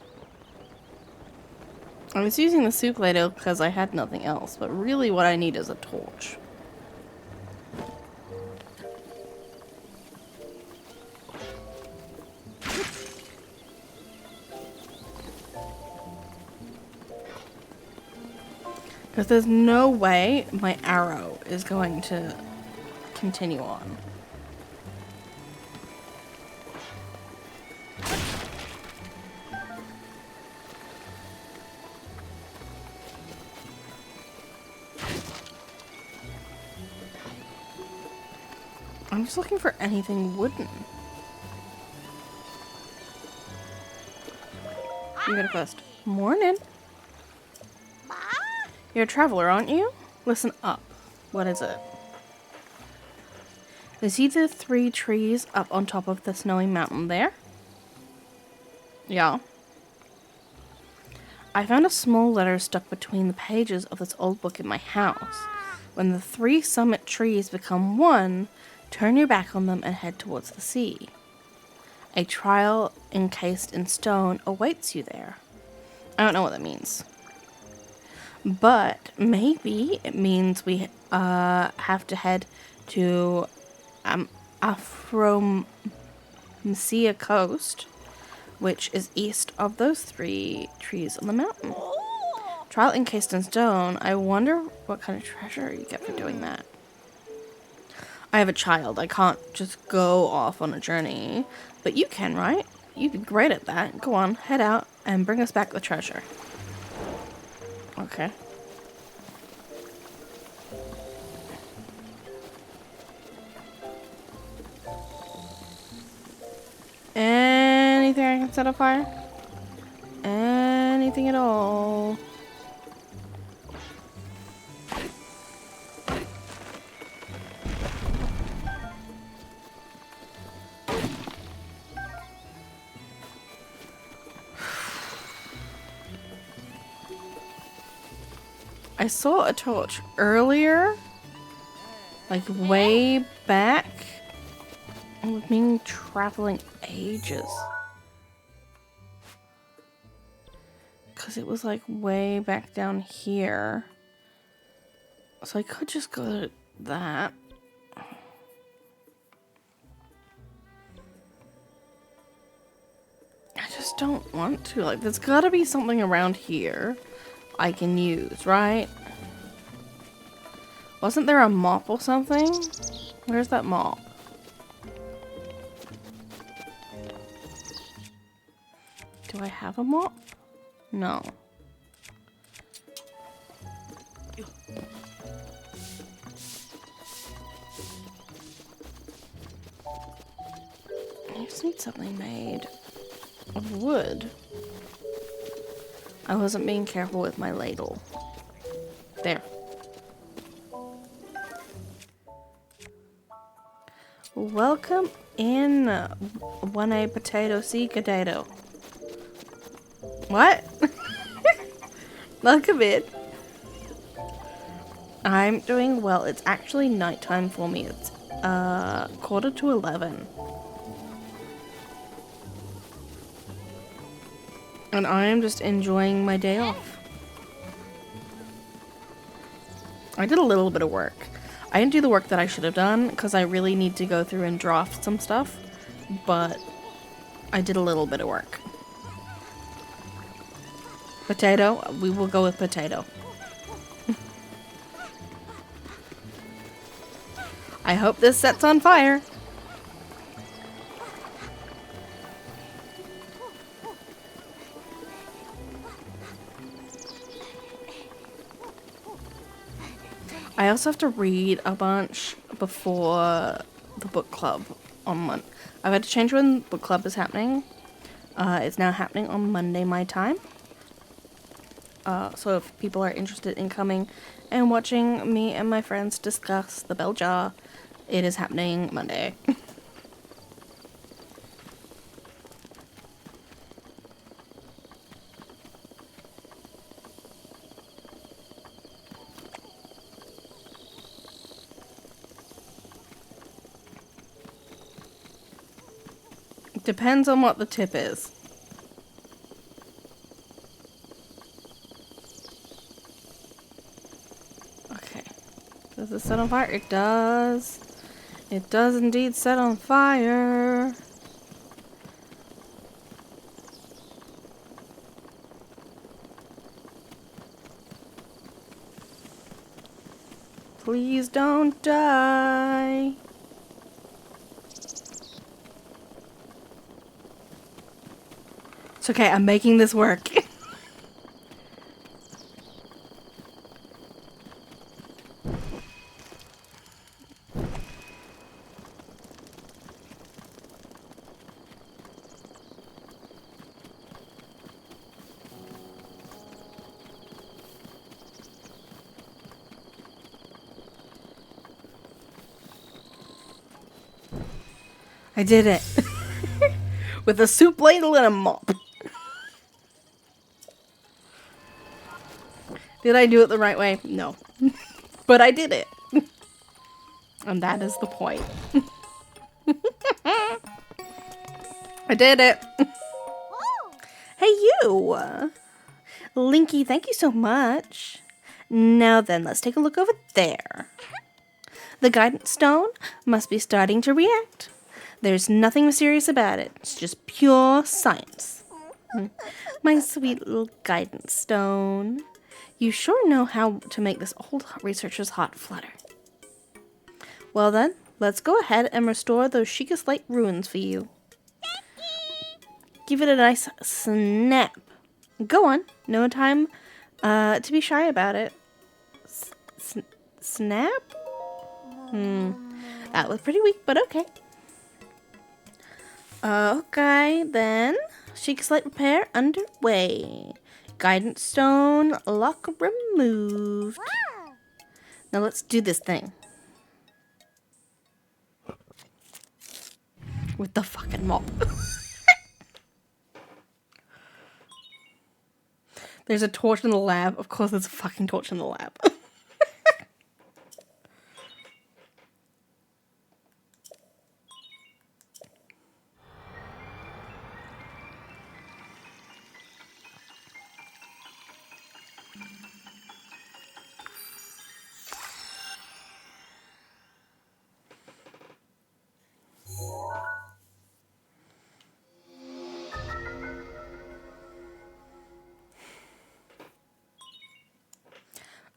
I was using the soup ladle because I had nothing else, but really what I need is a torch. Because there's no way my arrow is going to continue on. I'm just looking for anything wooden. You got it first. Morning. You're a traveler, aren't you? Listen up. What is it? You see the 3 trees up on top of the snowy mountain there? Yeah. I found a small letter stuck between the pages of this old book in my house. When the 3 summit trees become one, turn your back on them and head towards the sea. A trial encased in stone awaits you there. I don't know what that means. But maybe it means we have to head to Afromisia Coast, which is east of those 3 trees on the mountain. Trial encased in stone. I wonder what kind of treasure you get for doing that. I have a child. I can't just go off on a journey. But you can, right? You'd be great at that. Go on, head out and bring us back the treasure. Okay. Anything I can set on fire? Anything at all? I saw a torch earlier, like way back, and we've been traveling ages. Because it was like way back down here. So I could just go to that. just don't want to. Like, there's gotta be something around here I can use, right? Wasn't there a mop or something? Where's that mop? Do I have a mop? No. I just need something made of wood. I wasn't being careful with my ladle. There. Welcome in, 1A potato seed potato. What? Welcome in. I'm doing well. It's actually nighttime for me. It's 11:45. And I am just enjoying my day off. I did a little bit of work. I didn't do the work that I should have done because I really need to go through and draft some stuff. But I did a little bit of work. Potato? We will go with potato. I hope this sets on fire. I also have to read a bunch before the book club on Monday. I've had to change when book club is happening. It's now happening on Monday my time. So if people are interested in coming and watching me and my friends discuss the Bell Jar, it is happening Monday. Depends on what the tip is. Okay. Does it set on fire? It does. It does indeed set on fire. Please don't die. It's okay, I'm making this work. I did it. With a soup ladle and a mop. Did I do it the right way? No. But I did it. And that is the point. I did it. Hey, you. Linky, thank you so much. Now then, let's take a look over there. The guidance stone must be starting to react. There's nothing mysterious about it. It's just pure science. My sweet little guidance stone. You sure know how to make this old researcher's heart flutter. Well then, let's go ahead and restore those Sheikah Slate ruins for you. Give it a nice snap. Go on. No time to be shy about it. Snap? That was pretty weak, but okay. Okay, then. Sheikah Slate repair underway. Guidance stone lock removed. Now let's do this thing. With the fucking mop. There's a torch in the lab. Of course there's a fucking torch in the lab.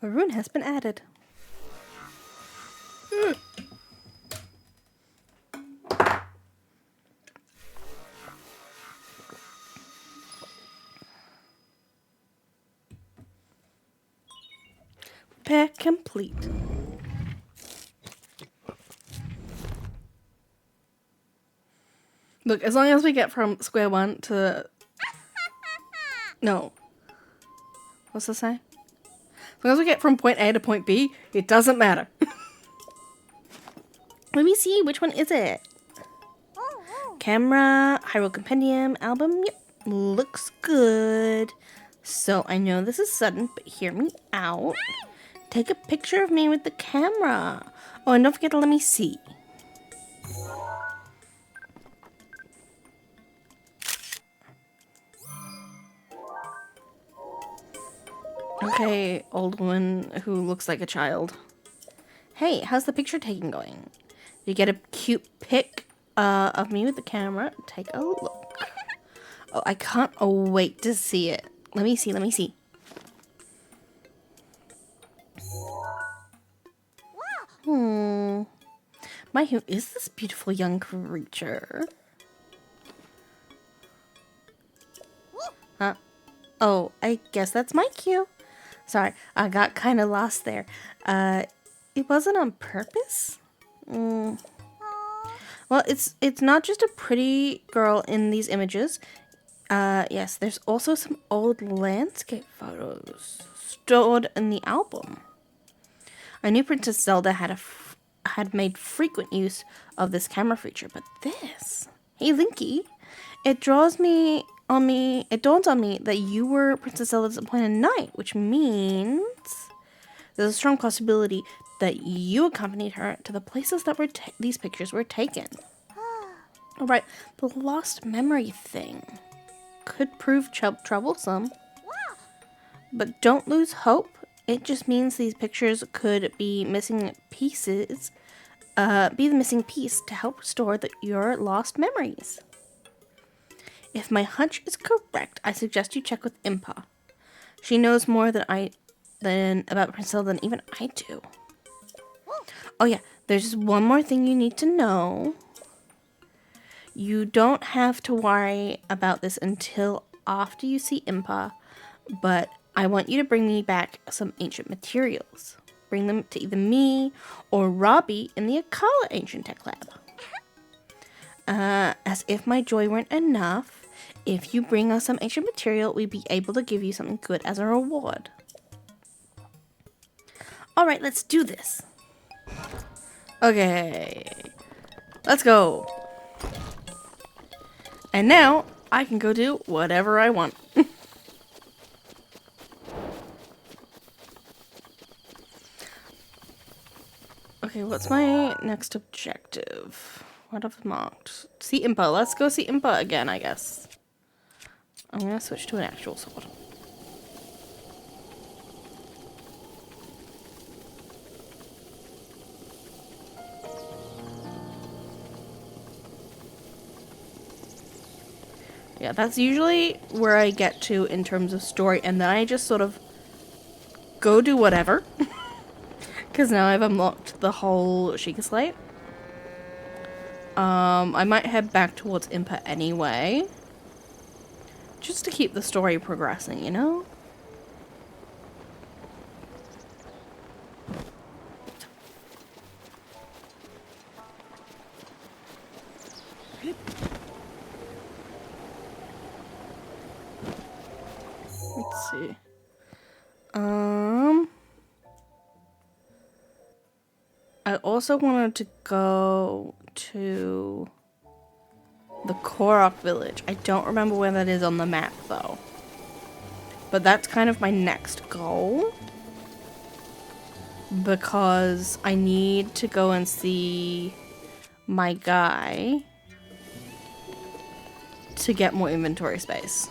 A rune has been added. Repair complete. Look, as long as we get from square one to... No. What's this say? As long as we get from point A to point B, it doesn't matter. Let me see, which one is it? Camera, Hyrule Compendium, album, yep, looks good. So I know this is sudden, but hear me out. Take a picture of me with the camera. Oh, and don't forget to let me see. Okay, old woman who looks like a child. Hey, how's the picture taking going? You get a cute pic of me with the camera. Take a look. Oh, I can't wait to see it. Let me see, let me see. My, who is this beautiful young creature? Huh? Oh, I guess that's my cue. Sorry, I got kind of lost there. It wasn't on purpose? Well, it's not just a pretty girl in these images. Yes, there's also some old landscape photos stored in the album. I knew Princess Zelda had made frequent use of this camera feature, but this... Hey, Linky, it dawns on me that you were Princess Zelda's appointed knight, which means there's a strong possibility that you accompanied her to the places that these pictures were taken. Alright, the lost memory thing could prove troublesome, but don't lose hope. It just means these pictures could be missing pieces, be the missing piece to help restore your lost memories. If my hunch is correct, I suggest you check with Impa. She knows more about Princess Zelda than even I do. Oh yeah, there's just one more thing you need to know. You don't have to worry about this until after you see Impa, but I want you to bring me back some ancient materials. Bring them to either me or Robbie in the Akala Ancient Tech Lab. As if my joy weren't enough, if you bring us some ancient material, we'd be able to give you something good as a reward. Alright, let's do this. Okay. Let's go. And now, I can go do whatever I want. Okay, what's my next objective? What have I marked? See Impa. Let's go see Impa again, I guess. I'm gonna switch to an actual sword. Yeah, that's usually where I get to in terms of story, and then I just sort of go do whatever. Because now I've unlocked the whole Sheikah Slate. I might head back towards Impa anyway. Just to keep the story progressing, you know? Let's see. I also wanted to go to the Korok village. I don't remember where that is on the map though. But that's kind of my next goal. Because I need to go and see my guy to get more inventory space.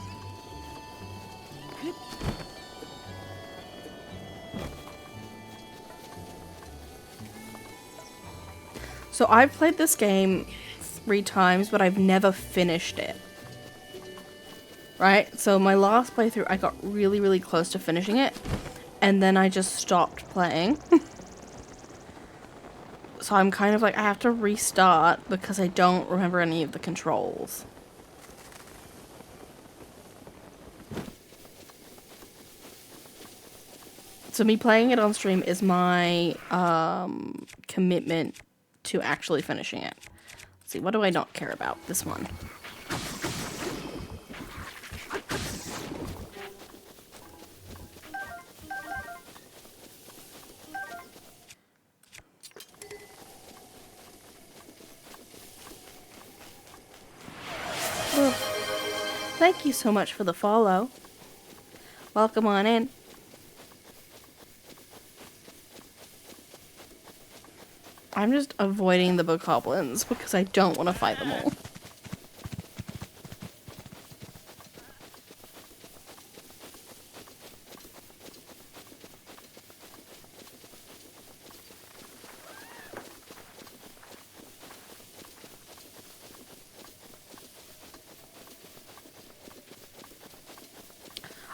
So I've played this game 3 times, but I've never finished it. Right? So my last playthrough, I got really, really close to finishing it. and then I just stopped playing. So I'm kind of like, I have to restart because I don't remember any of the controls. So me playing it on stream is my commitment to actually finishing it. Let's see, what do I not care about? This one. Well, thank you so much for the follow. Welcome on in. I'm just avoiding the bokoblins because I don't want to fight them all.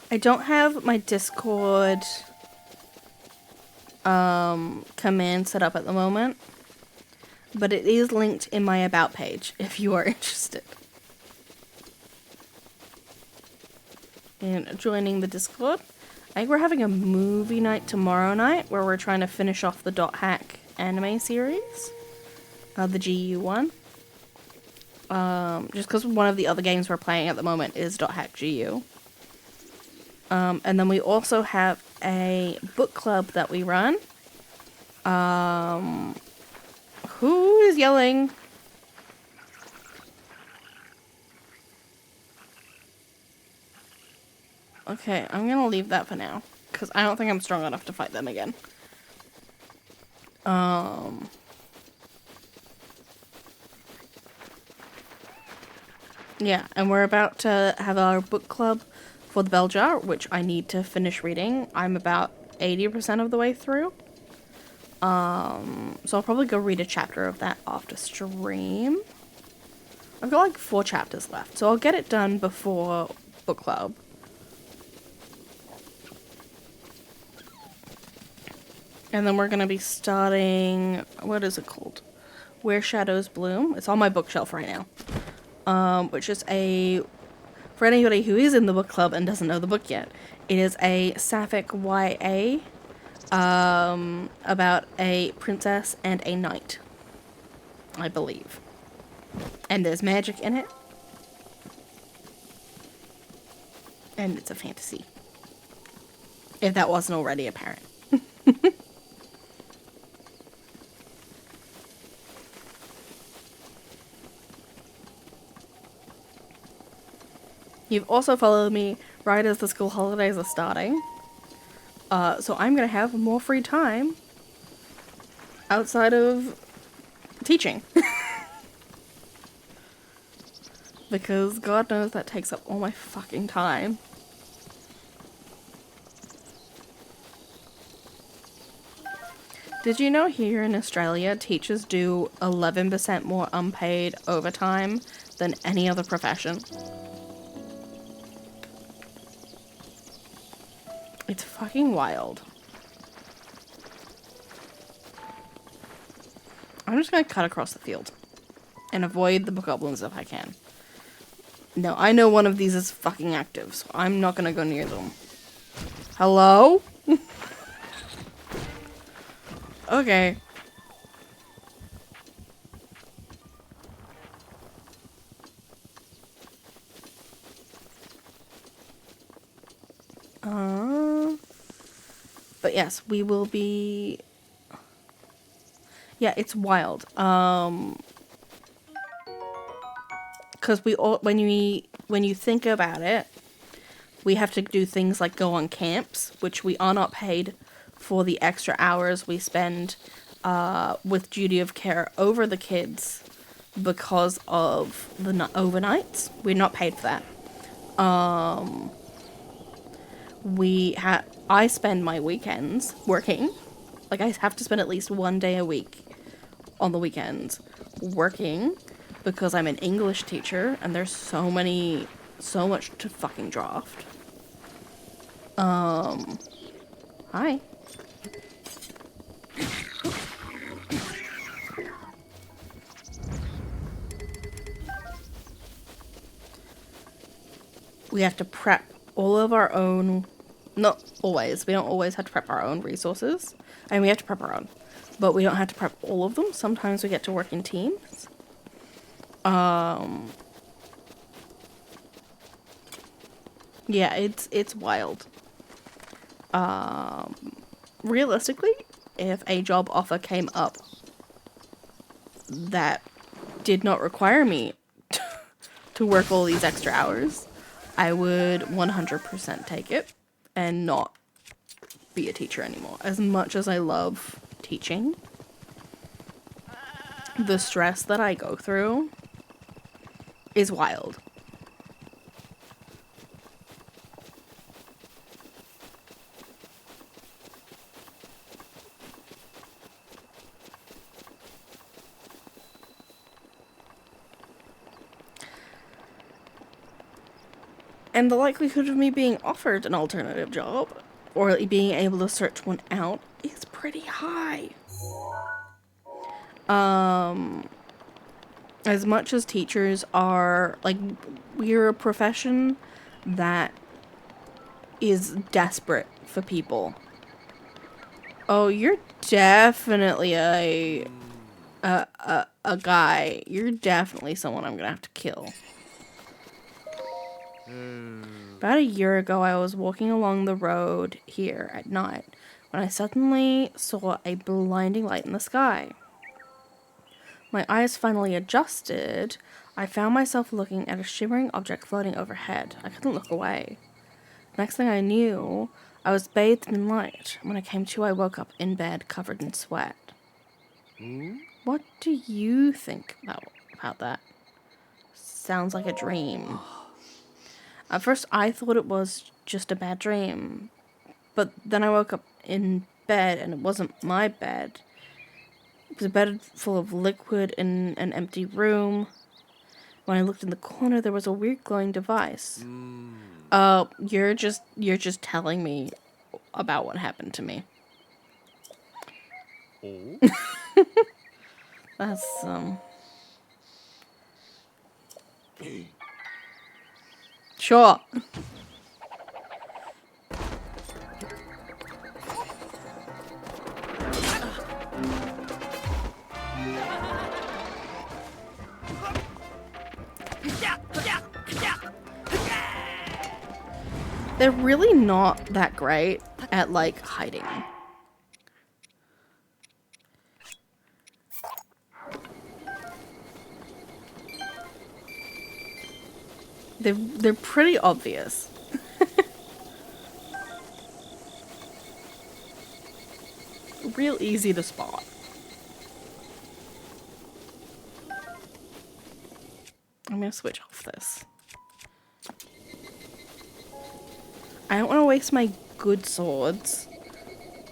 I don't have my Discord command set up at the moment, but it is linked in my about page if you are interested in joining the Discord. I think we're having a movie night tomorrow night where we're trying to finish off the Dot Hack anime series, the GU one. Just because one of the other games we're playing at the moment is Dot Hack GU. And then we also have a book club that we run. Who is yelling? Okay, I'm gonna leave that for now, because I don't think I'm strong enough to fight them again. Yeah, and we're about to have our book club for the Bell Jar, which I need to finish reading. I'm about 80% of the way through. So I'll probably go read a chapter of that after stream. I've got like 4 chapters left, so I'll get it done before book club. And then we're gonna be starting, what is it called? Where Shadows Bloom. It's on my bookshelf right now. Which is for anybody who is in the book club and doesn't know the book yet, it is a sapphic YA about a princess and a knight, I believe. And there's magic in it. And it's a fantasy. If that wasn't already apparent. You've also followed me right as the school holidays are starting. So I'm going to have more free time outside of teaching. Because God knows that takes up all my fucking time. Did you know here in Australia, teachers do 11% more unpaid overtime than any other profession? It's fucking wild. I'm just gonna cut across the field and avoid the bokoblins if I can. No, I know one of these is fucking active, so I'm not gonna go near them. Hello? Okay. But yes, we will be... Yeah, it's wild. Because when you think about it, we have to do things like go on camps, which we are not paid for the extra hours we spend with duty of care over the kids because of the overnights. We're not paid for that. I spend my weekends working. Like, I have to spend at least one day a week on the weekends working because I'm an English teacher and there's so much to fucking draft. Hi. We have to prep all of our own, not always, we don't always have to prep our own resources. And we have to prep our own, but we don't have to prep all of them. Sometimes we get to work in teams. Yeah, it's wild. Realistically, if a job offer came up that did not require me to work all these extra hours, I would 100% take it and not be a teacher anymore. As much as I love teaching, the stress that I go through is wild. And the likelihood of me being offered an alternative job, or being able to search one out, is pretty high. As much as teachers are, like, we're a profession that is desperate for people. Oh, you're definitely a guy. You're definitely someone I'm gonna have to kill. About a year ago, I was walking along the road here at night when I suddenly saw a blinding light in the sky. My eyes finally adjusted. I found myself looking at a shimmering object floating overhead. I couldn't look away. Next thing I knew, I was bathed in light. When I came to, I woke up in bed covered in sweat. What do you think about that? Sounds like a dream. At first, I thought it was just a bad dream. But then I woke up in bed, and it wasn't my bed. It was a bed full of liquid in an empty room. When I looked in the corner, there was a weird glowing device. Oh, you're just telling me about what happened to me. That's, Sure. They're really not that great at, like, hiding. They're pretty obvious. Real easy to spot. I'm gonna switch off this. I don't want to waste my good swords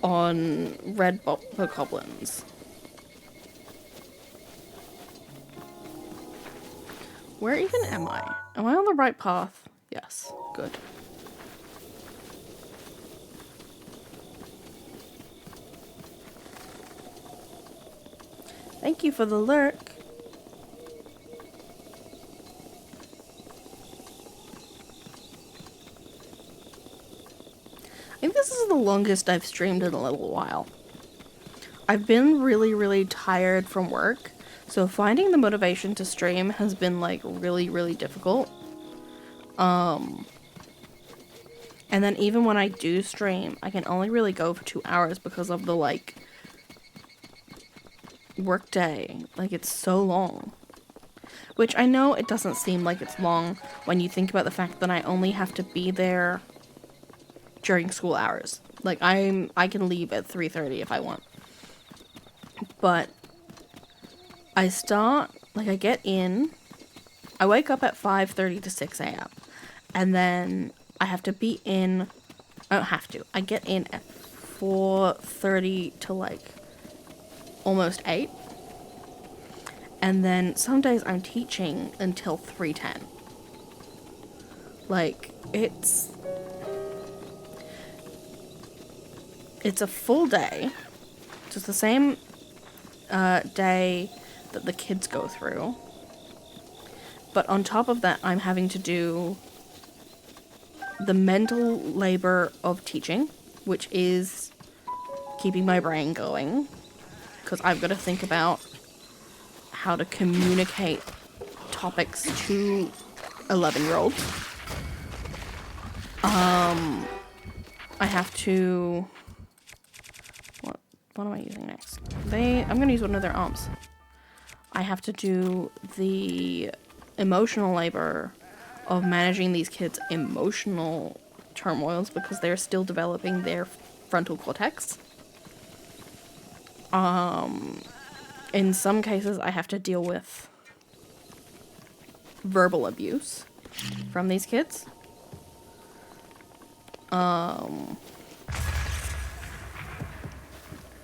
on red bokoblins. Where even am I? Am I on the right path? Yes, good. Thank you for the lurk. I think this is the longest I've streamed in a little while. I've been really tired from work, so finding the motivation to stream has been, like, really difficult. And then even when I do stream, I can only really go for 2 hours because of the, like, work day. Like, it's so long. Which I know it doesn't seem like it's long when you think about the fact that I only have to be there during school hours. Like, I can leave at 3:30 if I want. But I start, like, I get in, I wake up at 5:30 to 6 a.m. And then I have to be in, I don't have to, I get in at 4:30 to, like, almost 8. And then some days I'm teaching until 3:10. Like, it's a full day. So it's the same day that the kids go through. But on top of that, I'm having to do the mental labor of teaching, which is keeping my brain going. Because I've got to think about how to communicate topics to 11-year-olds. I have to... What am I using next? I'm going to use one of their arms. I have to do the emotional labor of managing these kids' emotional turmoils because they're still developing their frontal cortex. In some cases, I have to deal with verbal abuse from these kids.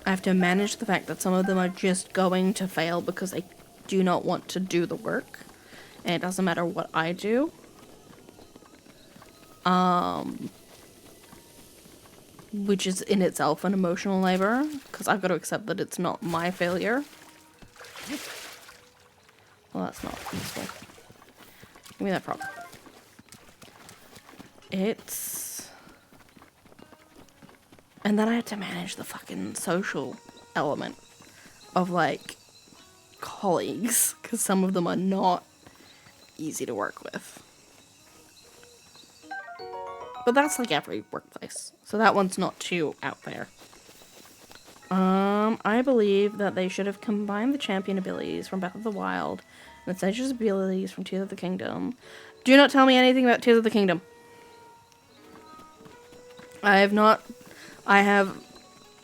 I have to manage the fact that some of them are just going to fail because they do not want to do the work. And it doesn't matter what I do. Which is in itself an emotional labor, because I've got to accept that it's not my failure. Well, that's not useful. Give me that frog. And then I had to manage the fucking social element of, like, colleagues, because some of them are not easy to work with. But that's like every workplace, so that one's not too out there. I believe that they should have combined the champion abilities from Breath of the Wild and the Sage's abilities from Tears of the Kingdom. Do not tell me anything about Tears of the Kingdom. I've not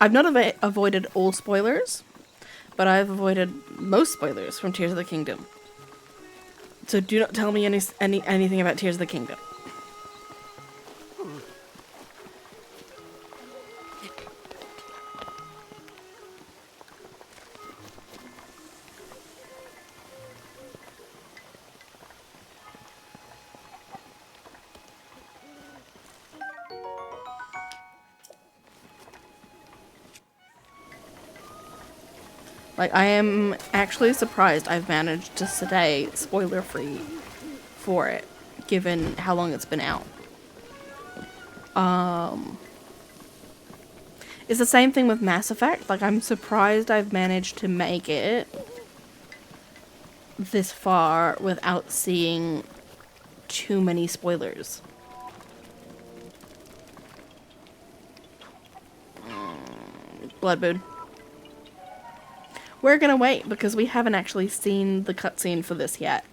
avoided all spoilers, but I've avoided most spoilers from Tears of the Kingdom. So do not tell me anything about Tears of the Kingdom. Like, I am actually surprised I've managed to stay spoiler-free for it, given how long it's been out. It's the same thing with Mass Effect. Like, I'm surprised I've managed to make it this far without seeing too many spoilers. Bloodboon. We're gonna wait because we haven't actually seen the cutscene for this yet.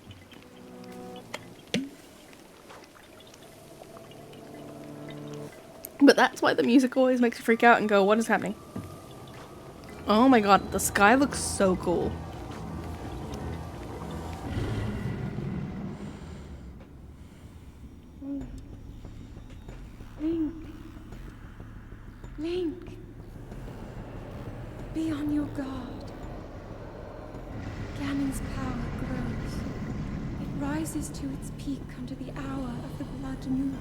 But that's why the music always makes you freak out and go, what is happening? Oh my god, the sky looks so cool. Link, be on your guard. Ganon's power grows. It rises to its peak under the hour of the blood moon.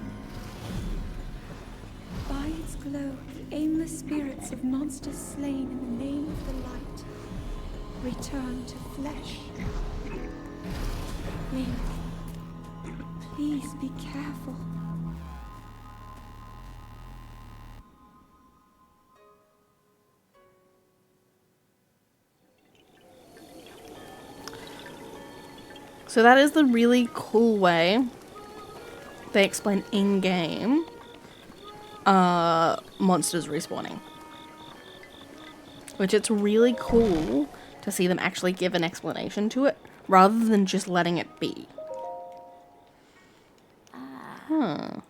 By its glow, the aimless spirits of monsters slain in the name of the light return to flesh. Link, please be careful. So that is the really cool way they explain in-game monsters respawning. Which it's really cool to see them actually give an explanation to it, rather than just letting it be. Huh.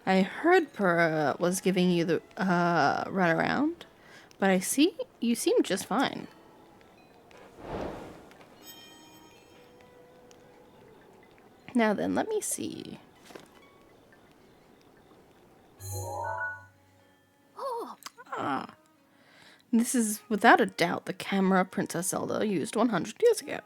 I heard Purah was giving you the run around, but I see you seem just fine. Now then, let me see. Ah. This is, without a doubt, the camera Princess Zelda used 100 years ago.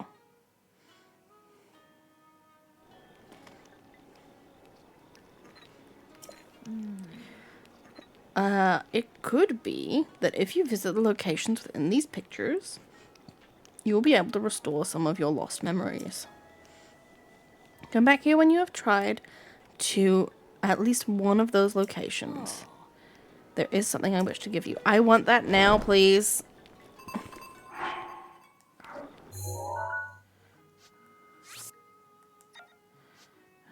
It could be that if you visit the locations within these pictures, you will be able to restore some of your lost memories. Come back here when you have tried to at least one of those locations. There is something I wish to give you. I want that now, please.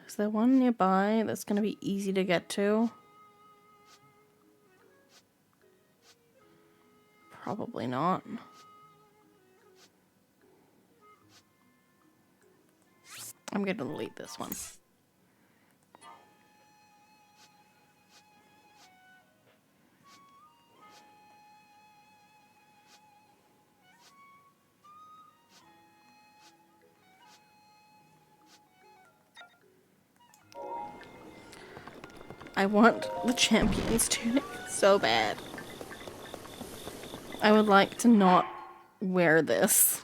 Is there one nearby that's going to be easy to get to? Probably not. I'm going to delete this one. I want the champion's tunic so bad. I would like to not wear this.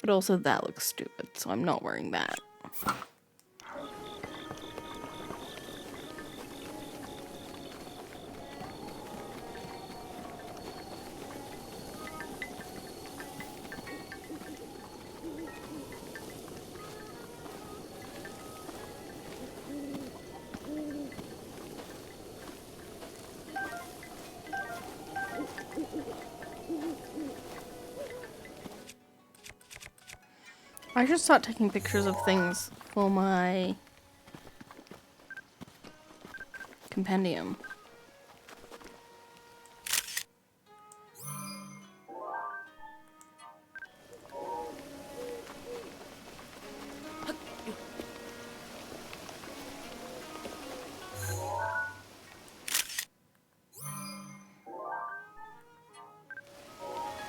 But also that looks stupid, so I'm not wearing that. I should start taking pictures of things for my compendium.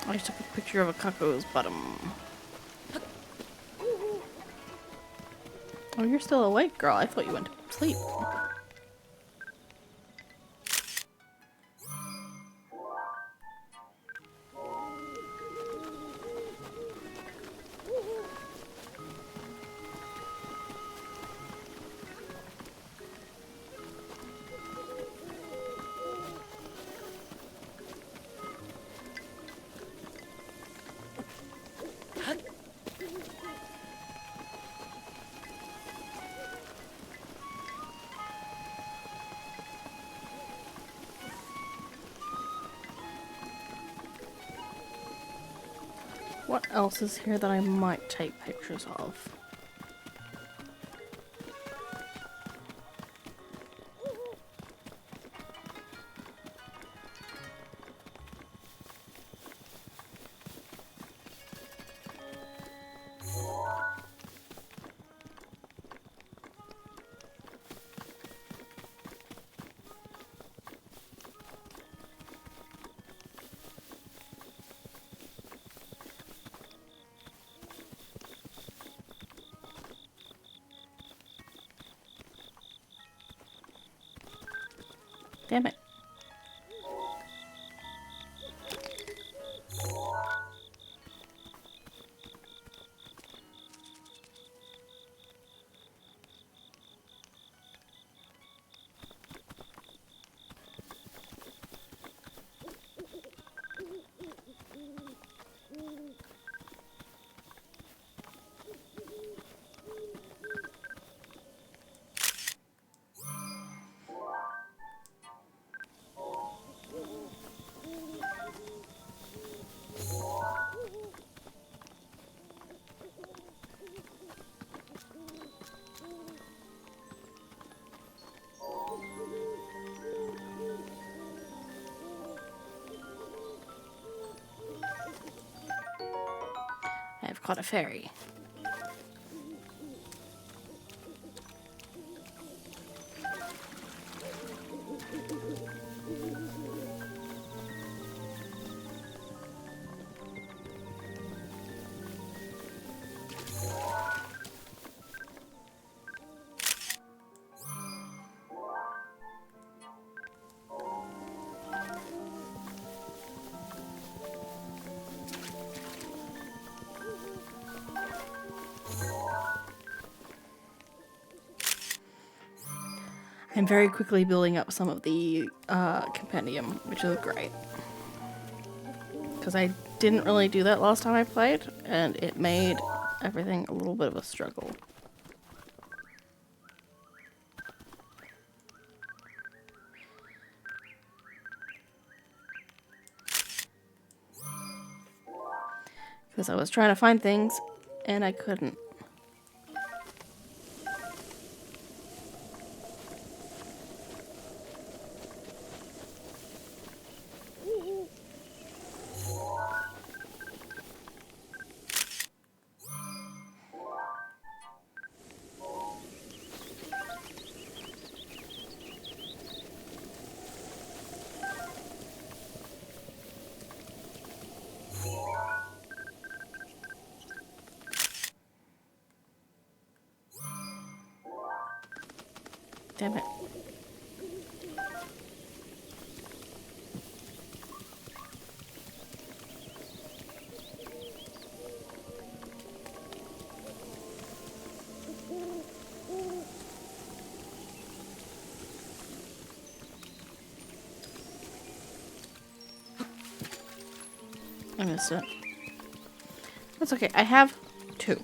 I just took a picture of a cuckoo's bottom. Oh, you're still awake, girl. I thought you went to sleep. What else is here that I might take pictures of? Damn it. I've caught a fairy. I'm very quickly building up some of the compendium, which is great. Because I didn't really do that last time I played, and it made everything a little bit of a struggle. Because I was trying to find things, and I couldn't. Damn it. I missed it. That's okay. I have 2.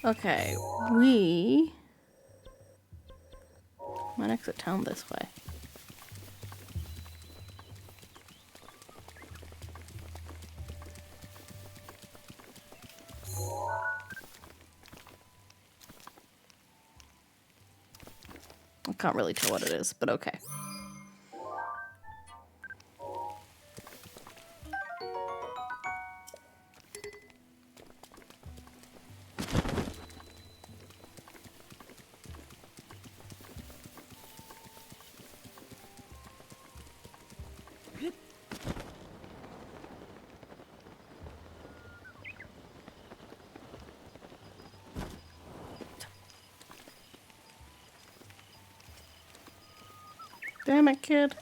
Okay, we might exit town this way. I can't really tell what it is, but okay. Damn it, kid.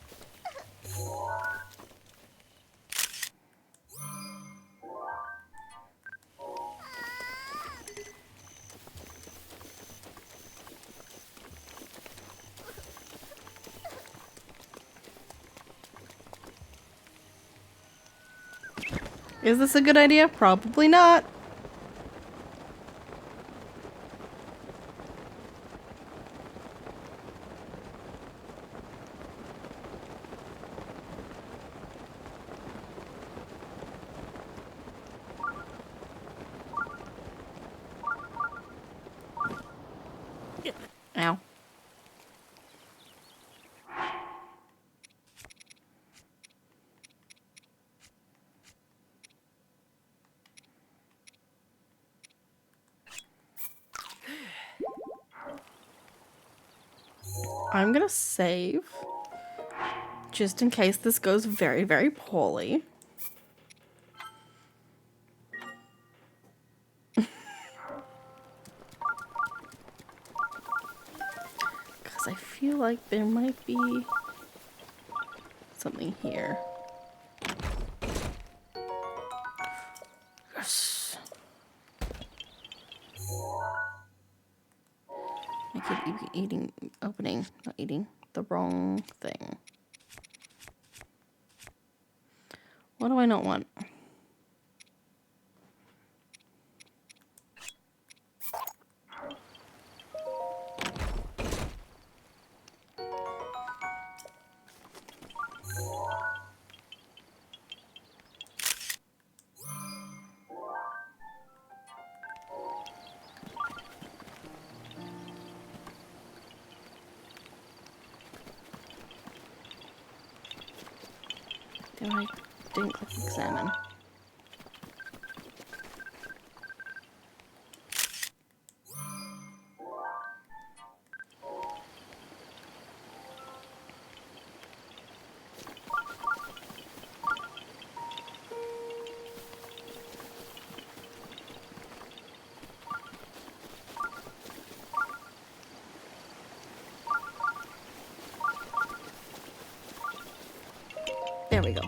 Is this a good idea? Probably not. Ow. I'm gonna save. Just in case this goes very, very poorly. Because I feel like there might be something here. Yes. I keep not eating the wrong thing. What do I not want? I didn't click examine. There we go.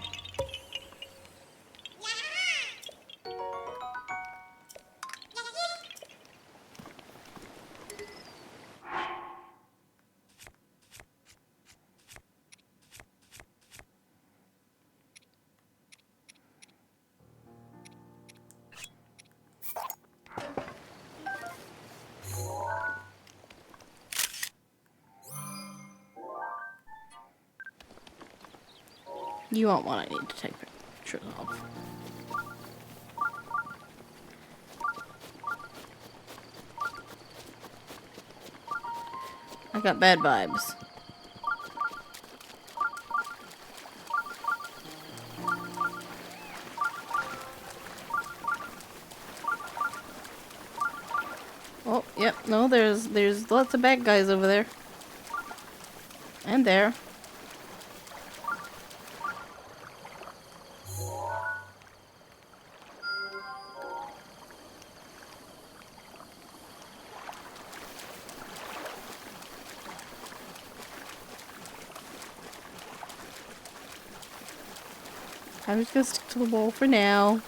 You won't want I need to take pictures of. I got bad vibes. Oh, yep, no, there's lots of bad guys over there. And there. I'm just gonna stick to the wall for now.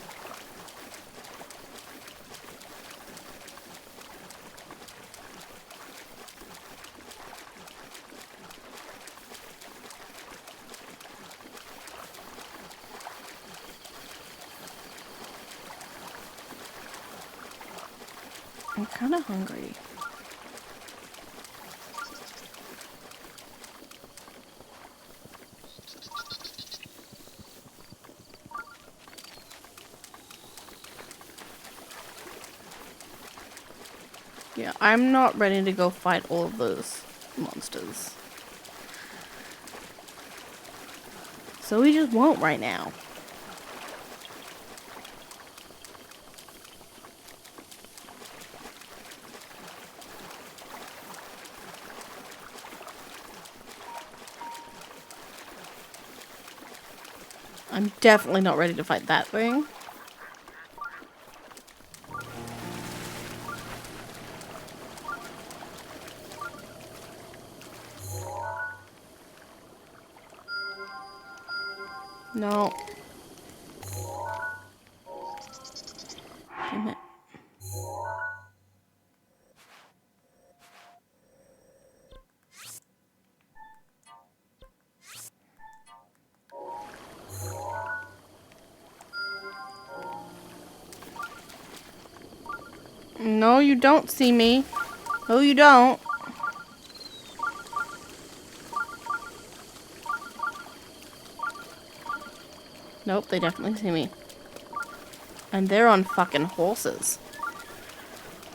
I'm kinda hungry. Yeah, I'm not ready to go fight all of those monsters. So we just won't right now. I'm definitely not ready to fight that thing. No. Damn it. No, you don't see me. No, you don't. Nope, they definitely see me. And they're on fucking horses.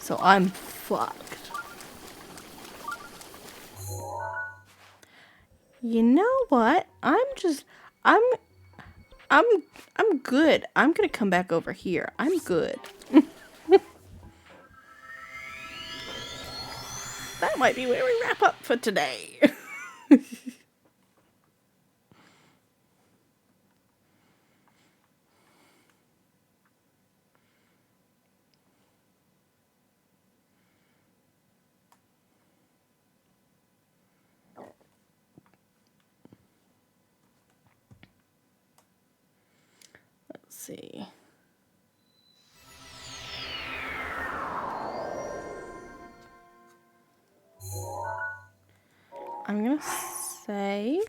So I'm fucked. You know what? I'm good. I'm gonna come back over here. I'm good. That might be where we wrap up for today. Let's see. I'm gonna save.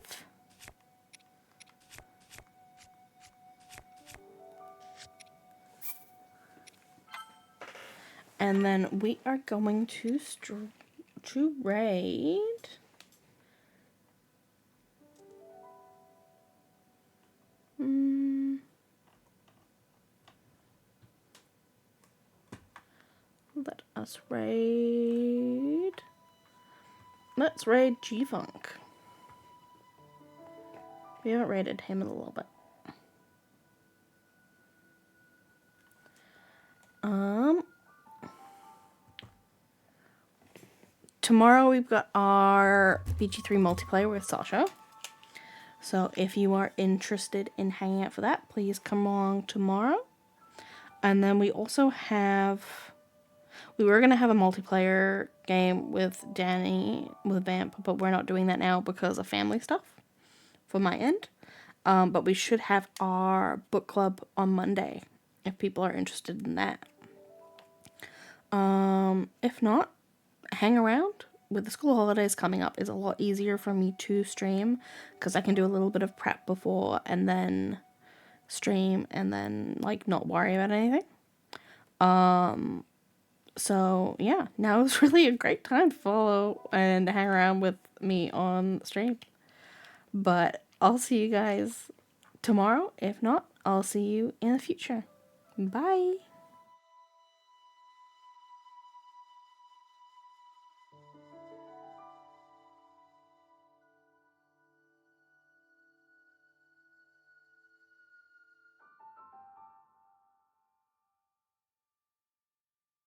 And then we are going to raid. Let us raid. Let's raid G-Funk. We haven't raided him in a little bit. Tomorrow we've got our BG3 multiplayer with Sasha. So if you are interested in hanging out for that, please come along tomorrow. And then we also have... We were going to have a multiplayer game with Danny, with Vamp, but we're not doing that now because of family stuff for my end. But we should have our book club on Monday if people are interested in that. If not, hang around. With the school holidays coming up, it's a lot easier for me to stream because I can do a little bit of prep before and then stream and then like not worry about anything. So yeah, now is really a great time to follow and hang around with me on stream. But I'll see you guys tomorrow. If not, I'll see you in the future. Bye.